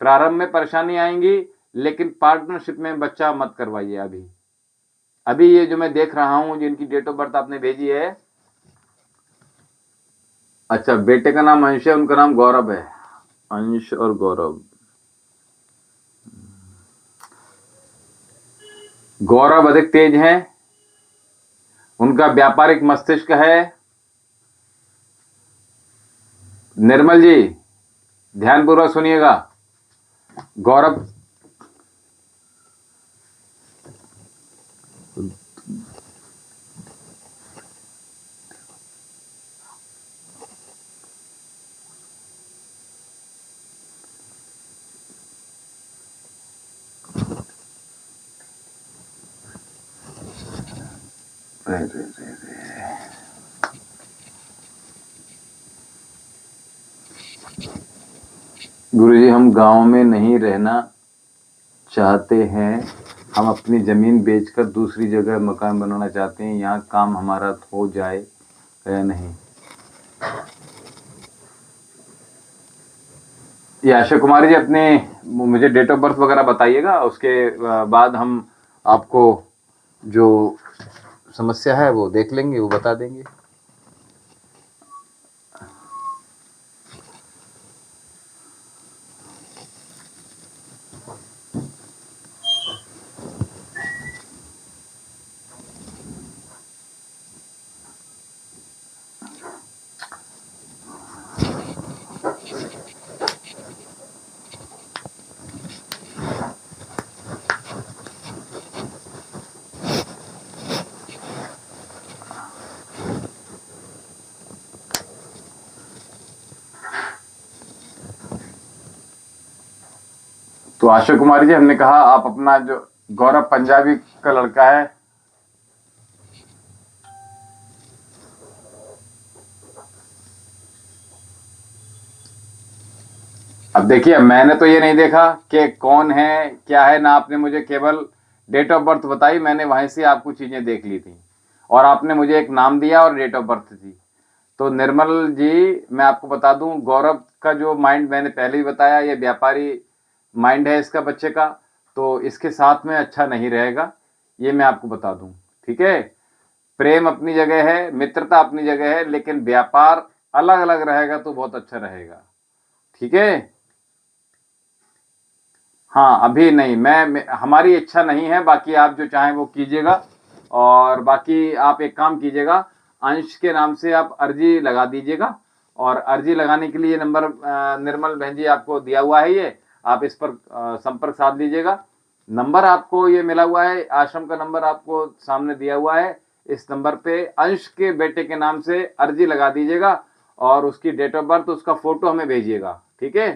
Speaker 1: प्रारंभ में परेशानी आएंगी लेकिन पार्टनरशिप में बच्चा मत करवाइए। अभी अभी ये जो मैं देख रहा हूं जिनकी डेट ऑफ बर्थ आपने भेजी है, अच्छा बेटे का नाम अंश है, उनका नाम गौरव है। अंश और गौरव, गौरव अधिक तेज हैं, उनका व्यापारिक मस्तिष्क है। निर्मल जी ध्यानपूर्वक सुनिएगा। गौरव, गुरुजी हम गांव में नहीं रहना चाहते हैं, हम अपनी जमीन बेचकर दूसरी जगह मकान बनाना चाहते हैं, यहाँ काम हमारा हो जाए या नहीं। ये आशा कुमारी जी अपने मुझे डेट ऑफ बर्थ वगैरह बताइएगा, उसके बाद हम आपको जो समस्या है वो देख लेंगे, वो बता देंगे। तो आशा कुमारी जी हमने कहा आप अपना जो गौरव पंजाबी का लड़का है, अब देखिए मैंने तो ये नहीं देखा कि कौन है क्या है ना, आपने मुझे केवल डेट ऑफ बर्थ बताई, मैंने वहीं से आपको चीजें देख ली थी और आपने मुझे एक नाम दिया और डेट ऑफ बर्थ थी। तो निर्मल जी मैं आपको बता दूं, गौरव का जो माइंड मैंने पहले ही बताया, ये व्यापारी माइंड है इसका बच्चे का, तो इसके साथ में अच्छा नहीं रहेगा, ये मैं आपको बता दूं, ठीक है। प्रेम अपनी जगह है, मित्रता अपनी जगह है, लेकिन व्यापार अलग अलग रहेगा तो बहुत अच्छा रहेगा, ठीक है। हाँ अभी नहीं, हमारी इच्छा नहीं है, बाकी आप जो चाहें वो कीजिएगा। और बाकी आप एक काम कीजिएगा, अंश के नाम से आप अर्जी लगा दीजिएगा। और अर्जी लगाने के लिए ये नंबर निर्मल बहन जी आपको दिया हुआ है, ये आप इस पर संपर्क साध लीजिएगा। नंबर आपको ये मिला हुआ है, आश्रम का नंबर आपको सामने दिया हुआ है, इस नंबर पे अंश के बेटे के नाम से अर्जी लगा दीजिएगा और उसकी डेट ऑफ बर्थ, उसका फोटो हमें भेजिएगा, ठीक है,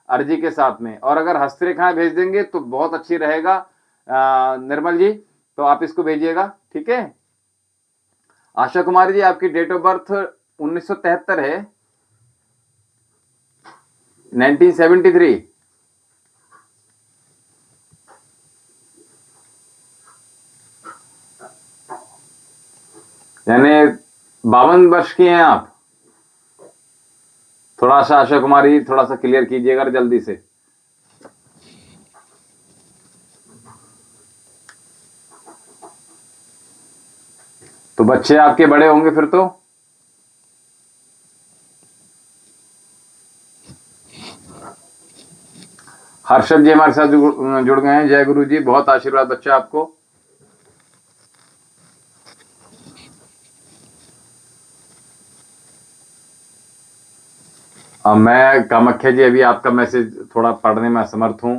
Speaker 1: अर्जी के साथ में। और अगर हस्तरेखाएं भेज देंगे तो बहुत अच्छी रहेगा निर्मल जी, तो आप इसको भेजिएगा, ठीक है। आशा कुमारी जी आपकी डेट ऑफ बर्थ 1973 है, 1973। यानी 52 वर्ष की हैं आप? थोड़ा सा आशा कुमारी थोड़ा सा क्लियर कीजिएगा जल्दी से। तो बच्चे आपके बड़े होंगे फिर तो। हर्षद जी हमारे साथ जुड़ गए हैं। जय गुरु जी, बहुत आशीर्वाद बच्चा आपको। मैं कामाख्या जी अभी आपका मैसेज थोड़ा पढ़ने में असमर्थ हूं,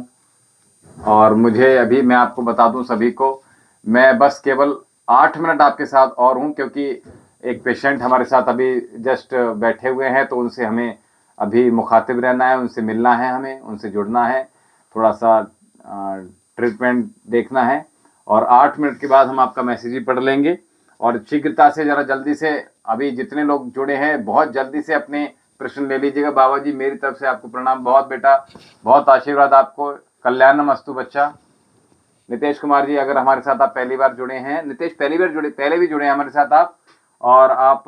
Speaker 1: और मुझे अभी मैं आपको बता दूं सभी को, मैं बस केवल 8 मिनट आपके साथ और हूं, क्योंकि एक पेशेंट हमारे साथ अभी जस्ट बैठे हुए हैं, तो उनसे हमें अभी मुखातिब रहना है, उनसे मिलना है, हमें उनसे जुड़ना है, थोड़ा सा ट्रीटमेंट देखना है, और 8 मिनट के बाद हम आपका मैसेज ही पढ़ लेंगे। और शीघ्रता से जरा जल्दी से, अभी जितने लोग जुड़े हैं बहुत जल्दी से अपने प्रश्न ले लीजिएगा। बाबा जी मेरी तरफ से आपको प्रणाम, बहुत बेटा, बहुत आशीर्वाद आपको, कल्याणम अस्तु बच्चा। नितेश कुमार जी अगर हमारे साथ आप पहली बार जुड़े हैं, नितेश पहली बार जुड़े, पहले भी जुड़े हैं हमारे साथ आप, और आप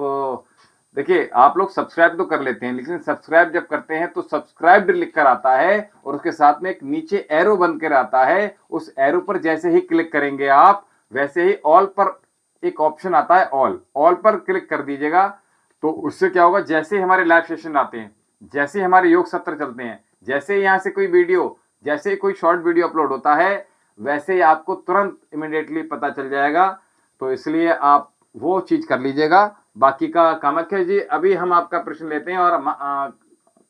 Speaker 1: देखिए आप लोग सब्सक्राइब तो कर लेते हैं, लेकिन सब्सक्राइब जब करते हैं तो सब्सक्राइब लिख कर आता है, और उसके साथ में एक नीचे एरो बन कर आता है, उस एरो पर जैसे ही क्लिक करेंगे आप, वैसे ही ऑल पर एक ऑप्शन आता है, ऑल पर क्लिक कर दीजिएगा। तो उससे क्या होगा, जैसे हमारे लाइव सेशन आते हैं, जैसे हमारे योग सत्र चलते हैं, जैसे यहाँ से कोई वीडियो, जैसे कोई शॉर्ट वीडियो अपलोड होता है, वैसे ही आपको तुरंत इमिडिएटली पता चल जाएगा। तो इसलिए आप वो चीज कर लीजिएगा। बाकी का कामाख्या जी अभी हम आपका प्रश्न लेते हैं, और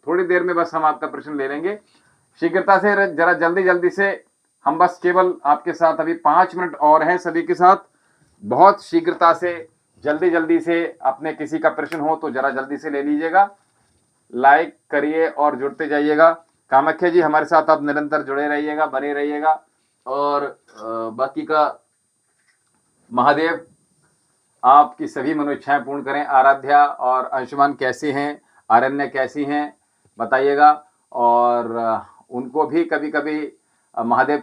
Speaker 1: थोड़ी देर में बस हम आपका प्रश्न ले लेंगे। शीघ्रता से जरा जल्दी जल्दी से, हम बस केवल आपके साथ अभी 5 मिनट और हैं सभी के साथ, बहुत शीघ्रता से जल्दी जल्दी से, अपने किसी का प्रश्न हो तो जरा जल्दी से ले लीजिएगा, लाइक करिए और जुड़ते जाइएगा। कामाख्या जी हमारे साथ आप निरंतर जुड़े रहिएगा, बने रहिएगा। और बाकी का महादेव आपकी सभी मनोइच्छाएं पूर्ण करें। आराध्या और अंशुमान कैसे हैं, आरण्य कैसी हैं बताइएगा, और उनको भी कभी कभी महादेव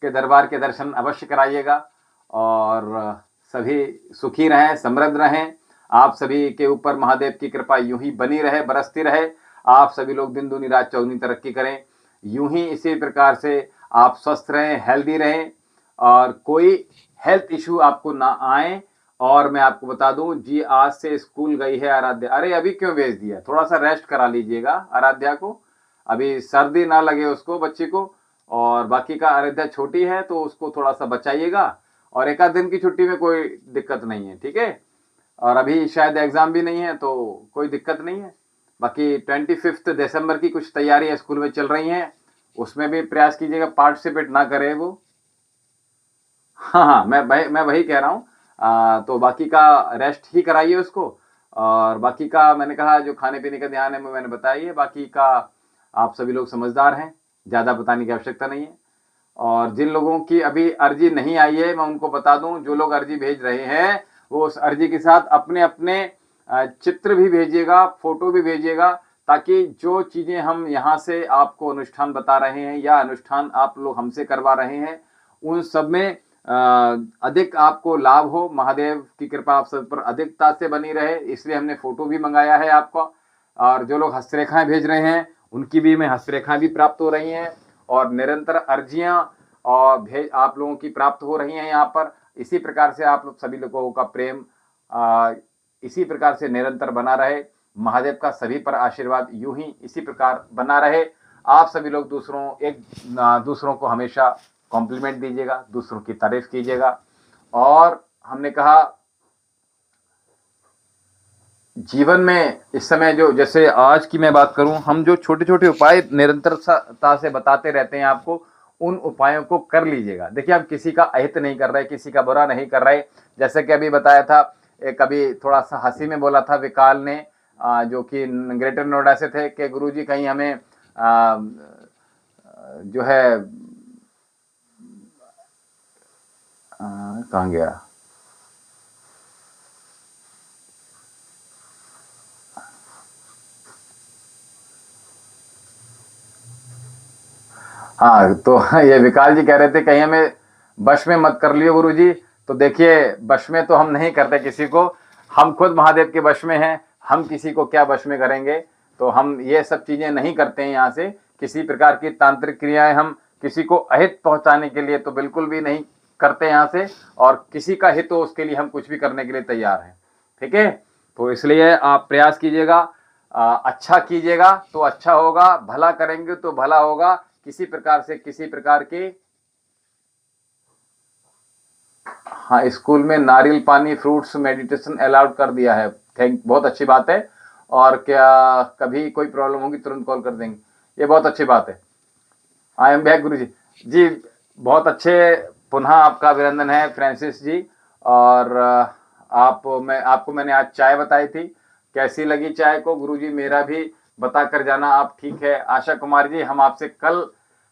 Speaker 1: के दरबार के दर्शन अवश्य कराइएगा, और सभी सुखी रहें, समृद्ध रहें। आप सभी के ऊपर महादेव की कृपा यूं ही बनी रहे, बरसती रहे। आप सभी लोग दिन दूनी रात चौगुनी तरक्की करें, यूं ही इसी प्रकार से आप स्वस्थ रहें, हेल्दी रहें, और कोई हेल्थ इशू आपको ना आए। और मैं आपको बता दूं जी, आज से स्कूल गई है आराध्या। अरे अभी क्यों भेज दिया, थोड़ा सा रेस्ट करा लीजिएगा आराध्या को, अभी सर्दी ना लगे उसको, बच्ची को। और बाकी का आराध्या छोटी है तो उसको थोड़ा सा बचाइएगा, और एक आध दिन की छुट्टी में कोई दिक्कत नहीं है, ठीक है। और अभी शायद एग्जाम भी नहीं है तो कोई दिक्कत नहीं है। बाकी 25 दिसंबर की कुछ तैयारियां स्कूल में चल रही हैं, उसमें भी प्रयास कीजिएगा पार्टिसिपेट ना करे वो। हाँ हाँ, मैं वही कह रहा हूँ। तो बाकी का रेस्ट ही कराइए उसको, और बाकी का मैंने कहा जो खाने पीने का ध्यान है वो मैंने बताई है। बाकी का आप सभी लोग समझदार हैं, ज़्यादा बताने की आवश्यकता नहीं है। और जिन लोगों की अभी अर्जी नहीं आई है, मैं उनको बता दूं, जो लोग अर्जी भेज रहे हैं वो उस अर्जी के साथ अपने अपने चित्र भी भेजिएगा, फोटो भी भेजिएगा, ताकि जो चीज़ें हम यहाँ से आपको अनुष्ठान बता रहे हैं या अनुष्ठान आप लोग हमसे करवा रहे हैं, उन सब में अधिक आपको लाभ हो, महादेव की कृपा आप सब पर अधिकता से बनी रहे, इसलिए हमने फोटो भी मंगाया है आपको। और जो लोग हस्तरेखाएं भेज रहे हैं उनकी भी हमें हस्तरेखाएं भी प्राप्त हो रही हैं, और निरंतर अर्जियां और भेज आप लोगों की प्राप्त हो रही हैं यहाँ पर। इसी प्रकार से आप लोग सभी लोगों का प्रेम इसी प्रकार से निरंतर बना रहे, महादेव का सभी पर आशीर्वाद यूं ही इसी प्रकार बना रहे। आप सभी लोग दूसरों को हमेशा कॉम्प्लीमेंट दीजिएगा, दूसरों की तारीफ कीजिएगा। और हमने कहा जीवन में इस समय जो, जैसे आज की मैं बात करूं, हम जो छोटे छोटे उपाय निरंतरता से बताते रहते हैं आपको, उन उपायों को कर लीजिएगा। देखिए हम किसी का अहित नहीं कर रहे, किसी का बुरा नहीं कर रहे। जैसे कि अभी बताया था, एक अभी थोड़ा सा हंसी में बोला था विकाल ने, जो कि ग्रेटर नोएडा से थे, कि गुरुजी कहीं हमें जो है कहाँ गया, हाँ, तो ये विकास जी कह रहे थे कहीं हमें वश में मत कर लियो गुरुजी। तो देखिए वश में तो हम नहीं करते किसी को, हम खुद महादेव के वश में हैं, हम किसी को क्या वश में करेंगे। तो हम ये सब चीजें नहीं करते हैं। यहाँ से किसी प्रकार की तांत्रिक क्रियाएं हम किसी को अहित पहुंचाने के लिए तो बिल्कुल भी नहीं करते यहाँ से, और किसी का हित हो उसके लिए हम कुछ भी करने के लिए तैयार हैं। ठीक है, तो इसलिए आप प्रयास कीजिएगा, अच्छा कीजिएगा तो अच्छा होगा, भला करेंगे तो भला होगा। किसी प्रकार से किसी प्रकार की, हाँ, स्कूल में नारियल पानी, फ्रूट्स, मेडिटेशन अलाउड कर दिया है। बहुत अच्छी बात है। और क्या कभी कोई प्रॉब्लम होगी तुरंत कॉल कर देंगे, ये बहुत अच्छी बात है। आई एम बैक गुरु जी। जी बहुत अच्छे, पुनः आपका अभिनंदन है फ्रांसिस जी। और आपको मैंने आज चाय बताई थी, कैसी लगी चाय को गुरु जी मेरा भी बता कर जाना आप। ठीक है आशा कुमार जी, हम आपसे कल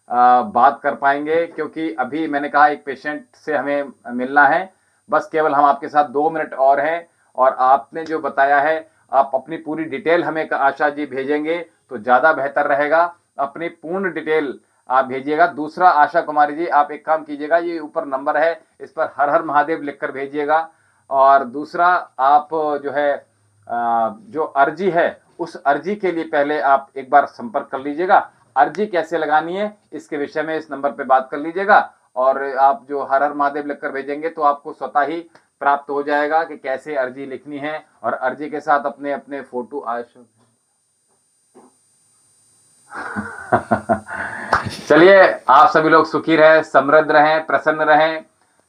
Speaker 1: बात कर पाएंगे, क्योंकि अभी मैंने कहा एक पेशेंट से हमें मिलना है। बस केवल हम आपके साथ 2 मिनट और हैं, और आपने जो बताया है आप अपनी पूरी डिटेल हमें आशा जी भेजेंगे तो ज़्यादा बेहतर रहेगा। अपनी पूर्ण डिटेल आप भेजिएगा। दूसरा आशा कुमारी जी, आप एक काम कीजिएगा, ये ऊपर नंबर है, इस पर हर हर महादेव लिखकर भेजिएगा। और दूसरा आप जो है जो अर्जी है, उस अर्जी के लिए पहले आप एक बार संपर्क कर लीजिएगा। अर्जी कैसे लगानी है इसके विषय में इस नंबर पे बात कर लीजिएगा। और आप जो हर हर महादेव लिखकर भेजेंगे तो आपको स्वतः ही प्राप्त हो जाएगा कि कैसे अर्जी लिखनी है, और अर्जी के साथ अपने अपने फोटो चलिए, आप सभी लोग सुखी रहें, समृद्ध रहें, प्रसन्न रहें,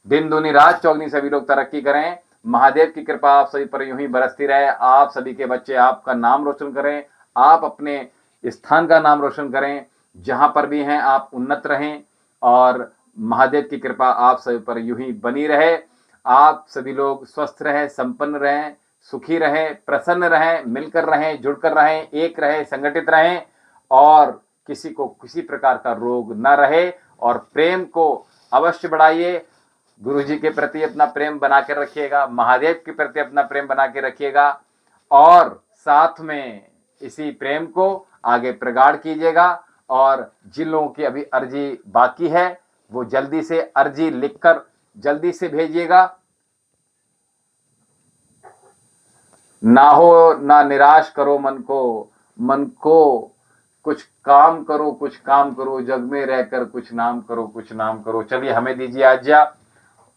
Speaker 1: दिन दूनी रात चौगनी सभी लोग तरक्की करें। महादेव की कृपा आप सभी पर यूं ही बरसती रहे। आप सभी के बच्चे आपका नाम रोशन करें, आप अपने स्थान का नाम रोशन करें, जहां पर भी हैं आप उन्नत रहें, और महादेव की कृपा आप सभी पर यूं ही बनी रहे। आप सभी लोग स्वस्थ रहें, संपन्न रहें, सुखी रहें, प्रसन्न रहें, मिलकर रहें, जुड़कर रहें, एक रहें, संगठित रहें, और किसी को किसी प्रकार का रोग न रहे। और प्रेम को अवश्य बढ़ाइए, गुरु जी के प्रति अपना प्रेम बना के रखिएगा, महादेव के प्रति अपना प्रेम बना के रखिएगा, और साथ में इसी प्रेम को आगे प्रगाढ़ कीजिएगा। और जिन लोगों की अभी अर्जी बाकी है वो जल्दी से अर्जी लिखकर जल्दी से भेजिएगा। ना हो ना निराश करो मन को कुछ काम करो, कुछ काम करो, जग में रहकर कुछ नाम करो, कुछ नाम करो। चलिए हमें दीजिए आज्ञा।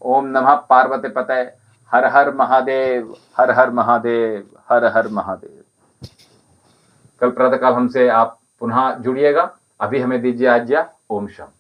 Speaker 1: ओम नमः पार्वती पतये, हर हर महादेव, हर हर महादेव, हर हर महादेव। कल प्रातःकाल हमसे आप पुनः जुड़िएगा। अभी हमें दीजिए आज्ञा। ओम शांति।